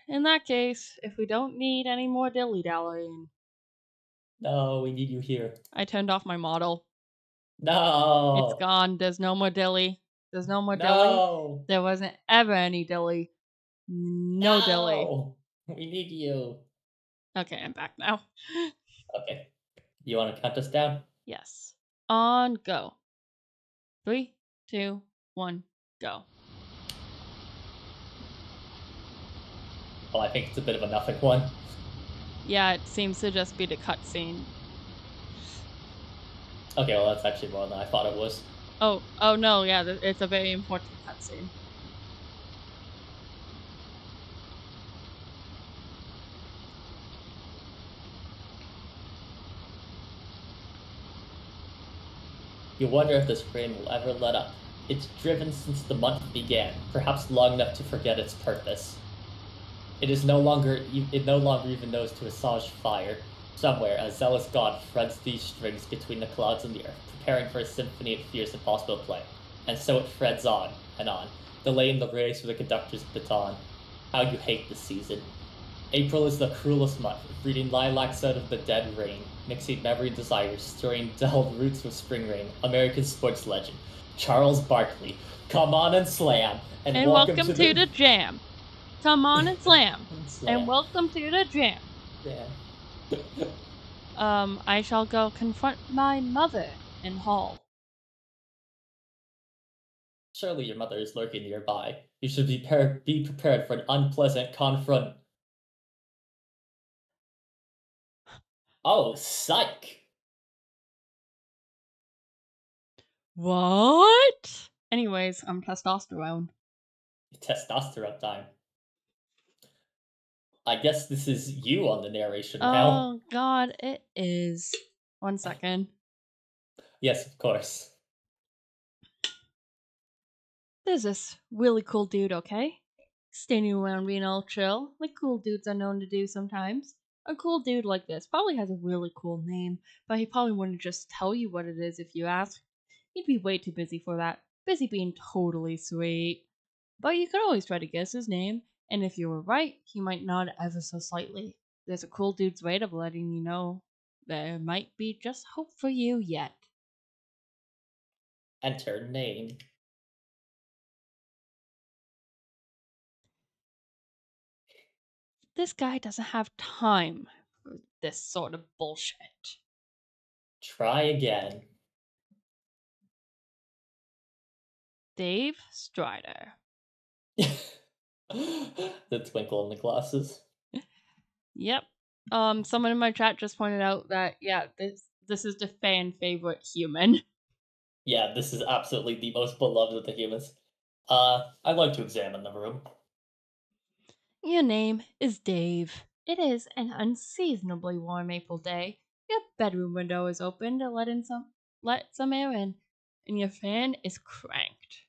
in that case, if we don't need any more dilly-dallying. No, we need you here. I turned off my model. No! It's gone. There's no more dilly. There's no more dilly. No! There wasn't ever any dilly. No dilly. No! We need you. Okay, I'm back now. Okay. You want to count us down? Yes. On go. 3, 2, 1, go. Oh, I think it's a bit of a nothing one. Yeah, it seems to just be the cutscene. Okay, well, that's actually more than I thought it was. Oh no, yeah, it's a very important cutscene. You wonder if this rain will ever let up. It's driven since the month began, perhaps long enough to forget its purpose. It no longer even knows to assuage fire. Somewhere, a zealous god threads these strings between the clouds and the earth, preparing for a symphony of fierce impossible play. And so it threads on and on, delaying the race with the conductor's baton. How you hate this season. April is the cruelest month, breeding lilacs out of the dead rain, mixing memory and desires, stirring dulled roots with spring rain. American sports legend, Charles Barkley. Come on and slam. And welcome to the jam. Come on and slam. Slam. And welcome to the jam. Yeah. I shall go confront my mother in hall. Surely your mother is lurking nearby. You should be prepared for an unpleasant confront. Oh, psych! What? Anyways, I'm testosterone. Testosterone time. I guess this is you on the narration now. Oh god, it is. 1 second. Yes, of course. There's this really cool dude, okay? Standing around being all chill, like cool dudes are known to do sometimes. A cool dude like this probably has a really cool name, but he probably wouldn't just tell you what it is if you asked. He'd be way too busy for that. Busy being totally sweet. But you could always try to guess his name, and if you were right, he might nod ever so slightly. There's a cool dude's way of letting you know there might be just hope for you yet. Enter name. This guy doesn't have time for this sort of bullshit. Try again. Dave Strider. The twinkle in the glasses. Yep. Someone in my chat just pointed out that this is the fan favorite human. Yeah, this is absolutely the most beloved of the humans. I'd like to examine the room. Your name is Dave. It is an unseasonably warm April day. Your bedroom window is open to let some air in, and your fan is cranked.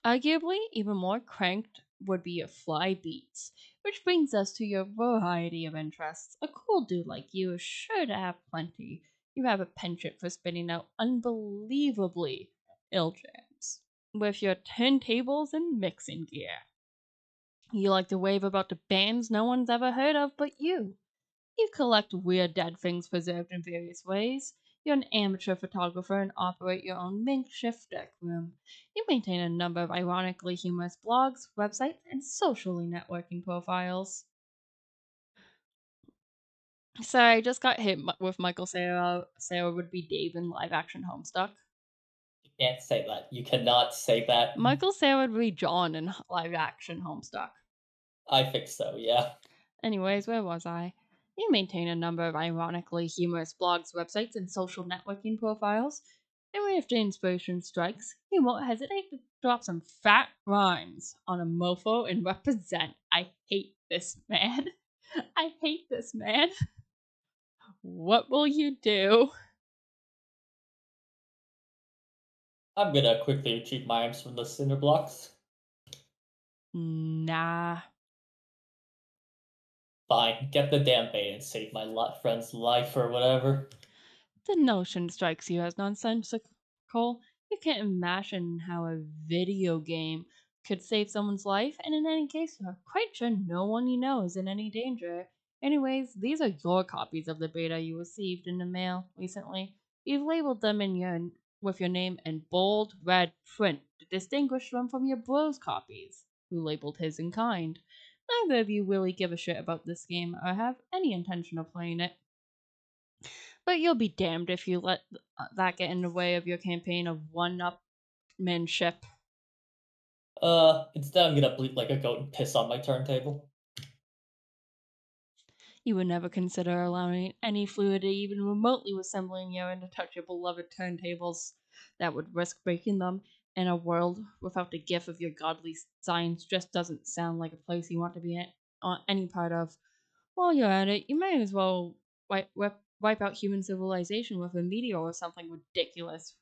Arguably, even more cranked would be your fly beats, which brings us to your variety of interests. A cool dude like you is sure to have plenty. You have a penchant for spinning out unbelievably ill jams with your turntables and mixing gear. You like to rave about the bands no one's ever heard of but you. You collect weird dead things preserved in various ways. You're an amateur photographer and operate your own makeshift deck room. You maintain a number of ironically humorous blogs, websites, and socially networking profiles. Sorry, I just got hit with Michael Cera. Cera would be Dave in live-action Homestuck. You can't say that. You cannot say that. Michael Cera would be John in live-action Homestuck. I think so, yeah. Anyways, where was I? You maintain a number of ironically humorous blogs, websites, and social networking profiles. And if the inspiration strikes, you won't hesitate to drop some fat rhymes on a mofo and represent. I hate this man. I hate this man. What will you do? I'm gonna quickly retrieve my items from the cinder blocks. Nah. Fine, get the damn bait and save my friend's life or whatever. The notion strikes you as nonsensical. You can't imagine how a video game could save someone's life, and in any case, you're quite sure no one you know is in any danger. Anyways, these are your copies of the beta you received in the mail recently. You've labeled them with your name in bold red print to distinguish them from your bro's copies, who labeled his in kind. Neither of you really give a shit about this game or have any intention of playing it. But you'll be damned if you let that get in the way of your campaign of one-upmanship. Instead I'm gonna bleat like a goat and piss on my turntable. You would never consider allowing any fluid to even remotely resembling your into touch your beloved turntables. That would risk breaking them, and a world without the gift of your godly science just doesn't sound like a place you want to be any part of. While you're at it, you might as well wipe out human civilization with a meteor or something ridiculous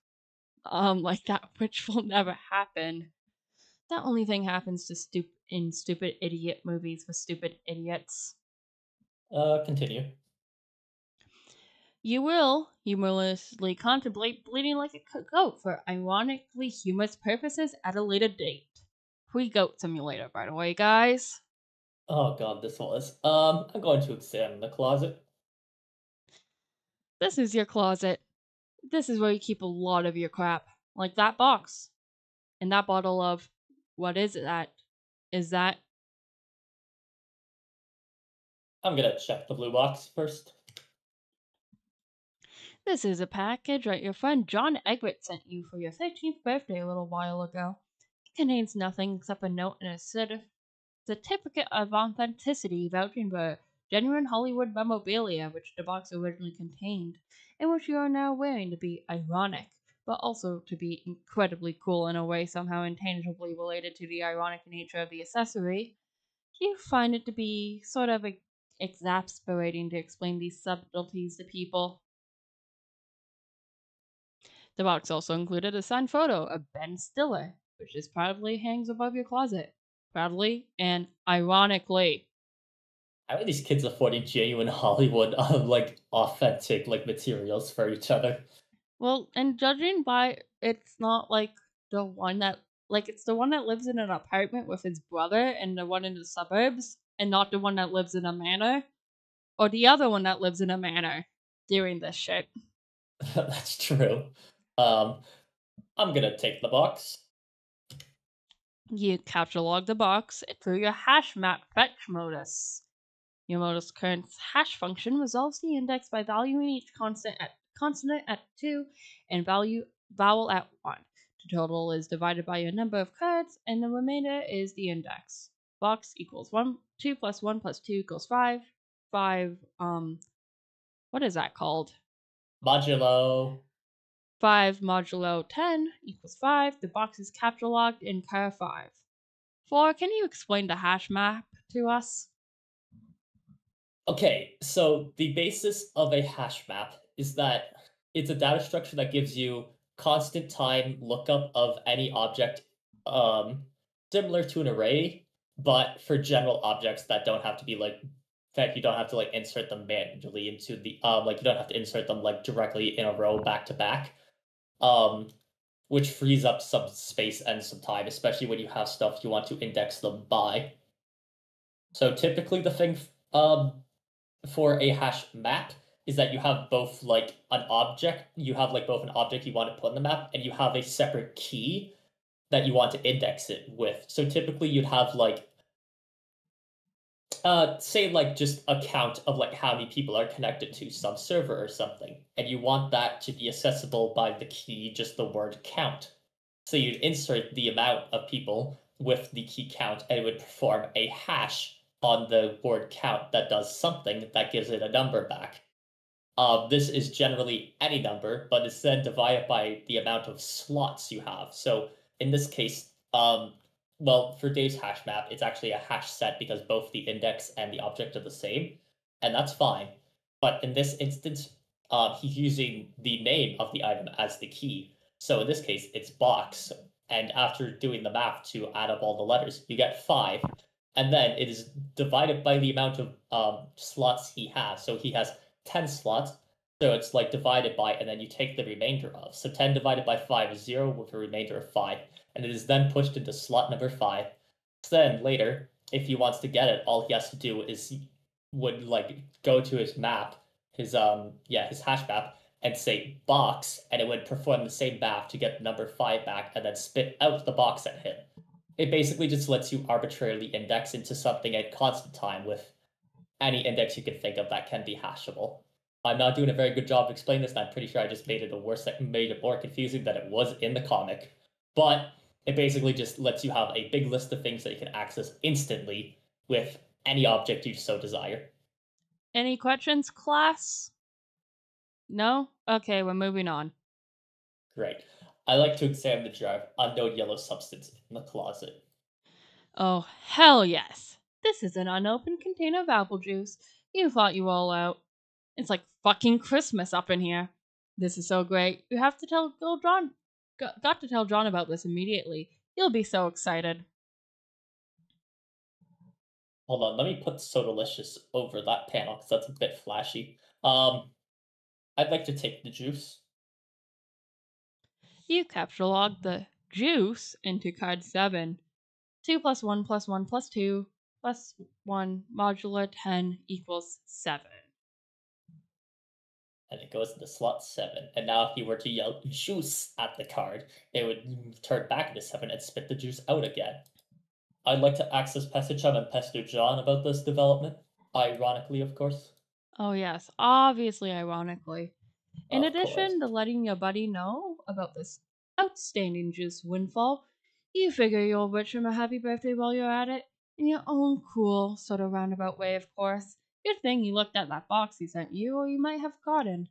like that, which will never happen. That only thing happens to in stupid idiot movies for stupid idiots. Continue. You will humorously contemplate bleeding like a goat for ironically humorous purposes at a later date. Pre-goat simulator, by the way, guys. Oh god, this was. I'm going to examine the closet. This is your closet. This is where you keep a lot of your crap. Like that box. And that bottle of... What is that? Is that... I'm gonna check the blue box first. This is a package that your friend John Egbert sent you for your 13th birthday a little while ago. It contains nothing except a note and a certificate of authenticity vouching for genuine Hollywood memorabilia which the box originally contained, and which you are now wearing to be ironic, but also to be incredibly cool in a way somehow intangibly related to the ironic nature of the accessory. You find it to be sort of exasperating to explain these subtleties to people. The box also included a signed photo of Ben Stiller, which is proudly hangs above your closet. Proudly and ironically. How are these kids affording genuine Hollywood, like, authentic, like, materials for each other? Well, and judging by it's not like the one that it's the one that lives in an apartment with his brother and the one in the suburbs, and not the one that lives in a manor, or the other one that lives in a manor doing this shit. That's true. Um, I'm gonna take the box. You catalog the box through your hash map fetch modus. Your modus current's hash function resolves the index by valuing each consonant at 2 and vowel at 1. The total is divided by your number of cards, and the remainder is the index. Box equals 2 plus 1 plus 2 equals 5. 5, what is that called? Modulo. 5 modulo 10 equals 5. The box is cataloged in car 5. 4, can you explain the hash map to us? Okay, so the basis of a hash map is that it's a data structure that gives you constant time lookup of any object, similar to an array, but for general objects that don't have to be like, in fact, you don't have to like insert them manually into the, like you don't have to insert them like directly in a row back to back, which frees up some space and some time, especially when you have stuff you want to index them by. So typically the thing, for a hash map is that you have both like an object, you have like both an object you want to put in the map, and you have a separate key that you want to index it with. So typically you'd have like say like just a count of like how many people are connected to some server or something, and you want that to be accessible by the key, just the word count. So you'd insert the amount of people with the key count, and it would perform a hash on the word count that does something that gives it a number back. This is generally any number, but it's then divided by the amount of slots you have. So in this case, well, for Dave's hash map, it's actually a hash set because both the index and the object are the same, and that's fine. But in this instance, he's using the name of the item as the key. So in this case, it's box. And after doing the math to add up all the letters, you get 5. And then it is divided by the amount of slots he has. So he has 10 slots. So it's like divided by, and then you take the remainder of. So 10 divided by 5 is 0 with a remainder of 5. And it is then pushed into slot number 5. So then later, if he wants to get it, all he has to do is would like go to his map, his hash map, and say box, and it would perform the same math to get number 5 back, and then spit out the box at him. It basically just lets you arbitrarily index into something at constant time with any index you can think of that can be hashable. I'm not doing a very good job of explaining this, and I'm pretty sure I just made it more confusing than it was in the comic. But it basically just lets you have a big list of things that you can access instantly with any object you so desire. Any questions, class? No? Okay, we're moving on. Great. I like to examine the jar of unknown yellow substance in the closet. Oh, hell yes. This is an unopened container of apple juice. You thought you were all out. It's like fucking Christmas up in here. This is so great. You have to tell John. Got to tell John about this immediately. He'll be so excited. Hold on, let me put Sodalicious over that panel because that's a bit flashy. I'd like to take the juice. You capture log the juice into card 7. 2 plus 1 plus 1 plus 2 plus 1 modular 10 equals 7. And it goes into slot 7. And now if you were to yell juice at the card, it would turn back into 7 and spit the juice out again. I'd like to access Pestachum and pester John about this development. Ironically, of course. Oh yes, obviously ironically. In Of course. addition to letting your buddy know about this outstanding juice windfall, you figure you'll wish him a happy birthday while you're at it, in your own cool, sort of roundabout way, of course. Good thing you looked at that box he sent you, or you might have forgotten.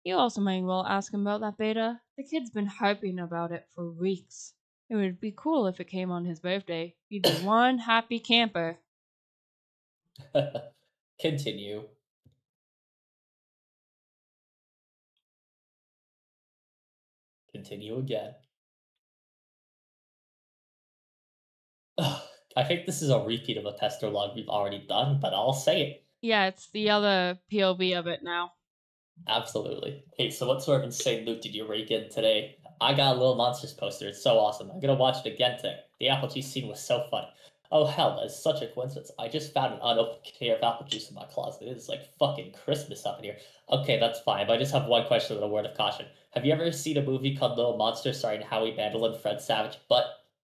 You also might well ask him about that beta. The kid's been harping about it for weeks. It would be cool if it came on his birthday. He'd be one happy camper. Continue. Continue again. I think this is a repeat of a pester log we've already done, but I'll say it. Yeah, it's the other POV of it now. Absolutely. Hey, so what sort of insane loot did you rake in today? I got a Little Monsters poster. It's so awesome. I'm gonna watch it again today. The apple juice scene was so fun. Oh hell, that's such a coincidence. I just found an unopened container of apple juice in my closet. It is like fucking Christmas up in here. Okay, that's fine, but I just have one question and a word of caution. Have you ever seen a movie called Little Monsters starring Howie Mandel and Fred Savage, but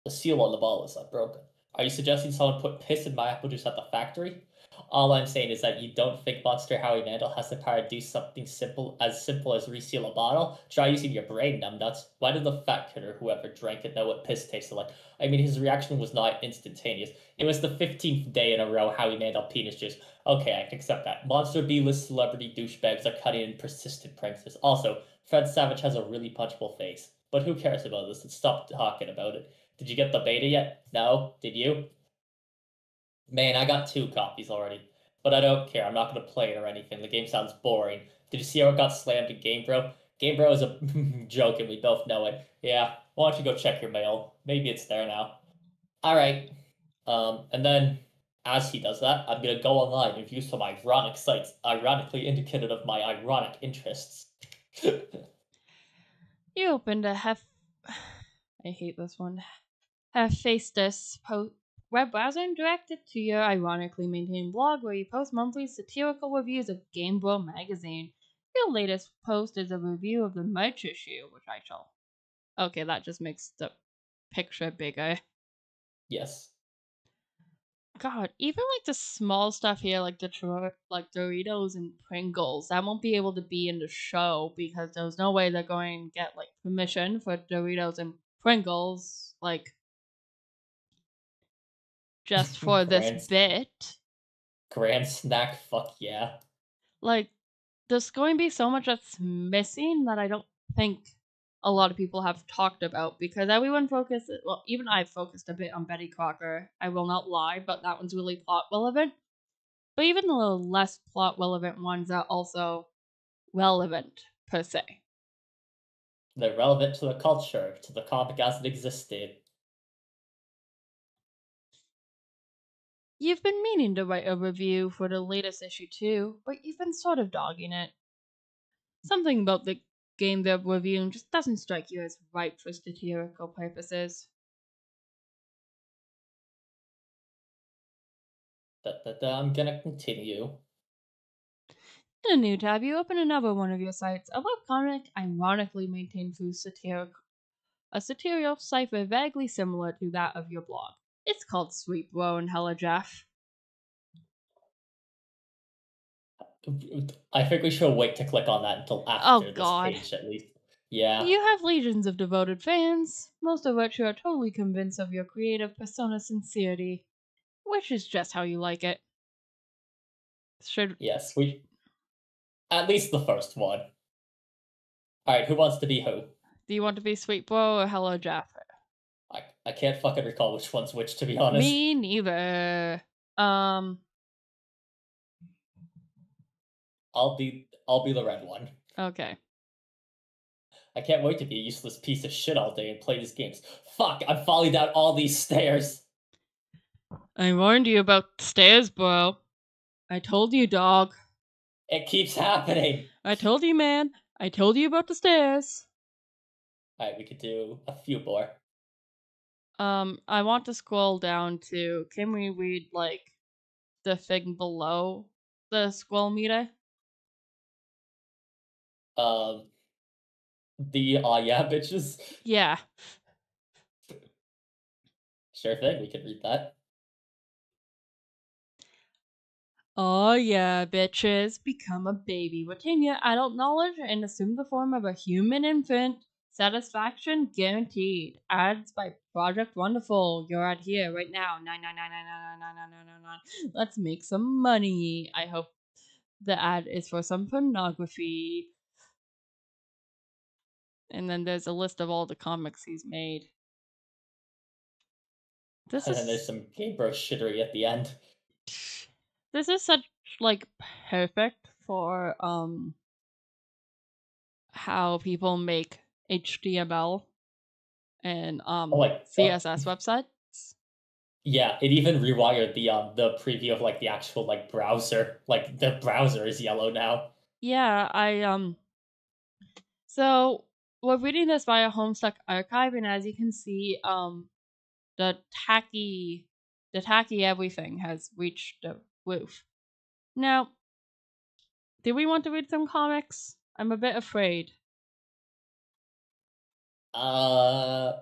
the seal on the bottle is unbroken? Are you suggesting someone put piss in my apple juice at the factory? All I'm saying is that you don't think Monster Howie Mandel has the power to do something simple as reseal a bottle? Try using your brain, numbnuts. Why did the fat kid or whoever drank it know what piss tasted like? I mean, his reaction was not instantaneous. It was the 15th day in a row Howie Mandel penis juice. Okay, I can accept that. Monster B-list celebrity douchebags are cutting in persistent pranksters. Also, Fred Savage has a really punchable face. But who cares about this? Let's stop talking about it. Did you get the beta yet? No? Did you? Man, I got 2 copies already. But I don't care. I'm not going to play it or anything. The game sounds boring. Did you see how it got slammed in Game Bro? Game Bro is a joke and we both know it. Yeah, why don't you go check your mail? Maybe it's there now. Alright. And then, as he does that, I'm going to go online and view some ironic sites, ironically indicative of my ironic interests. You opened a I hate this one. Hephaestus web browser and direct it to your ironically maintained blog where you post monthly satirical reviews of Game Bro magazine. Your latest post is a review of the merch issue, which I shall. Okay, that just makes the picture bigger. Yes. God, even like the small stuff here, like like Doritos and Pringles, that won't be able to be in the show because there's no way they're going to get like permission for Doritos and Pringles, like just for this bit. Grand snack, fuck yeah. Like, there's going to be so much that's missing that I don't think a lot of people have talked about because everyone focuses, well, even I've focused a bit on Betty Crocker. I will not lie, but that one's really plot relevant. but even the less plot relevant ones are also relevant, per se. They're relevant to the culture, to the comic as it existed. You've been meaning to write a review for the latest issue too, but you've been sort of dogging it. Something about the game they're reviewing just doesn't strike you as ripe for satirical purposes. I'm gonna continue. In a new tab, you open another one of your sites, a webcomic ironically maintained through a satirical cipher vaguely similar to that of your blog. It's called Sweet Bro and Hella Jeff. I think we should wait to click on that until after this God. page, at least. Yeah. You have legions of devoted fans, most of which are totally convinced of your creative persona sincerity, which is just how you like it. Yes, we... At least the first one. Alright, who wants to be who? Do you want to be Sweet Bro or Hello Jeff? I can't fucking recall which one's which, to be honest. Me neither. I'll be the red one. Okay. I can't wait to be a useless piece of shit all day and play these games. Fuck, I'm falling down all these stairs. I warned you about the stairs, bro. I told you, dog. It keeps happening. I told you, man. I told you about the stairs. Alright, we could do a few more. I want to scroll down to... Can we read, like, the thing below the scroll meter? Yeah, bitches? Yeah. Sure thing, we can read that. Oh yeah, bitches. Become a baby. Retain your adult knowledge and assume the form of a human infant. Satisfaction guaranteed. Ads by Project Wonderful. Your ad here right now. 999999999. Let's make some money. I hope the ad is for some pornography. And then there's a list of all the comics he's made. And then there's some Game Bro shittery at the end. This is such, like, perfect for how people make HTML and CSS websites. Yeah, it even rewired the preview of like the actual like browser. Like the browser is yellow now. Yeah, so we're reading this via Homestuck archive, and as you can see, the tacky everything has reached the roof. Now, do we want to read some comics? I'm a bit afraid.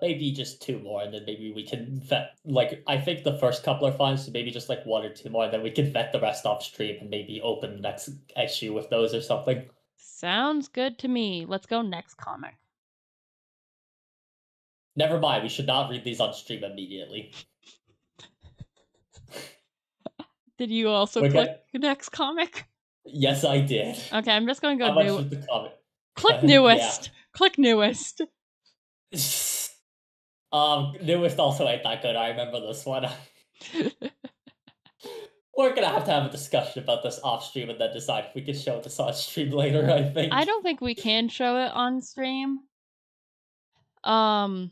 Maybe just two more, and then maybe we can vet. Like, I think the first couple are fine, so maybe just like one or two more, and then we can vet the rest off stream and maybe open the next issue with those or something. Sounds good to me. Let's go next comic. Never mind, we should not read these on stream immediately. Did you also click next comic? Yes, I did. Okay, I'm just going to go How much was the comic? Click newest. Yeah. Click newest. Newest also ain't that good. I remember this one. We're gonna have to have a discussion about this off stream and then decide if we can show this on stream later, I think. I don't think we can show it on stream. But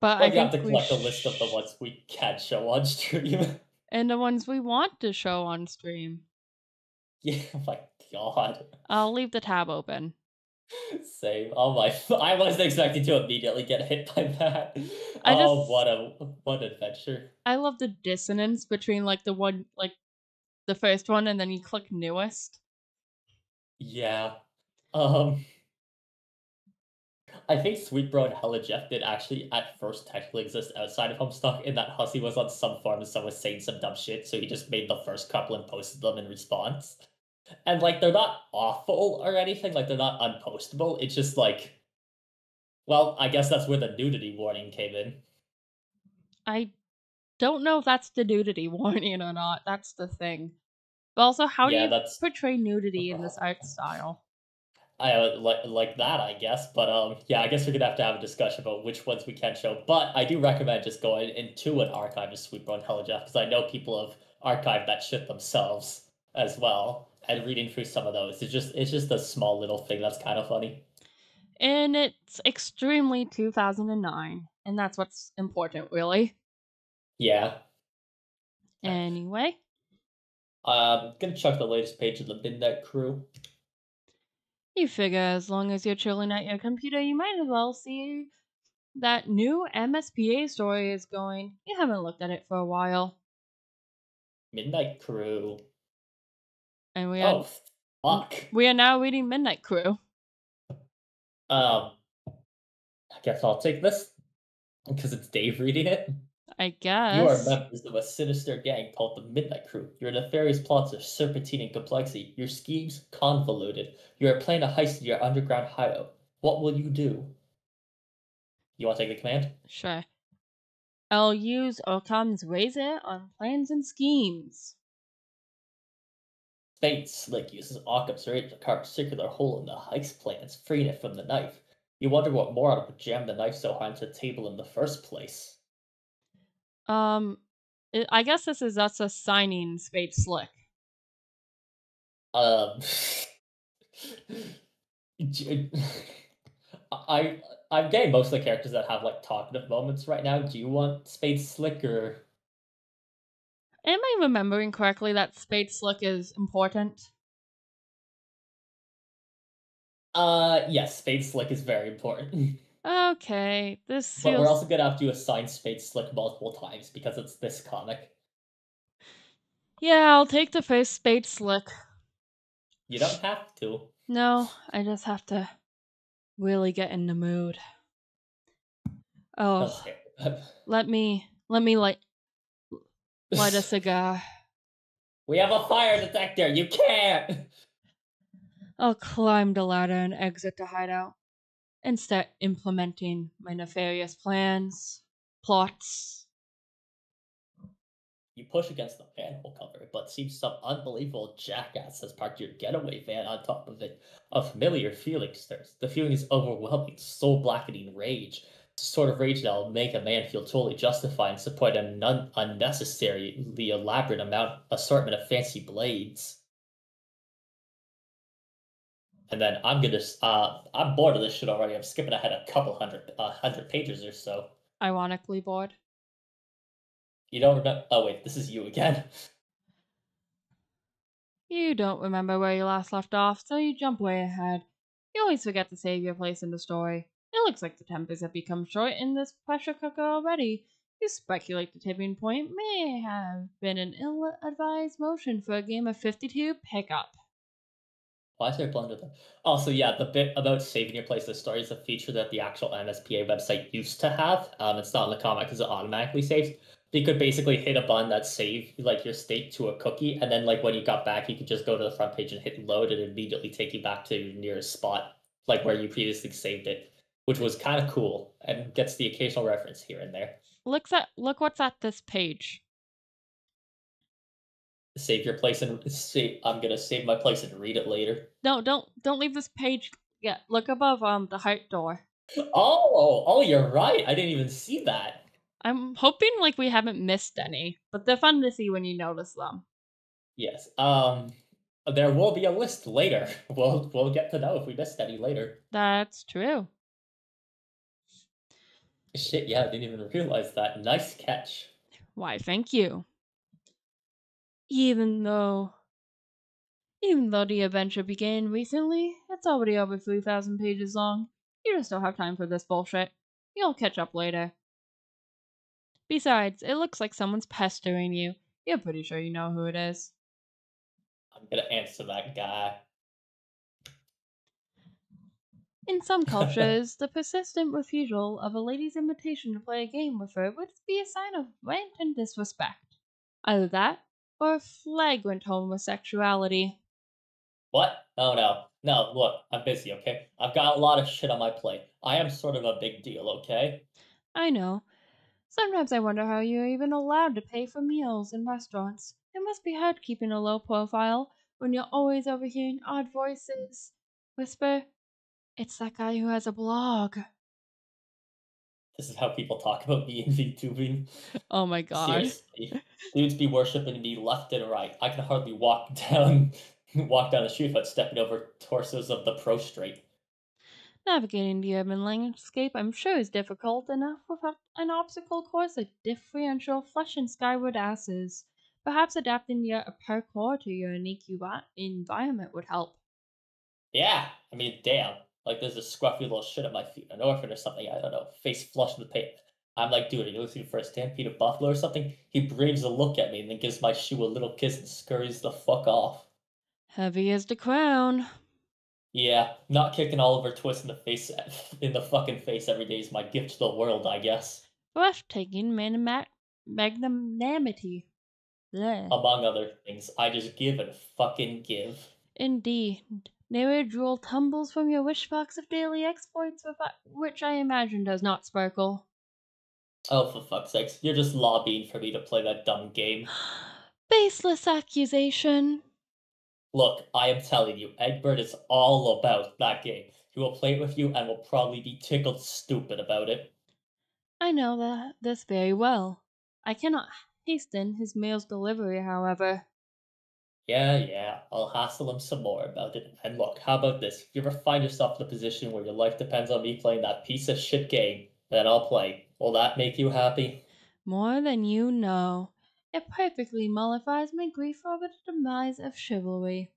I think have to collect a list of the ones we can show on stream. And the ones we want to show on stream. Yeah, my god. I'll leave the tab open. Same. Oh my! I wasn't expecting to immediately get hit by that. What an adventure! I love the dissonance between like the first one and then you click newest. Yeah. I think Sweet Bro and Hella Jeff did actually at first technically exist outside of Homestuck, in that Hussey was on some forum and someone was saying some dumb shit, so he just made the first couple and posted them in response. And like, they're not awful or anything, like they're not unpostable, it's just like, well, I guess that's where the nudity warning came in. I don't know if that's the nudity warning or not, that's the thing. But also, how do you portray nudity in this art style? I like that, I guess, but yeah, I guess we're gonna have to have a discussion about which ones we can show. But I do recommend just going into an archive of Sweet Bro and Hella Jeff, because I know people have archived that shit themselves. as well, and reading through some of those. It's just a small little thing that's kind of funny. And it's extremely 2009, and that's what's important, really. Yeah. Anyway, Gonna check the latest page of the Midnight Crew. you figure as long as you're chilling at your computer, you might as well see that new MSPA story is going. You haven't looked at it for a while. Midnight Crew. And Oh, fuck. we are now reading Midnight Crew. I guess I'll take this because it's Dave reading it. I You are guess. members of a sinister gang called the Midnight Crew. Your nefarious plots are serpentine in complexity. Your schemes convoluted. You are planning a heist in your underground hideout. What will you do? You want to take the command? Sure. I'll use Occam's razor on plans and schemes. Spade Slick uses Occam's razor to carve a circular hole in the heist plans, freeing it from the knife. You wonder what moron would jam the knife so hard into the table in the first place. I guess this is us assigning Spade Slick. Um, J- I'm getting most of the characters that have like talkative moments right now. Do you want Spade Slick or? Am I remembering correctly that Spade Slick is important? Yes, Spade Slick is very important. Okay, this But we're feels. also gonna have to assign Spade Slick multiple times because it's this comic. Yeah, I'll take the first Spade Slick. You don't have to. No, I just have to really get in the mood. Oh, Okay. let me light a cigar. We have a fire detector. You can't. I'll climb the ladder and exit the hideout and start implementing my nefarious plans, plots. You push against the manhole cover, but seems some unbelievable jackass has parked your getaway van on top of it. A familiar feeling stirs. The feeling is overwhelming, soul-blackening rage. It's the sort of rage that'll make a man feel totally justified and support an unnecessarily elaborate assortment of fancy blades. And then I'm bored of this shit already. I'm skipping ahead a couple hundred pages or so. Ironically bored. You don't remember? Oh wait, this is you again. You don't remember where you last left off, so you jump way ahead. You always forget to save your place in the story. It looks like the tempers have become short in this pressure cooker already. You speculate the tipping point may have been an ill-advised motion for a game of 52 pickup. Why is there a blender there? Also, yeah, the bit about saving your place in the story is a feature that the actual MSPA website used to have. It's not in the comic because it automatically saves. You could basically hit a button that saved like your state to a cookie, and then like when you got back, you could just go to the front page and hit load, and immediately take you back to your nearest spot, like where you previously saved it, which was kind of cool and gets the occasional reference here and there. Look what's at this page. Save your place and save. I'm gonna save my place and read it later. No, don't leave this page yet. Look above the height door. Oh, you're right. I didn't even see that. I'm hoping like we haven't missed any, but they're fun to see when you notice them. Yes. There will be a list later. We'll get to know if we missed any later. That's true. Shit, yeah, I didn't even realize that. Nice catch. Why, thank you. Even though the adventure began recently, it's already over 3,000 pages long. You just don't have time for this bullshit. You'll catch up later. Besides, it looks like someone's pestering you. You're pretty sure you know who it is. I'm gonna answer that guy. In some cultures, the persistent refusal of a lady's invitation to play a game with her would be a sign of rant and disrespect. Either that, or flagrant homosexuality. What? Oh no. No, look, I'm busy, okay? I've got a lot of shit on my plate. I am sort of a big deal, okay? I know. Sometimes I wonder how you're even allowed to pay for meals in restaurants. It must be hard keeping a low profile when you're always overhearing odd voices whisper, "It's that guy who has a blog." This is how people talk about me in VTubing. Oh my god. Seriously, dudes be worshiping me left and right. I can hardly walk down the street without stepping over torsos of the prostrate. Navigating the urban landscape, I'm sure, is difficult enough without an obstacle course like differential flesh and skyward asses. Perhaps adapting your parkour to your unique environment would help. Yeah, I mean, damn. Like, there's this scruffy little shit at my feet, an orphan or something, I don't know, face flush with the pavement. I'm like, dude, are you looking for a stampede of buffalo or something? He braves a look at me and then gives my shoe a little kiss and scurries the fuck off. Heavy as the crown. Yeah, not kicking Oliver Twist in the face, in the fucking face every day is my gift to the world, I guess. Breathtaking magnanimity. Bleh. Among other things, I just give and fucking give. Indeed. Never drool tumbles from your wish box of daily exploits, which I imagine does not sparkle. Oh, for fuck's sakes, you're just lobbying for me to play that dumb game. Baseless accusation. Look, I am telling you, Egbert is all about that game. He will play it with you and will probably be tickled stupid about it. I know this very well. I cannot hasten his mail's delivery, however. Yeah, I'll hassle him some more about it. And look, how about this? If you ever find yourself in a position where your life depends on me playing that piece of shit game, then I'll play. Will that make you happy? More than you know. It perfectly mollifies my grief over the demise of chivalry.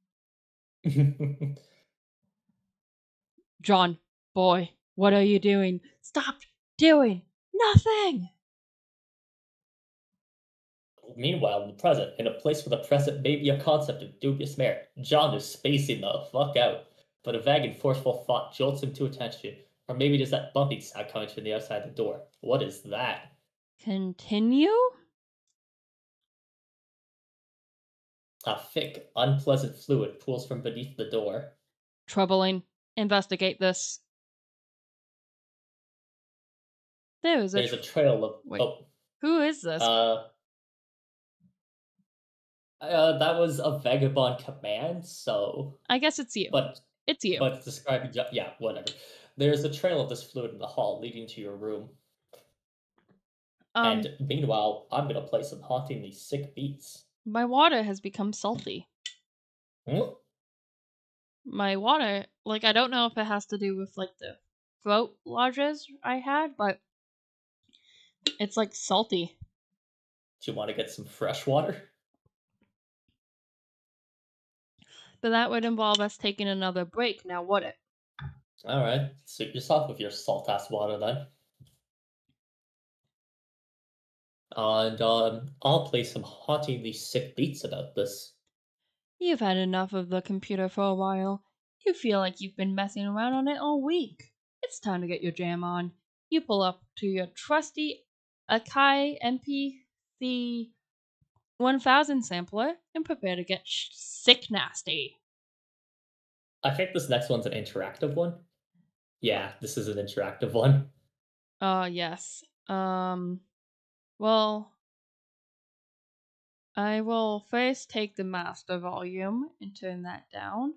John, boy, what are you doing? Stop doing nothing! Meanwhile, in the present, in a place where the present may be a concept of dubious merit, John is spacing the fuck out. But a vague and forceful thought jolts him to attention. Or maybe it is that bumping sound coming from the outside the door. What is that? Continue? A thick, unpleasant fluid pools from beneath the door. Troubling. Investigate this. There's a trail of... Wait. Who is this? That was a vagabond command, so... I guess it's you. It's you. But describing... Yeah, whatever. There's a trail of this fluid in the hall leading to your room. And meanwhile, I'm gonna play some hauntingly sick beats. My water has become salty. My water, I don't know if it has to do with, the throat lodges I had, but it's, salty. Do you want to get some fresh water? But that would involve us taking another break, now would it? Alright, suit yourself with your salt-ass water, then. And, I'll play some hauntingly sick beats about this. You've had enough of the computer for a while. You feel like you've been messing around on it all week. It's time to get your jam on. You pull up to your trusty Akai MPC 1000 sampler and prepare to get sick nasty. I think this next one's an interactive one. Yeah, this is an interactive one. Yes. Well, I will first take the master volume and turn that down.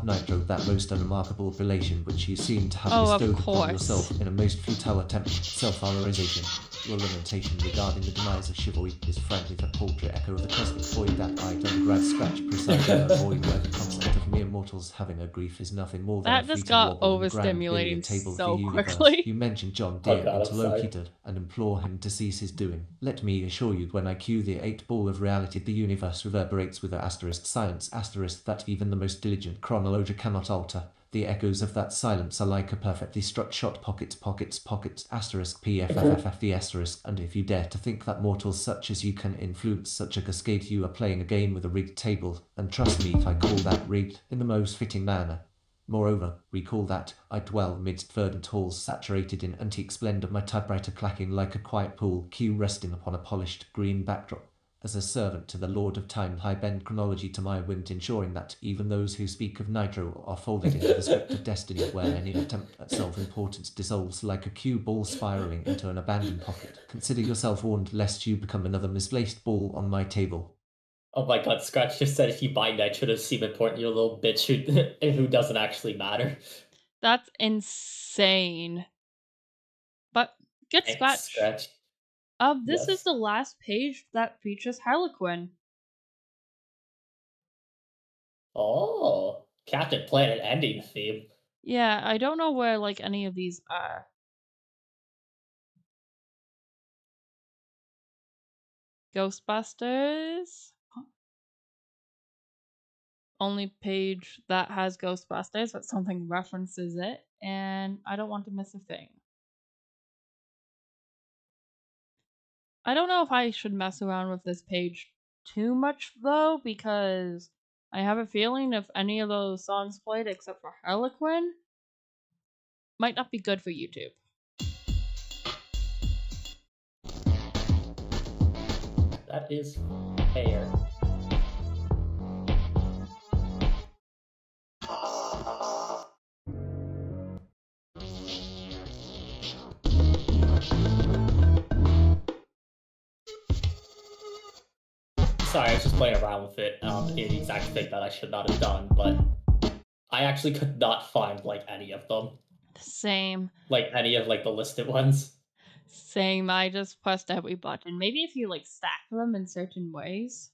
Nitro, that most unremarkable relation which you seem to have bestowed upon yourself in a most futile attempt at self-valorization. Your lamentation regarding the demise of chivalry is frankly the paltry echo of the cosmic void that Undergrad scratch precisely in a void where the concept of mere mortals having a grief is nothing more than that just got overstimulating so quickly. You mentioned John Deere interlocutor and implore him to cease his doing. Let me assure you, when I cue the 8-ball of reality, the universe reverberates with a science that even the most diligent chronologer cannot alter. The echoes of that silence are like a perfectly struck shot pockets, asterisk, PFFF, the asterisk, and if you dare to think that mortals such as you can influence such a cascade, you are playing a game with a rigged table, and trust me if I call that rigged in the most fitting manner. Moreover, recall that I dwell midst verdant halls saturated in antique splendor, my typewriter clacking like a quiet pool, cue resting upon a polished green backdrop, As a servant to the Lord of Time, I bend chronology to my whim, ensuring that even those who speak of Nitro are folded into the script of destiny, where any attempt at self-importance dissolves like a cue ball spiraling into an abandoned pocket. Consider yourself warned, lest you become another misplaced ball on my table. Oh my god, Scratch just said if you buy Nitro to seem important, you're a little bitch who doesn't actually matter. That's insane. But good Thanks, Scratch. Scratch. This is Yes. the last page that features Harlequin. Oh, Captain Planet ending theme. Yeah, I don't know where like any of these are. Ghostbusters. Only page that has Ghostbusters, but something references it, and I don't want to miss a thing. I don't know if I should mess around with this page too much though, because I have a feeling if any of those songs played except for Harlequin, might not be good for YouTube. That is fair. Sorry, I was just playing around with it. The exact thing that I should not have done, but I actually could not find like any of them. Same. Like any of like the listed ones. Same, I just pressed every button. Maybe if you like stack them in certain ways.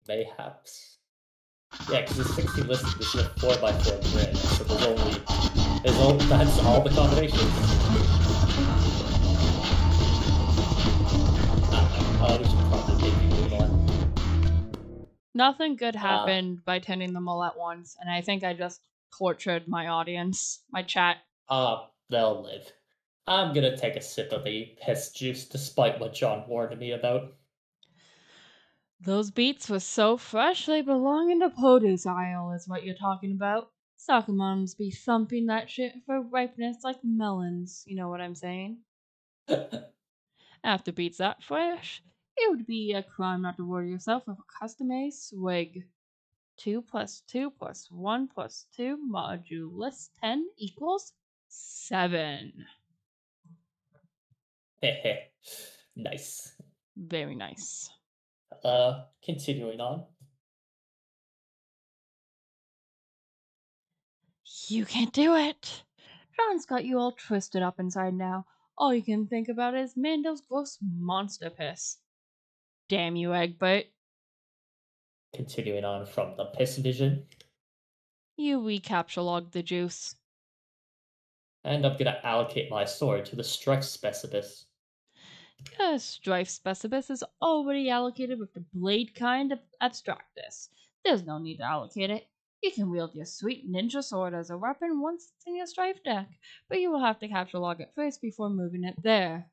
Mayhaps. Yeah, because it's 60 listed. This is a 4x4 grid, so that's all the combinations. We should probably maybe move on. Nothing good happened by turning them all at once, and I think I just tortured my audience, my chat. They'll live. I'm gonna take a sip of the piss juice, despite what John warned me about. Those beets were so fresh they belong in the produce aisle, is what you're talking about. Soccer moms be thumping that shit for ripeness like melons, you know what I'm saying? After beets that fresh, it would be a crime not to reward yourself with a custom-made swig. 2 plus 2 plus 1 plus 2 modulus 10 equals 7. Nice. Very nice. Continuing on. You can't do it! John's got you all twisted up inside now. All you can think about is Mando's gross monster piss. Damn you, Egbert. Continuing on from the piss vision. You recaptchalogued the juice. And I'm gonna allocate my sword to the Strife Specibus. A Strife Specibus is already allocated with the blade kind of abstractus. There's no need to allocate it. You can wield your sweet ninja sword as a weapon once it's in your Strife deck, but you will have to captchalogue it first before moving it there.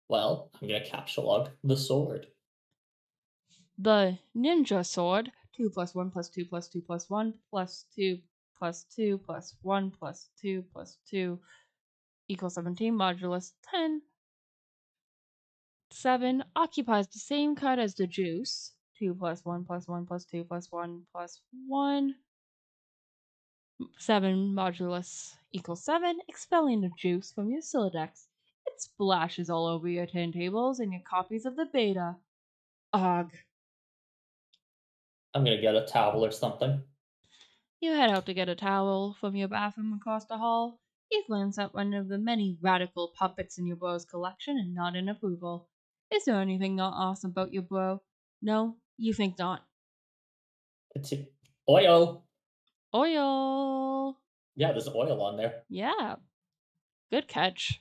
Well, I'm gonna captchalogue the sword. The ninja sword, 2 plus 1 plus 2 plus 2 plus 1 plus 2 plus 2 plus 1 plus 2 plus 2 equals 17 modulus 10. 7 occupies the same card as the juice. 2 plus 1 plus 1 plus 2 plus 1 plus 1. 7 modulus equals 7, expelling the juice from your Siladex. It splashes all over your turntables and your copies of the beta. Ugh. I'm gonna get a towel or something. You head out to get a towel from your bathroom across the hall. You glance at one of the many radical puppets in your bro's collection and nod in approval. Is there anything not awesome about your bro? No, you think not. Oil! Oil! Yeah, there's oil on there. Yeah. Good catch.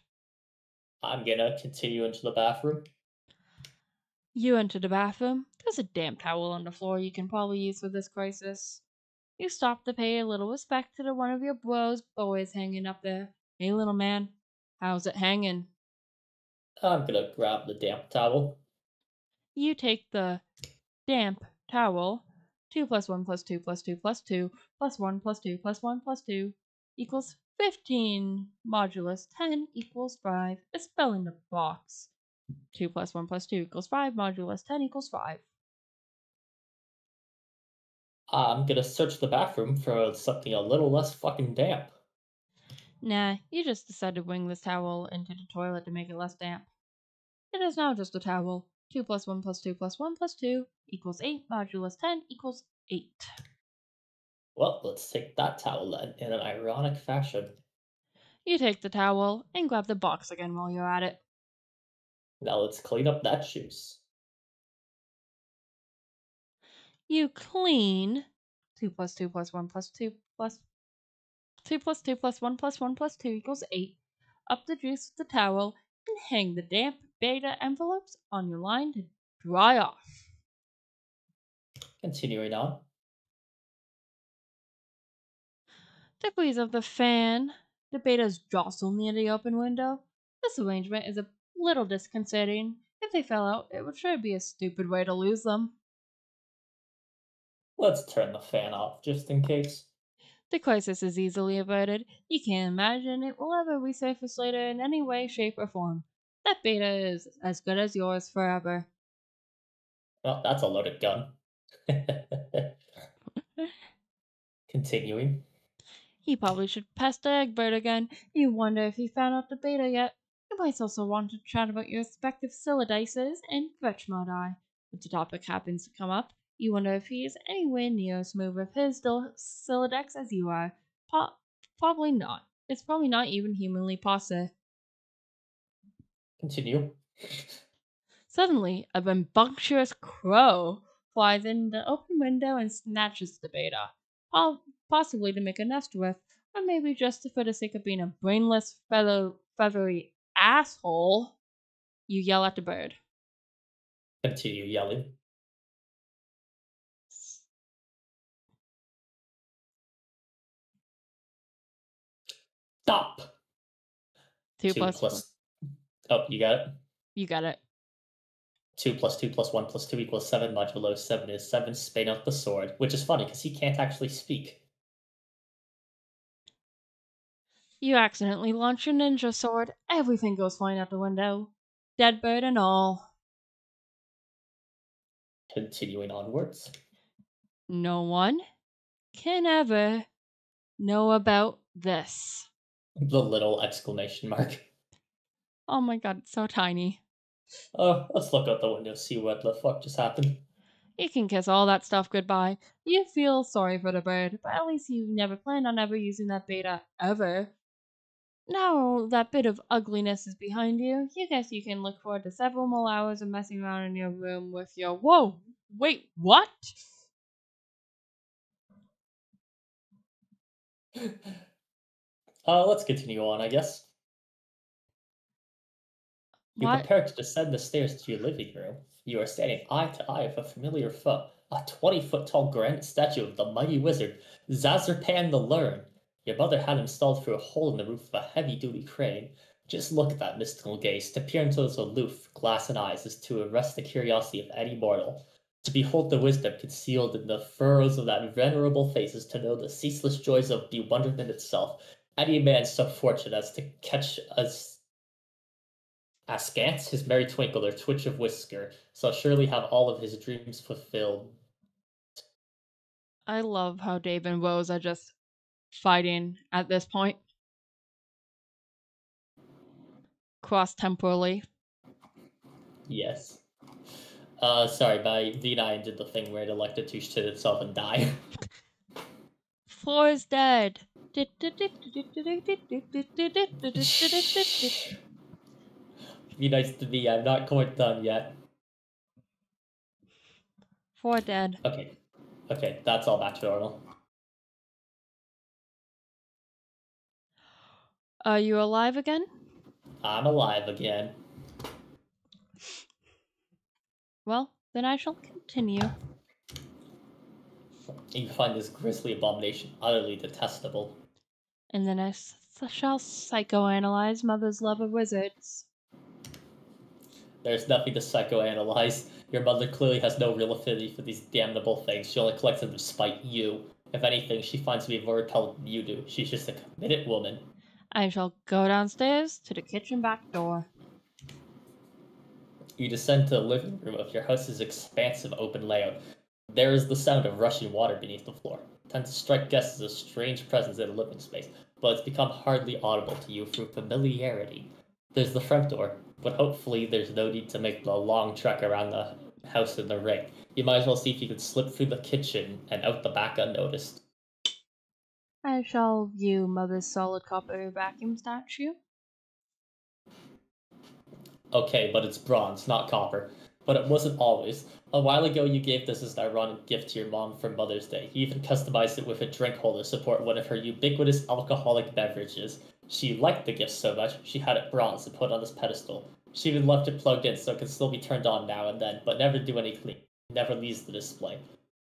I'm gonna continue into the bathroom. You enter the bathroom. There's a damp towel on the floor you can probably use for this crisis. You stop to pay a little respect to the one of your bros boys hanging up there. Hey, little man, how's it hanging? I'm gonna grab the damp towel. You take the damp towel. 2 plus 1 plus 2 plus 2 plus 2 plus 1 plus 2 plus 1 plus 2 equals 15. Modulus 10 equals 5. A spell in the box. 2 plus 1 plus 2 equals 5, modulus 10 equals 5. I'm gonna search the bathroom for something a little less fucking damp. Nah, you just decided to wing this towel into the toilet to make it less damp. It is now just a towel. 2 plus 1 plus 2 plus 1 plus 2 equals 8, modulus 10 equals 8. Well, let's take that towel then, in an ironic fashion. You take the towel and grab the box again while you're at it. Now let's clean up that juice. You clean 2 plus 2 plus 1 plus 2 plus 2 plus 2 plus 1 plus 1 plus 2 equals 8. Up the juice with the towel and hang the damp beta envelopes on your line to dry off. Continuing on. The breeze of the fan, the betas jostle near the open window. This arrangement is a little disconcerting. If they fell out, it would sure be a stupid way to lose them. Let's turn the fan off, just in case. The crisis is easily averted. You can't imagine it will ever resurface later in any way, shape, or form. That beta is as good as yours forever. Well, that's a loaded gun. Continuing. He probably should pester Egbert again. You wonder if he found out the beta yet. You might also want to chat about your respective Silidices and Fetchmodi. If the topic happens to come up, you wonder if he is anywhere near as smooth with his Silidex as you are. Probably not. It's probably not even humanly possible. Continue. Suddenly, a rambunctious crow flies in the open window and snatches the beta, possibly to make a nest with, or maybe just for the sake of being a brainless, feathery asshole. You yell at the bird. Continue yelling. Stop! 2 2 plus... plus... Oh, you got it? You got it. 2 plus 2 plus 1 plus 2 equals 7, modulo 7 is 7, spin out the sword. Which is funny, because he can't actually speak. You accidentally launch your ninja sword. Everything goes flying out the window. Dead bird and all. Continuing onwards. No one can ever know about this. The little exclamation mark. Oh my god, it's so tiny. Oh, let's look out the window, see what the fuck just happened. You can kiss all that stuff goodbye. You feel sorry for the bird, but at least you never planned on ever using that beta ever. Now that bit of ugliness is behind you, you guess you can look forward to several more hours of messing around in your room with your— Whoa! Wait, what? Let's continue on, I guess. You What? prepare to descend the stairs to your living room. You are standing eye to eye with a familiar foe, a 20-foot tall granite statue of the mighty wizard, Zazarpan the Learn. Your mother had installed through a hole in the roof of a heavy-duty crane. Just look at that mystical gaze. To peer into those aloof, glassy eyes is to arrest the curiosity of any mortal. To behold the wisdom concealed in the furrows of that venerable face is to know the ceaseless joys of bewilderment itself. Any man so fortunate as to catch askance his merry twinkle or twitch of whisker shall surely have all of his dreams fulfilled. I love how Dave and Rose are just fighting at this point. Cross-temporally. Yes. Sorry, my VNyan did the thing where it elected to shit itself and die. Floor is dead. Be nice to me, I'm not quite done yet. Floor dead. Okay, that's all back to normal. Are you alive again? I'm alive again. Well, then I shall continue. You find this grisly abomination utterly detestable. And then I shall psychoanalyze Mother's love of wizards. There's nothing to psychoanalyze. Your mother clearly has no real affinity for these damnable things. She only collects them to spite you. If anything, she finds me more repellent than you do. She's just a committed woman. I shall go downstairs to the kitchen back door. You descend to the living room of your house's expansive open layout. There is the sound of rushing water beneath the floor. It tends to strike guests as a strange presence in a living space, but it's become hardly audible to you through familiarity. There's the front door, but hopefully there's no need to make the long trek around the house in the ring. You might as well see if you can slip through the kitchen and out the back unnoticed. I shall view Mother's solid copper vacuum statue. Okay, but it's bronze, not copper. But it wasn't always. A while ago, you gave this as an ironic gift to your mom for Mother's Day. You even customized it with a drink holder to support one of her ubiquitous alcoholic beverages. She liked the gift so much, she had it bronze and put on this pedestal. She even left it plugged in so it can still be turned on now and then, but never do any cleaning. Never leaves the display.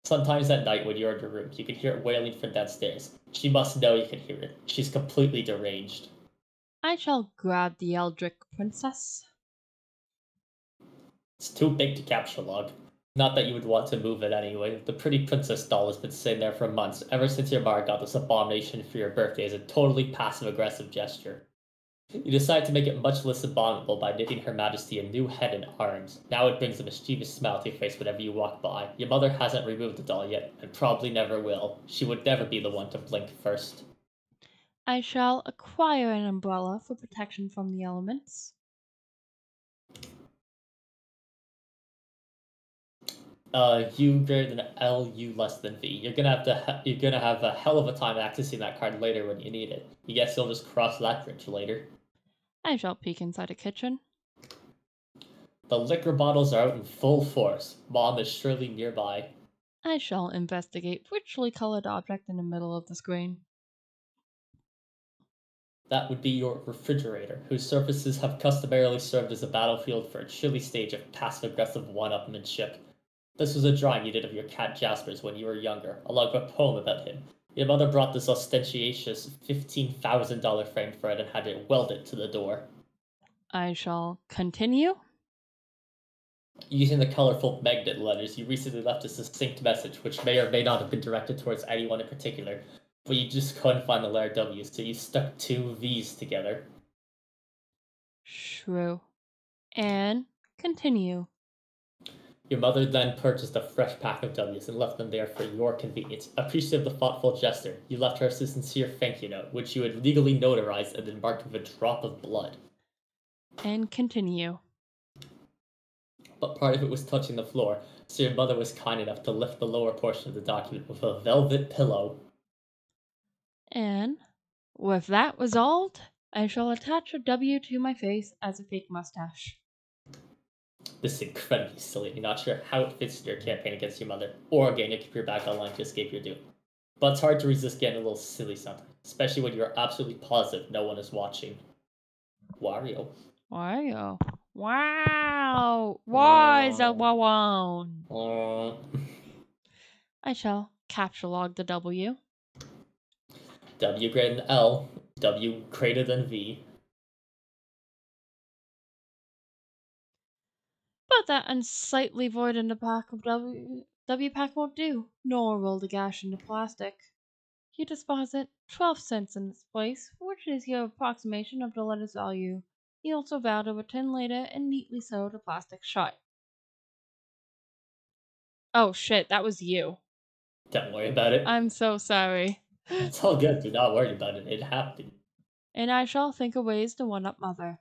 Sometimes at night when you're in your room, you can hear it wailing from downstairs. She must know you can hear it. She's completely deranged. I shall grab the Eldritch Princess. It's too big to capture log. Not that you would want to move it anyway. The pretty princess doll has been sitting there for months, ever since your mother got this abomination for your birthday as a totally passive-aggressive gesture. You decide to make it much less abominable by knitting Her Majesty a new head and arms. Now it brings a mischievous smile to your face whenever you walk by. Your mother hasn't removed the doll yet, and probably never will. She would never be the one to blink first. I shall acquire an umbrella for protection from the elements. U greater than L, U less than V. You're gonna have a hell of a time accessing that card later when you need it. You guess you'll just cross that bridge later. I shall peek inside a kitchen. The liquor bottles are out in full force. Mom is surely nearby. I shall investigate richly colored object in the middle of the screen. That would be your refrigerator, whose surfaces have customarily served as a battlefield for a chilly stage of passive-aggressive one-upmanship. This was a drawing you did of your cat Jaspers when you were younger, along with a poem about him. Your mother brought this ostentatious $15,000 frame for it and had it welded to the door. I shall continue. Using the colorful magnet letters, you recently left a succinct message, which may or may not have been directed towards anyone in particular, but you just couldn't find the letter W, so you stuck two V's together. Shrew. And continue. Your mother then purchased a fresh pack of W's and left them there for your convenience. Appreciative of the thoughtful gesture, you left her a sincere thank you note, which you had legally notarized and then marked with a drop of blood. And continue. But part of it was touching the floor, so your mother was kind enough to lift the lower portion of the document with a velvet pillow. And with that resolved, I shall attach a W to my face as a fake mustache. This is incredibly silly. You're not sure how it fits in your campaign against your mother, or getting a computer back online to escape your doom. But it's hard to resist getting a little silly sometimes, especially when you're absolutely positive no one is watching. Wario. Wario. Wow. Why is that wow? I shall capture log the W. W greater than L, W greater than V. But that unsightly void in the pack of W pack won't do, nor roll the gash into plastic. You deposit 12 cents in its place, which is your approximation of the letter's value. You also vow to return later and neatly sew the plastic shut. Oh shit, that was you. Don't worry about it. I'm so sorry. It's all good. Do not worry about it. It happened. And I shall think of ways to one-up Mother.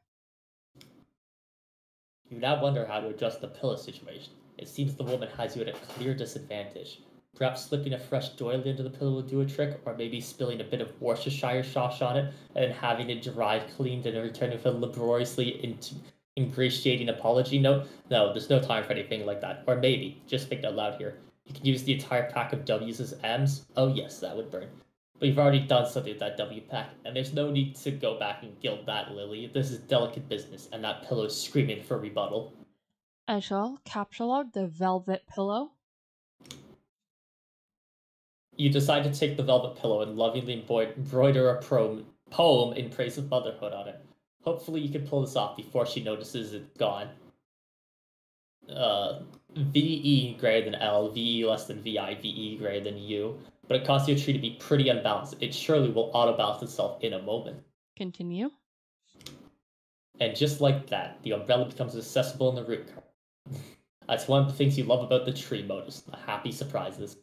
You now wonder how to adjust the pillow situation. It seems the woman has you at a clear disadvantage. Perhaps slipping a fresh doily into the pillow will do a trick, or maybe spilling a bit of Worcestershire sauce on it and then having it dry cleaned and returning with a laboriously ingratiating apology note. No, there's no time for anything like that. Or maybe, just think out loud here, you can use the entire pack of W's as M's. Oh yes, that would burn. But you've already done something with that W pack, and there's no need to go back and gild that lily. This is delicate business, and that pillow is screaming for rebuttal. I shall capture log the velvet pillow. You decide to take the velvet pillow and lovingly embroider a poem in praise of motherhood on it. Hopefully you can pull this off before she notices it's gone. VE greater than L, VE less than VI, VE greater than U. But it causes your tree to be pretty unbalanced. It surely will auto-balance itself in a moment. Continue. And just like that, the umbrella becomes accessible in the root car. That's one of the things you love about the tree mode, is the happy surprises.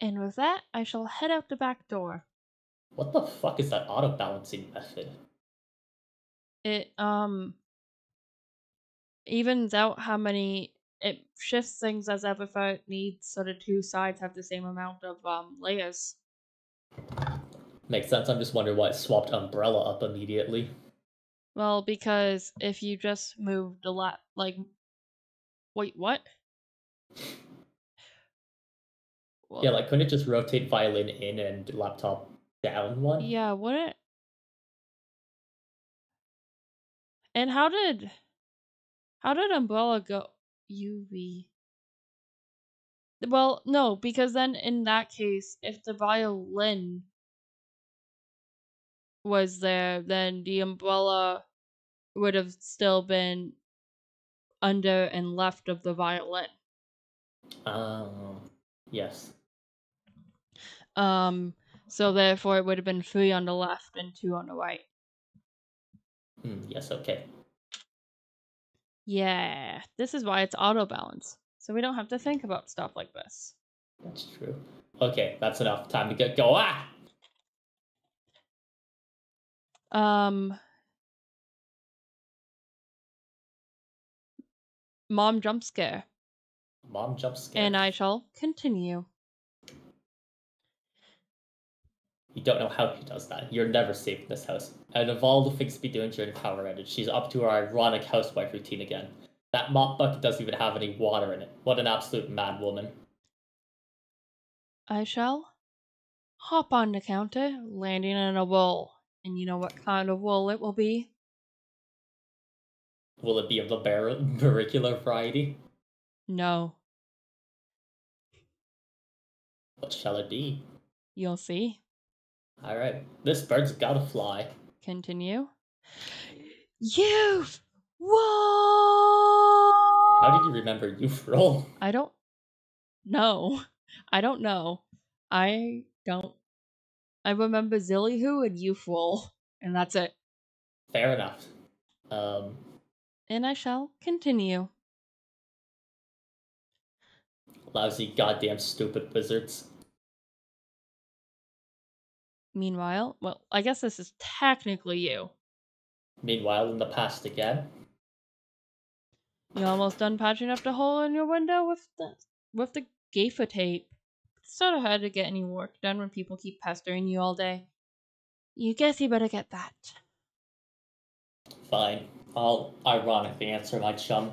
And with that, I shall head out the back door. What the fuck is that auto-balancing method? It evens out how many, it shifts things as if it needs, so the two sides have the same amount of layers. Makes sense. I'm just wondering why it swapped umbrella up immediately. Well, because if you just move the wait, what? Well, Yeah, like couldn't it just rotate violin in and laptop down one? yeah, wouldn't. And how did umbrella go UV? Well, no, because then in that case, if the violin was there, then the umbrella would have still been under and left of the violin. Yes. So therefore it would have been 3 on the left and 2 on the right. Yes, okay. Yeah, this is why it's auto balance. So we don't have to think about stuff like this. That's true. Okay, that's enough. Time to get go. Mom jump scare. Mom jump scare. And I shall continue. You don't know how she does that. You're never safe in this house. And of all the things to be doing during power outage, she's up to her ironic housewife routine again. That mop bucket doesn't even have any water in it. What an absolute mad woman. I shall hop on the counter, landing in a wool. And you know what kind of wool it will be? Will it be of the auricular variety? No. What shall it be? You'll see. Alright, this bird's gotta fly. Continue. You've won! How did you remember youth roll? I don't know. I don't know. I remember Zillyhoo and Youthful, and that's it. Fair enough. And I shall continue. Lousy goddamn stupid wizards. Meanwhile, well, I guess this is technically you. Meanwhile, in the past again. You almost done patching up the hole in your window with the gaffer tape. It's sort of hard to get any work done when people keep pestering you all day. You guess you better get that. Fine. I'll ironically answer my chum.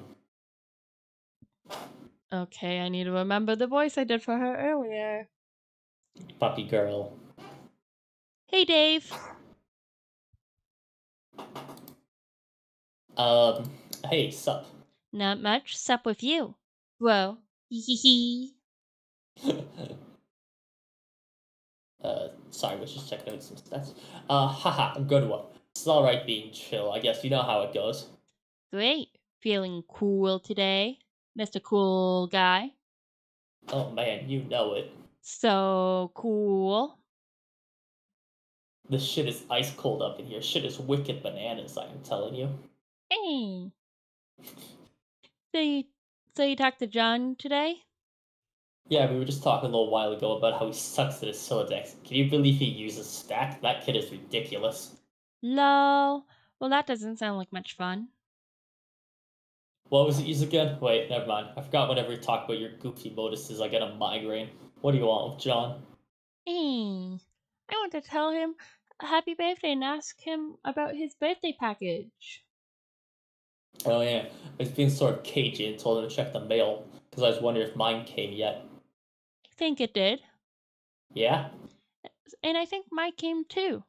Okay, I need to remember the voice I did for her earlier. Puppy girl. Hey, Dave. Hey, sup? Not much. Sup with you. Whoa. Hee hee hee. Sorry, was just checking out some stats. Haha, good one. It's alright being chill, I guess you know how it goes. Great. Feeling cool today, Mr. Cool Guy. Oh man, you know it. So cool. This shit is ice cold up in here. Shit is wicked bananas, I'm telling you. Hey. So you talked to John today? Yeah, we were just talking a little while ago about how he sucks at his Sylladex. Can you believe he uses stack? That kid is ridiculous. Lol. Well, that doesn't sound like much fun. What was it use again? Wait, never mind. I forgot whenever we talk about your goofy moduses, I get a migraine. What do you want with John? Hey. I want to tell him happy birthday and ask him about his birthday package. Oh yeah, I was being sort of cagey and told him to check the mail, because I was wondering if mine came yet. I think it did. Yeah? And I think mine came too.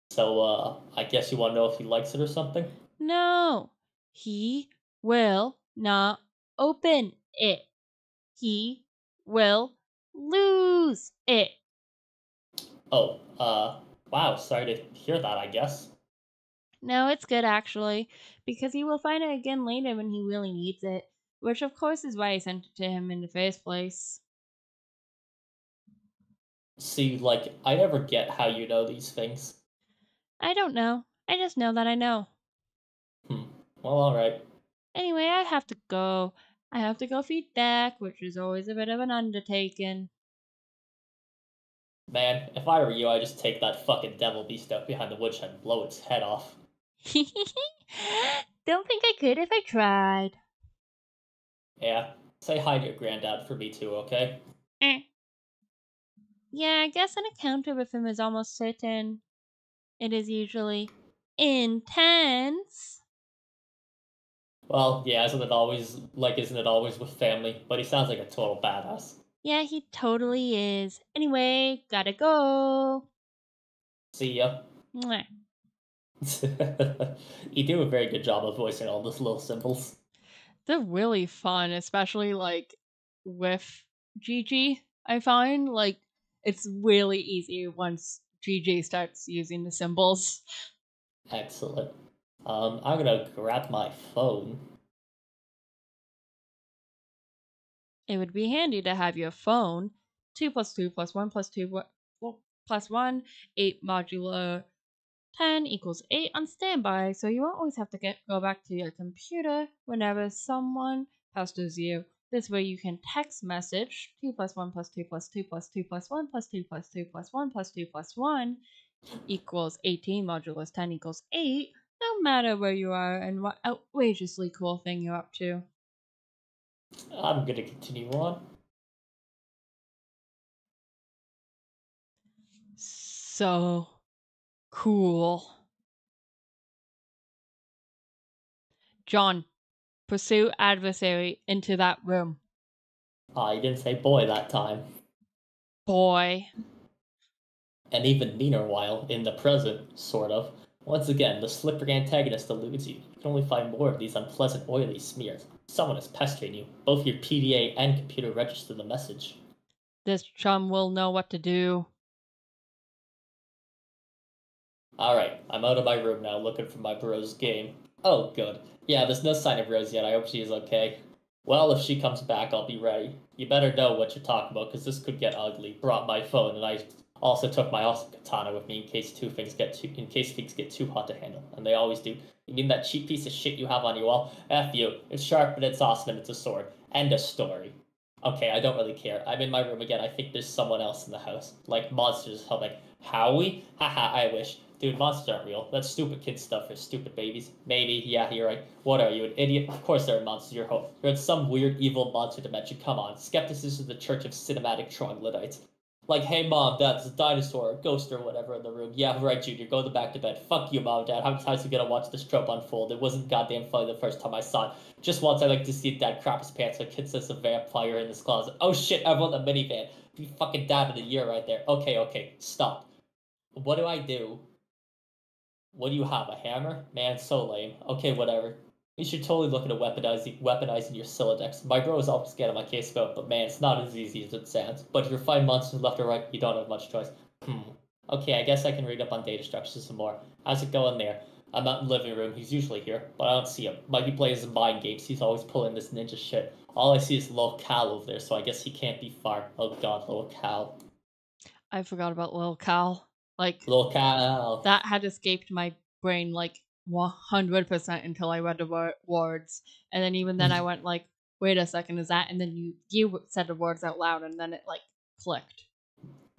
So, I guess you want to know if he likes it or something? No. He will not open it. He will lose it. Oh, wow, sorry to hear that, I guess. No, it's good actually, because he will find it again later when he really needs it, which of course is why I sent it to him in the first place. See, like, I never get how you know these things. I don't know. I just know that I know. Well, alright. Anyway, I have to go. I have to go feed Dak, which is always a bit of an undertaking. Man, if I were you, I'd just take that fucking devil beast out behind the woodshed and blow its head off. Don't think I could if I tried. Yeah, say hi to your granddad for me too, okay? Yeah, I guess an encounter with him is almost certain. It is usually intense. Well, yeah, isn't it always with family? But he sounds like a total badass. Yeah, he totally is. Anyway, gotta go. See ya. Mwah. You do a very good job of voicing all those little symbols. They're really fun, especially like with Gigi. I find like it's really easy once Gigi starts using the symbols. Excellent. I'm gonna grab my phone. It would be handy to have your phone 2 plus 2 plus 1 plus 2 plus 1, 8 modular 10 equals 8 on standby, so you won't always have to go back to your computer whenever someone pesters you. This way you can text message 2 plus 1 plus 2 plus 2 plus 2 plus 1 plus 2 plus 2 plus 1 plus 2 plus 1 equals 18 modulus 10 equals 8, no matter where you are and what outrageously cool thing you're up to. I'm gonna continue on. So cool. John, pursue adversary into that room. You didn't say boy that time. Boy. And even meanwhile, in the present, sort of. Once again, the slippery antagonist eludes you. You can only find more of these unpleasant oily smears. Someone is pestering you. Both your PDA and computer register the message. This chum will know what to do. Alright, I'm out of my room now looking for my bro's game. Oh, good. Yeah, there's no sign of Rose yet. I hope she is okay. Well, if she comes back, I'll be ready. You better know what you're talking about, because this could get ugly. Brought my phone, and I also took my awesome katana with me in case things get too hot to handle, and they always do. You mean that cheap piece of shit you have on your wall? F you. It's sharp, but it's awesome, and it's a sword. End of story. Okay, I don't really care. I'm in my room again. I think there's someone else in the house. Like monsters. Like, Howie? Haha, I wish. Dude, monsters aren't real. That's stupid kid stuff for stupid babies. Maybe, yeah, you're right. What are you, an idiot? Of course there are monsters. You're in some weird evil monster dimension. Come on. Skepticism is the Church of Cinematic Troglodytes. Like, hey mom, dad, there's a dinosaur, a ghost, or whatever in the room. Yeah, right, Junior, go back to bed. Fuck you, mom, dad. How many times are we gonna watch this trope unfold? It wasn't goddamn funny the first time I saw it. Just once I like to see dad crap his pants like kid says a vampire in his closet. Oh shit, I want a minivan. Be fucking dad of the year right there. Okay, stop. What do I do? What do you have, a hammer? Man, so lame. Okay, whatever. You should totally look into weaponizing your Silodex. My bro is always getting on my case about, but man, it's not as easy as it sounds. But if you're fighting monsters left or right, you don't have much choice. Okay, I guess I can read up on data structures some more. How's it going there? I'm out in the living room. He's usually here, but I don't see him. Might be playing some mind games. He's always pulling this ninja shit. All I see is Lil Cal over there, so I guess he can't be far. Oh god, Lil Cal. I forgot about Lil Cal. Like, Lil Cal. that had escaped my brain like 100% until I read the words. And then even then I went like, wait a second, is that? And then you said the words out loud and then it like clicked.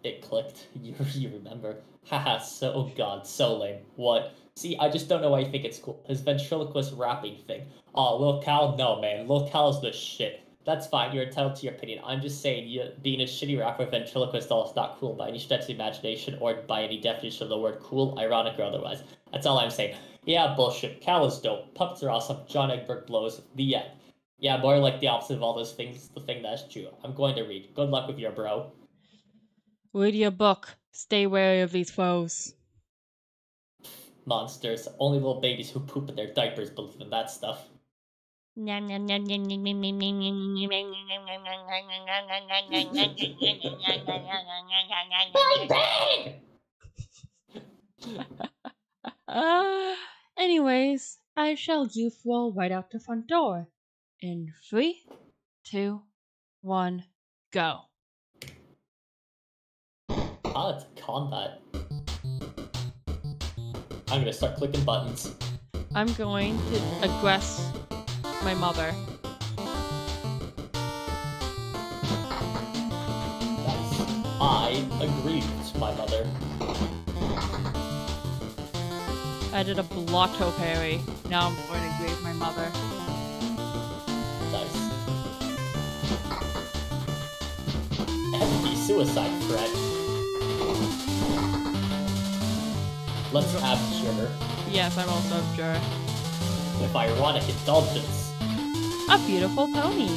It clicked. You remember. Haha, oh god, so lame. What? See, I just don't know why you think it's cool. His ventriloquist rapping thing. Oh, Lil Cal? No, man. Lil Cal's the shit. That's fine, you're entitled to your opinion. I'm just saying, being a shitty rapper ventriloquist is not cool by any stretch of the imagination or by any definition of the word cool, ironic, or otherwise. That's all I'm saying. Yeah, bullshit. Cal is dope. Puppets are awesome. John Egbert blows. The end. Yeah, more like the opposite of all those things. The thing that's true. I'm going to read. Good luck with your bro. Read your book. Stay wary of these foes. Monsters. Only little babies who poop in their diapers believe in that stuff. Anyways, I shall youth roll right out the front door. In 3, 2, 1, go. It's combat. I'm gonna start clicking buttons. I'm going to aggress my mother. Nice. I agree with my mother. I did a blotto parry. Now I'm going to agree with my mother. Nice. Empty suicide threat. Let's abjure. Yes, I'm also abjure. With ironic indulgence. A beautiful pony.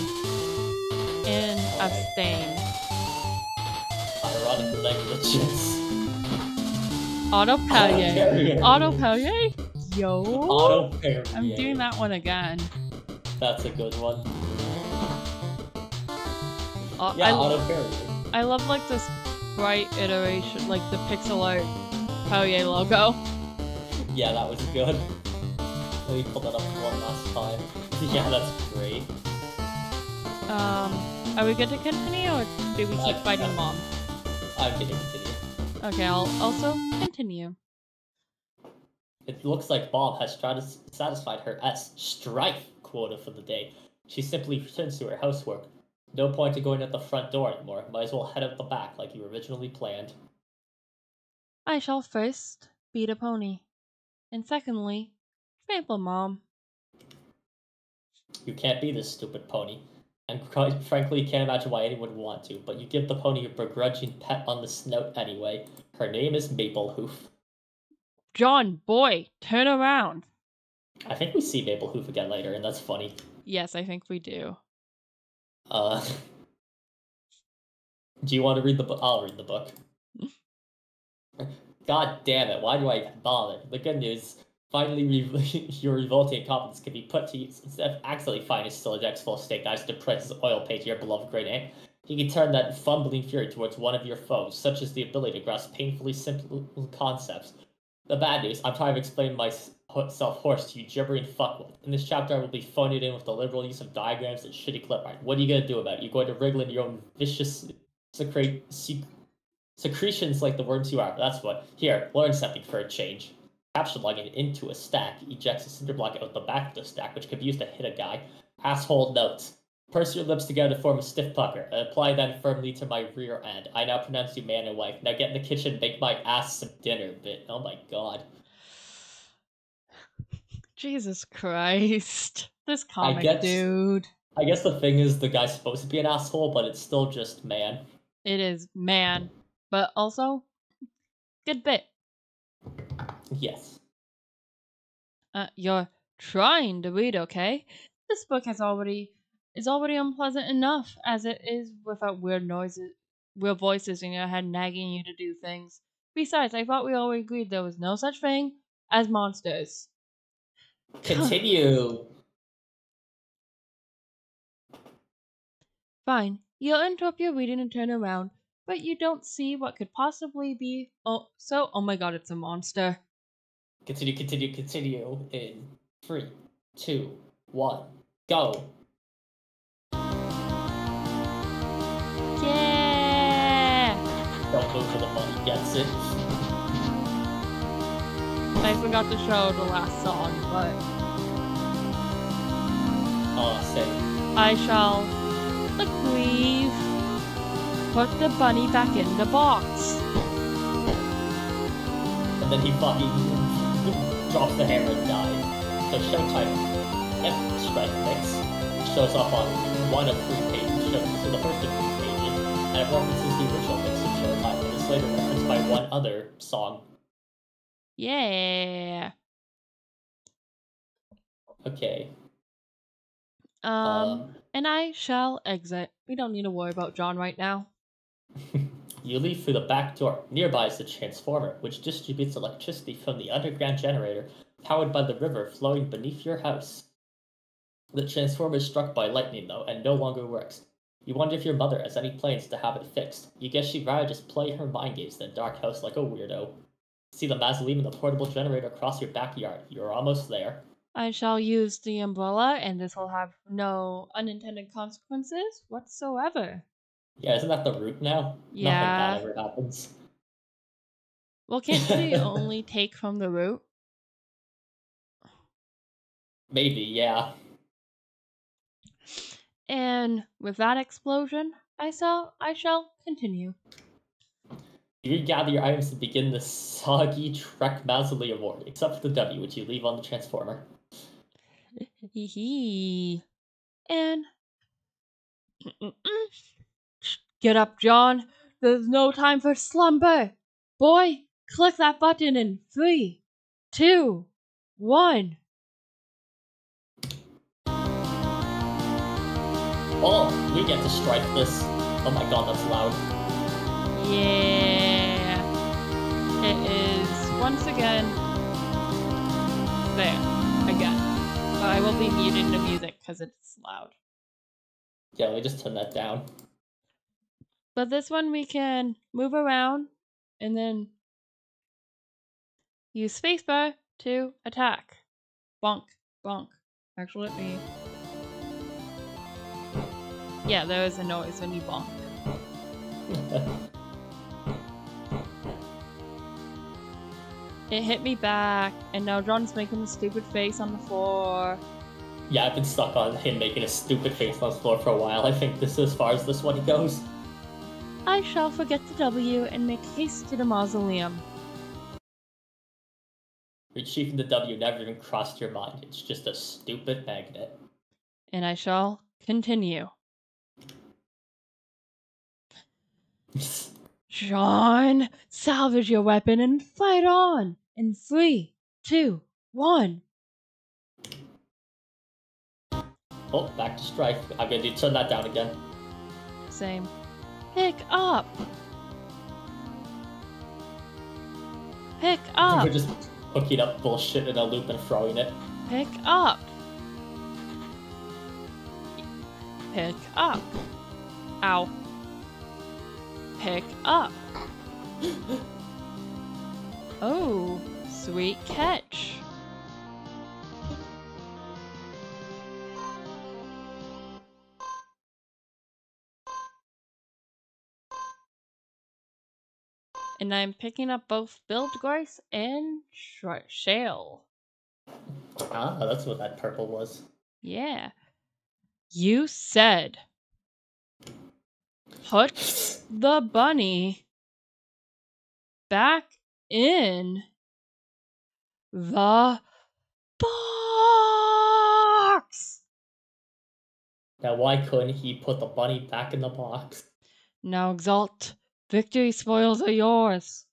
And abstain. Ironic negligence. Auto parry. parry. Auto parry? Yo. Auto parry. I'm doing that one again. That's a good one. Yeah, auto parry. I love like this bright iteration, like the pixel art Perrier logo. Yeah, that was good. Let me pull that up one last time. Yeah, that's great. Are we good to continue, or do we keep fighting Mom? I'm gonna continue. Okay, I'll also continue. It looks like Bob has satisfied her strife quota for the day. She simply returns to her housework. No point in going at the front door anymore. Might as well head out the back like you originally planned. I shall first beat a pony, and secondly, trample Mom. You can't be this stupid pony. And quite frankly, can't imagine why anyone would want to, but you give the pony a begrudging pet on the snout anyway. Her name is Maplehoof. John, boy, turn around. I think we see Maplehoof again later, and that's funny. Yes, I think we do. Do you want to read the book? I'll read the book. God damn it, why do I even bother? The good news, finally your revolting incompetence can be put to use. Instead of accidentally finding Stilladex full of steak knives to press his oil paint to your beloved great aunt, you can turn that fumbling fury towards one of your foes, such as the ability to grasp painfully simple concepts. The bad news, I'm tired of explaining myself hoarse to you gibbering fuckwit. In this chapter, I will be phoning it in with the liberal use of diagrams and shitty clip art. What are you going to do about it? You're going to wriggle in your own vicious secretions like the worms you are. That's what. Here, learn something for a change. Caption logging into a stack ejects a cinder block out the back of the stack, which could be used to hit a guy. Asshole notes. Purse your lips together to form a stiff pucker, and apply that firmly to my rear end. I now pronounce you man and wife. Now get in the kitchen and make my ass some dinner, bit. Oh my god. Jesus Christ. This comic, dude. I guess the thing is the guy's supposed to be an asshole, but it's still just man. It is man. But also, good bit. Yes. You're trying to read, okay? This book is already unpleasant enough as it is without weird voices in your head nagging you to do things. Besides, I thought we all agreed there was no such thing as monsters. Continue. Fine. You'll interrupt your reading and turn around, but you don't see what could possibly be. Oh my god, it's a monster. Continue in 3, 2, 1, go. Yeah! Don't move for the money gets it. I forgot to show the last song, but Same. I shall agree. Put the bunny back in the box. And then he fucking drops the hammer and dies. So Showtime Strike Mix shows up on one of 3 pages. So the first of 3 pages, and it references the original mix of Showtime, and it's later referenced by one other song. Yeah. Okay. And I shall exit. We don't need to worry about John right now. You leave through the back door. Nearby is the transformer, which distributes electricity from the underground generator powered by the river flowing beneath your house. The transformer is struck by lightning, though, and no longer works. You wonder if your mother has any plans to have it fixed. You guess she'd rather just play her mind games than dark house like a weirdo. See the mausoleum and the portable generator across your backyard. You're almost there. I shall use the umbrella, and this will have no unintended consequences whatsoever. Yeah, isn't that the route now? Yeah. Nothing bad ever happens. Well, can't we only take from the root? Maybe, yeah. And with that explosion, I shall continue. You regather your items to begin the soggy Trek Mausoleum War, except for the W, which you leave on the Transformer. Hee hee. And get up, John. There's no time for slumber. Boy, click that button in 3, 2, 1. Oh, we get to strike this. Oh my god, that's loud. Yeah. It is once again there. Again. But I will be muting the music because it's loud. Yeah, let me just turn that down. But this one we can move around and then use spacebar to attack. Bonk, bonk. Actually, let me... Yeah, there is a noise when you bonk. It hit me back, and now John's making a stupid face on the floor. Yeah, I've been stuck on him making a stupid face on the floor for a while. I think this is as far as this one goes. I shall forget the W and make haste to the mausoleum. Retrieving the W never even crossed your mind. It's just a stupid magnet. And I shall continue. John, salvage your weapon and fight on! In 3, 2, 1. Oh, back to strike. I'm gonna turn that down again. Same. Pick up! Pick up! We're just hooking up bullshit in a loop and throwing it. Pick up! Pick up! Ow. Pick up! Oh, sweet catch! And I'm picking up both Build Grace and Shale. Ah, that's what that purple was. Yeah. You said, put the bunny back in the box! Now why couldn't he put the bunny back in the box? Now exalt. Victory spoils are yours.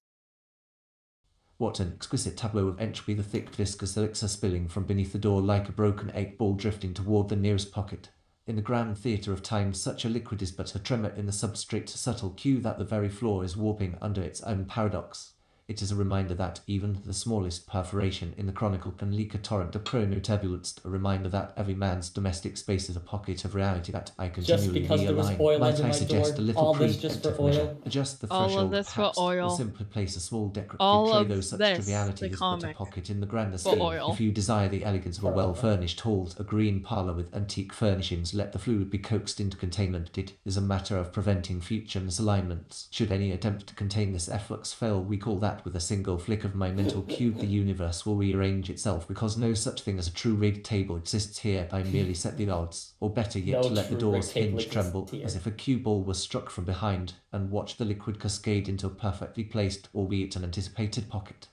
What an exquisite tableau of entropy, the thick viscous elixir spilling from beneath the door like a broken 8-ball drifting toward the nearest pocket. In the grand theatre of time, such a liquid is but a tremor in the substrate, subtle cue that the very floor is warping under its own paradox. It is a reminder that even the smallest perforation in the chronicle can leak a torrent of chronoturbulence, a reminder that every man's domestic space is a pocket of reality that I continually because there was realign. oil Might under I my suggest door? a little All this just for preemptive measure? oil? Adjust the All of threshold, this for perhaps, or oil. simply place a small decorative All tray, of though such this, triviality the is but a comic, pocket in the grander for scheme. oil. If you desire the elegance of a well-furnished hall, a green parlour with antique furnishings, let the fluid be coaxed into containment. It is a matter of preventing future misalignments. Should any attempt to contain this efflux fail, we call that with a single flick of my mental cube the universe will rearrange itself, because no such thing as a true rigged table exists here. I merely set the odds, or better yet, No let the true door's rigged table hinge tremble exists here. as if a cue ball was struck from behind, and watch the liquid cascade into a perfectly placed, albeit an anticipated pocket.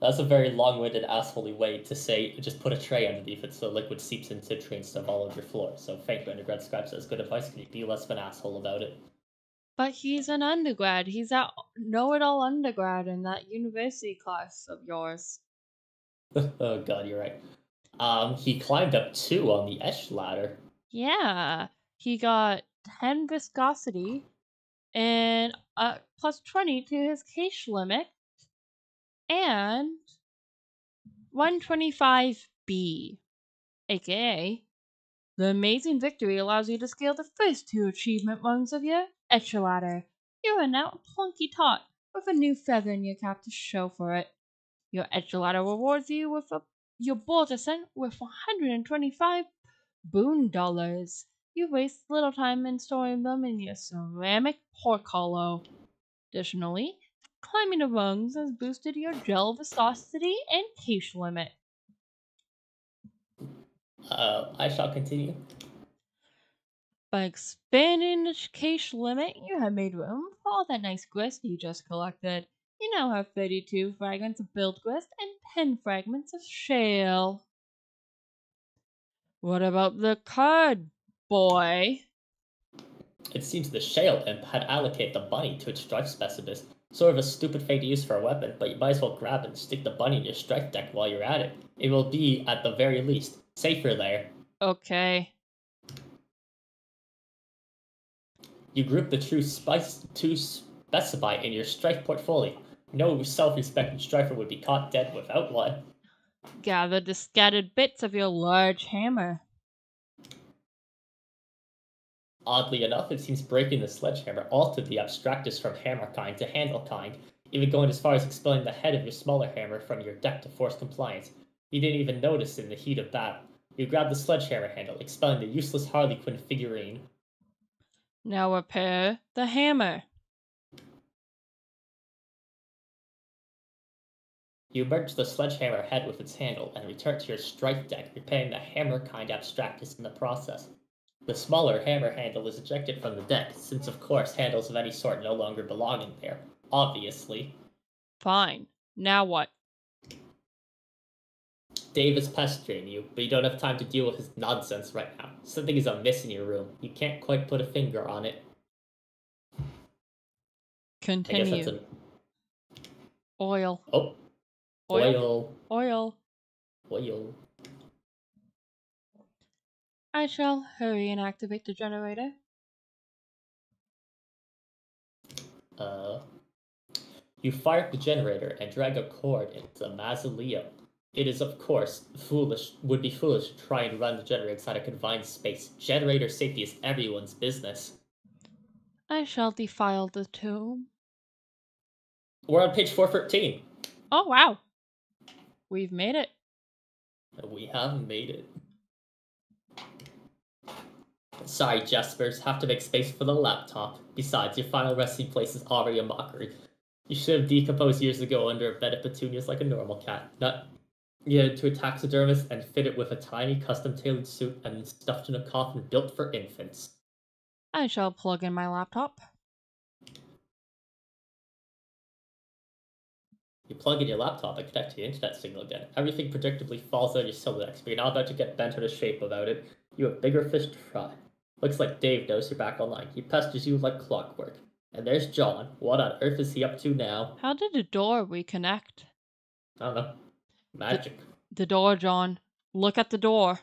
That's a very long-winded, assholey way to say just put a tray underneath it so liquid seeps into it and stuff all over your floor. So thank you, Undergrad Scribe says good advice. Can you be less of an asshole about it? But he's an undergrad. He's a know-it-all undergrad in that university class of yours. Oh god, you're right. He climbed up 2 on the edge ladder. Yeah. He got 10 viscosity and plus 20 to his cache limit and 125B, aka the amazing victory allows you to scale the first 2 achievement rungs of your ladder. You are now a plunky tot with a new feather in your cap to show for it. Your ladder rewards you with your bold ascent with 125 boon dollars. You waste little time in storing them in your ceramic pork hollow. Additionally, climbing the rungs has boosted your gel viscosity and cache limit. I shall continue. By expanding the cache limit, you have made room for all that nice grist you just collected. You now have 32 fragments of build grist and 10 fragments of shale. What about the card, boy? It seems the shale imp had allocated the bunny to its strife specialist. Sort of a stupid thing to use for a weapon, but you might as well grab it and stick the bunny in your strife deck while you're at it. It will be, at the very least, safer there. Okay. You group the two specify in your strife portfolio. No self-respecting strifer would be caught dead without one. Gather the scattered bits of your large hammer. Oddly enough, it seems breaking the sledgehammer altered the abstractus from hammer kind to handle kind, even going as far as expelling the head of your smaller hammer from your deck to force compliance. You didn't even notice in the heat of battle. You grabbed the sledgehammer handle, expelling the useless harlequin figurine. Now repair the hammer. You merge the sledgehammer head with its handle and return to your strife deck, repairing the hammer kind abstractus in the process. The smaller hammer handle is ejected from the deck, since of course handles of any sort no longer belong in there. Obviously. Fine. Now what? Dave is pestering you, but you don't have time to deal with his nonsense right now. Something is amiss in your room. You can't quite put a finger on it. Continue. I guess that's Oil. Oh. Oil. Oil. Oil. I shall hurry and activate the generator. You fire up the generator and drag a cord into the mausoleum. It is, of course, would be foolish to try and run the generator inside a confined space. Generator safety is everyone's business. I shall defile the tomb. We're on page 413. Oh, wow. We've made it. We have made it. Sorry, Jaspers, have to make space for the laptop. Besides, your final resting place is already a mockery. You should have decomposed years ago under a bed of petunias like a normal cat. Not yet to a taxidermist and fit it with a tiny custom-tailored suit and stuffed in a coffin built for infants. I shall plug in my laptop. You plug in your laptop and connect to the internet signal again. Everything predictably falls out of your Silex, but you're not about to get bent out of shape about it. You have bigger fish to fry. Looks like Dave knows you're back online. He pesters you like clockwork. And there's John. What on earth is he up to now? How did the door reconnect? I don't know. Magic. The door, John. Look at the door.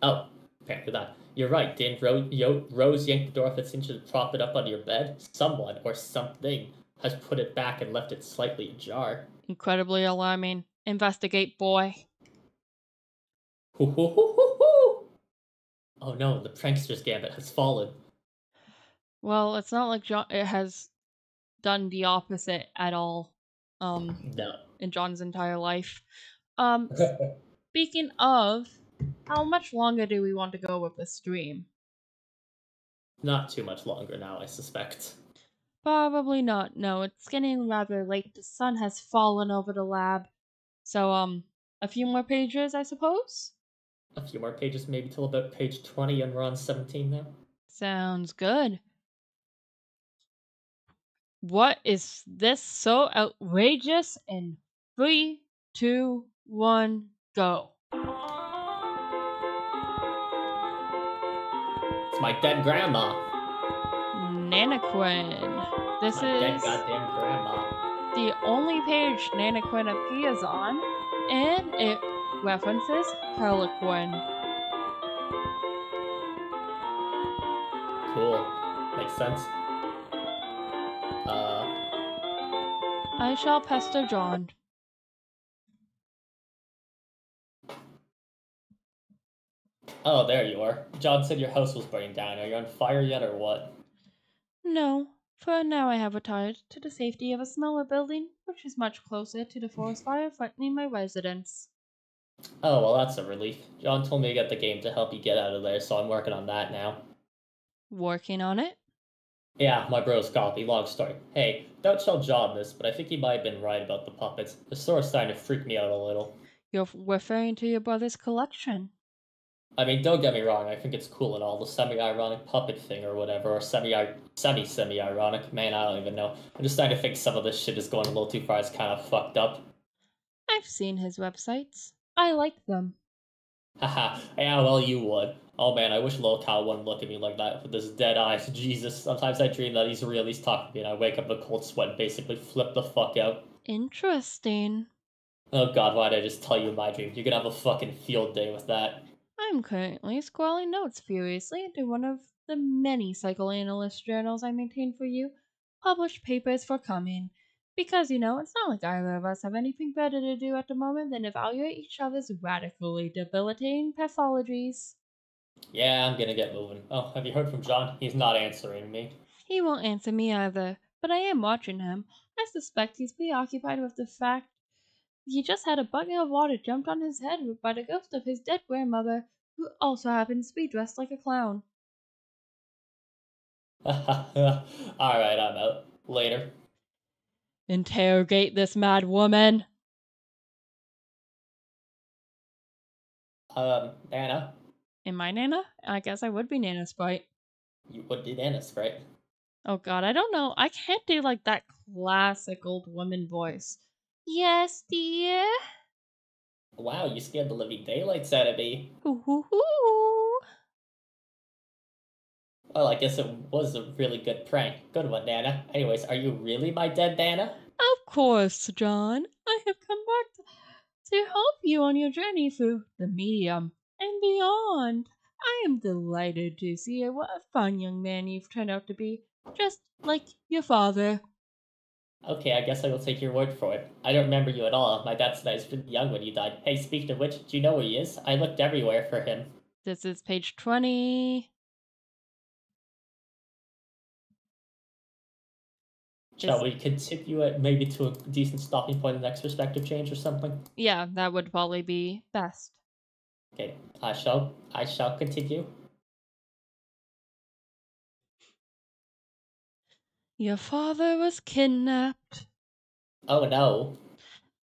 Oh, apparently that. You're right, didn't Rose yank the door off its hinges and prop it up on your bed? Someone, or something, has put it back and left it slightly ajar. Incredibly alarming. Investigate, boy. Hoo hoo hoo hoo hoo! Oh no, the prankster's gambit has fallen. Well, it's not like it has done the opposite at all. No. In John's entire life. Speaking of, how much longer do we want to go with the stream? Not too much longer now, I suspect. Probably not. No, it's getting rather late. The sun has fallen over the lab. So, a few more pages, I suppose? A few more pages, maybe till about page 20, and we're on 17 now. Sounds good. What is this so outrageous? In 3, 2, 1, go. It's my dead grandma. Nanaquin. This My dead is goddamn grandma. the only page Nanaquin appears on, and it references Harlequin. Cool. Makes sense. I shall pester John. Oh, there you are. John said your house was burning down. Are you on fire yet, or what? No, for now I have retired to the safety of a smaller building, which is much closer to the forest fire threatening my residence. Oh, well, that's a relief. John told me to get the game to help you get out of there, so I'm working on that now. Working on it? Yeah, my bro's copy. Long story. Hey, don't tell John this, but I think he might have been right about the puppets. The store's starting to freak me out a little. You're referring to your brother's collection. I mean, don't get me wrong, I think it's cool and all, the semi-ironic puppet thing or whatever, or semi-ironic, man, I don't even know. I'm just starting to think some of this shit is going a little too far, it's kind of fucked up. I've seen his websites. I like them. Haha, yeah, well, you would. Oh man, I wish Lil Cow wouldn't look at me like that with his dead eyes. Jesus, sometimes I dream that he's real, he's talking to me, and I wake up in a cold sweat and basically flip the fuck out. Interesting. Oh god, why'd I just tell you my dream? You're gonna have a fucking field day with that. I'm currently scrawling notes furiously into one of the many psychoanalyst journals I maintain for you. Published papers for coming. Because, it's not like either of us have anything better to do at the moment than evaluate each other's radically debilitating pathologies. Yeah, I'm gonna get moving. Oh, have you heard from John? He's not answering me. He won't answer me either, but I am watching him. I suspect he's preoccupied with the fact he just had a bucket of water jumped on his head by the ghost of his dead grandmother, who also happens to be dressed like a clown. Alright, I'm out. Later. Interrogate this mad woman. Nana? Am I Nana? I guess I would be Nana Sprite. You would be Nana's, right? Oh god, I don't know. I can't do like that classic old woman voice. Yes, dear? Wow, you scared the living daylights out of me. Hoo hoo hoo. Well, I guess it was a really good prank. Good one, Nana. Anyways, are you really my dead Nana? Of course, John. I have come back to help you on your journey through the medium and beyond. I am delighted to see what a fine young man you've turned out to be, just like your father. Okay, I guess I will take your word for it. I don't remember you at all. My dad said I was pretty young when you died. Hey, speaking of which, do you know where he is? I looked everywhere for him. This is page 20. Shall we continue it maybe to a decent stopping point in the next perspective change or something? Yeah, that would probably be best. Okay, I shall continue. Your father was kidnapped. Oh no.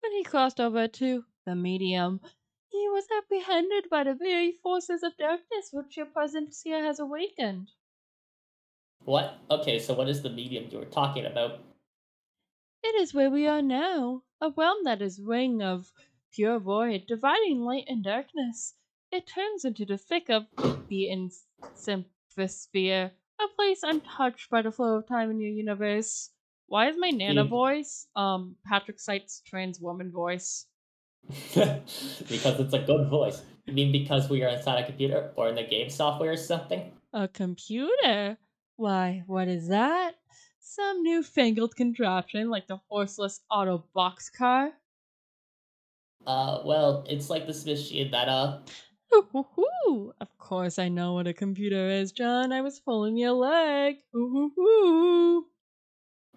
When he crossed over to the medium, he was apprehended by the very forces of darkness which your presence here has awakened. What? Okay, so what is the medium you were talking about? It is where we are now, a realm that is ring of pure void, dividing light and darkness. It turns into the thick of the symphosphere, a place untouched by the flow of time in your universe. Why is my Nana voice Patrick Seit's trans woman voice? Because it's a good voice. You mean because we are inside a computer or in the game software or something? A computer? Why, what is that? Some newfangled contraption like the horseless auto boxcar? Well, it's like this machine that, Hoo-hoo-hoo! Of course I know what a computer is, John. I was pulling your leg. Hoo-hoo-hoo!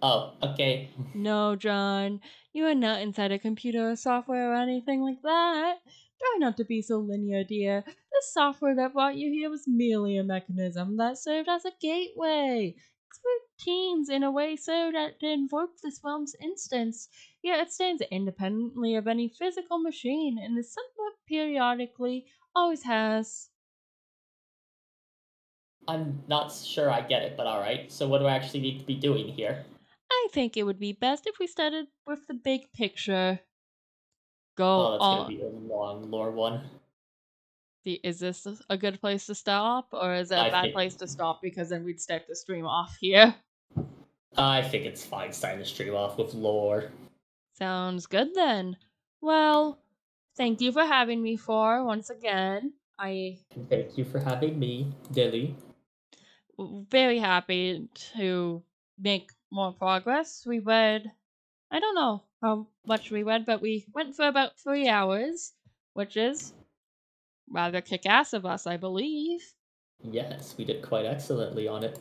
Oh, okay. No, John. You are not inside a computer or software or anything like that. Try not to be so linear, dear. The software that brought you here was merely a mechanism that served as a gateway. Routines in a way so that to invoke this realm's instance, yet it stands independently of any physical machine and is somewhat periodically, always has. I'm not sure I get it, but alright. So what do I actually need to be doing here? I think it would be best if we started with the big picture. Oh, that's gonna be a long lore one. Is this a good place to stop, or is it a I bad think- place to stop because then we'd start the stream off here? I think it's fine starting the stream off with lore. Sounds good then. Well, thank you for having me for once again. Thank you for having me, Dilly. Very happy to make more progress. We read, I don't know how much we read, but we went for about 3 hours, which is rather kick-ass of us, I believe. Yes, we did quite excellently on it.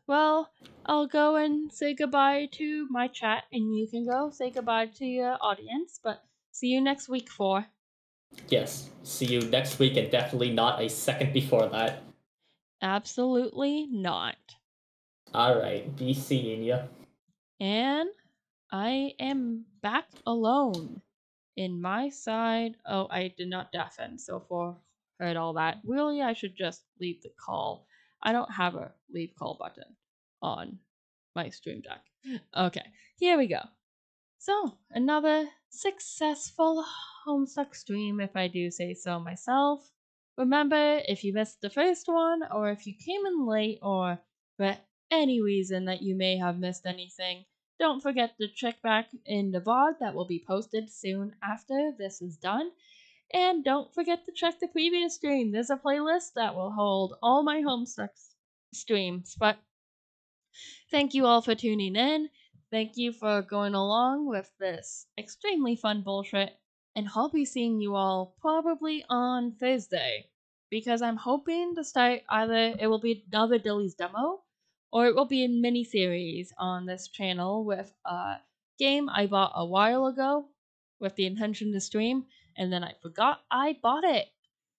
Well, I'll go and say goodbye to my chat, and you can go say goodbye to your audience, but see you next week for. Yes, see you next week and definitely not a second before that. Absolutely not. Alright, be seeing ya. And I am back alone in my side. Oh, I did not deafen, so for heard all that. Really, I should just leave the call. I don't have a leave call button on my stream deck. Okay, here we go. So, another successful Homestuck stream, if I do say so myself. Remember, if you missed the first one, or if you came in late, or for any reason that you may have missed anything, don't forget to check back in the VOD that will be posted soon after this is done. And don't forget to check the previous stream. There's a playlist that will hold all my Homestuck streams. But thank you all for tuning in. Thank you for going along with this extremely fun bullshit. And I'll be seeing you all probably on Thursday. Because I'm hoping to start either it will be another Dilly's demo, or it will be a mini series on this channel with a game I bought a while ago with the intention to stream, and then I forgot I bought it.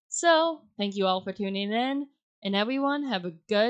So, thank you all for tuning in, and everyone have a good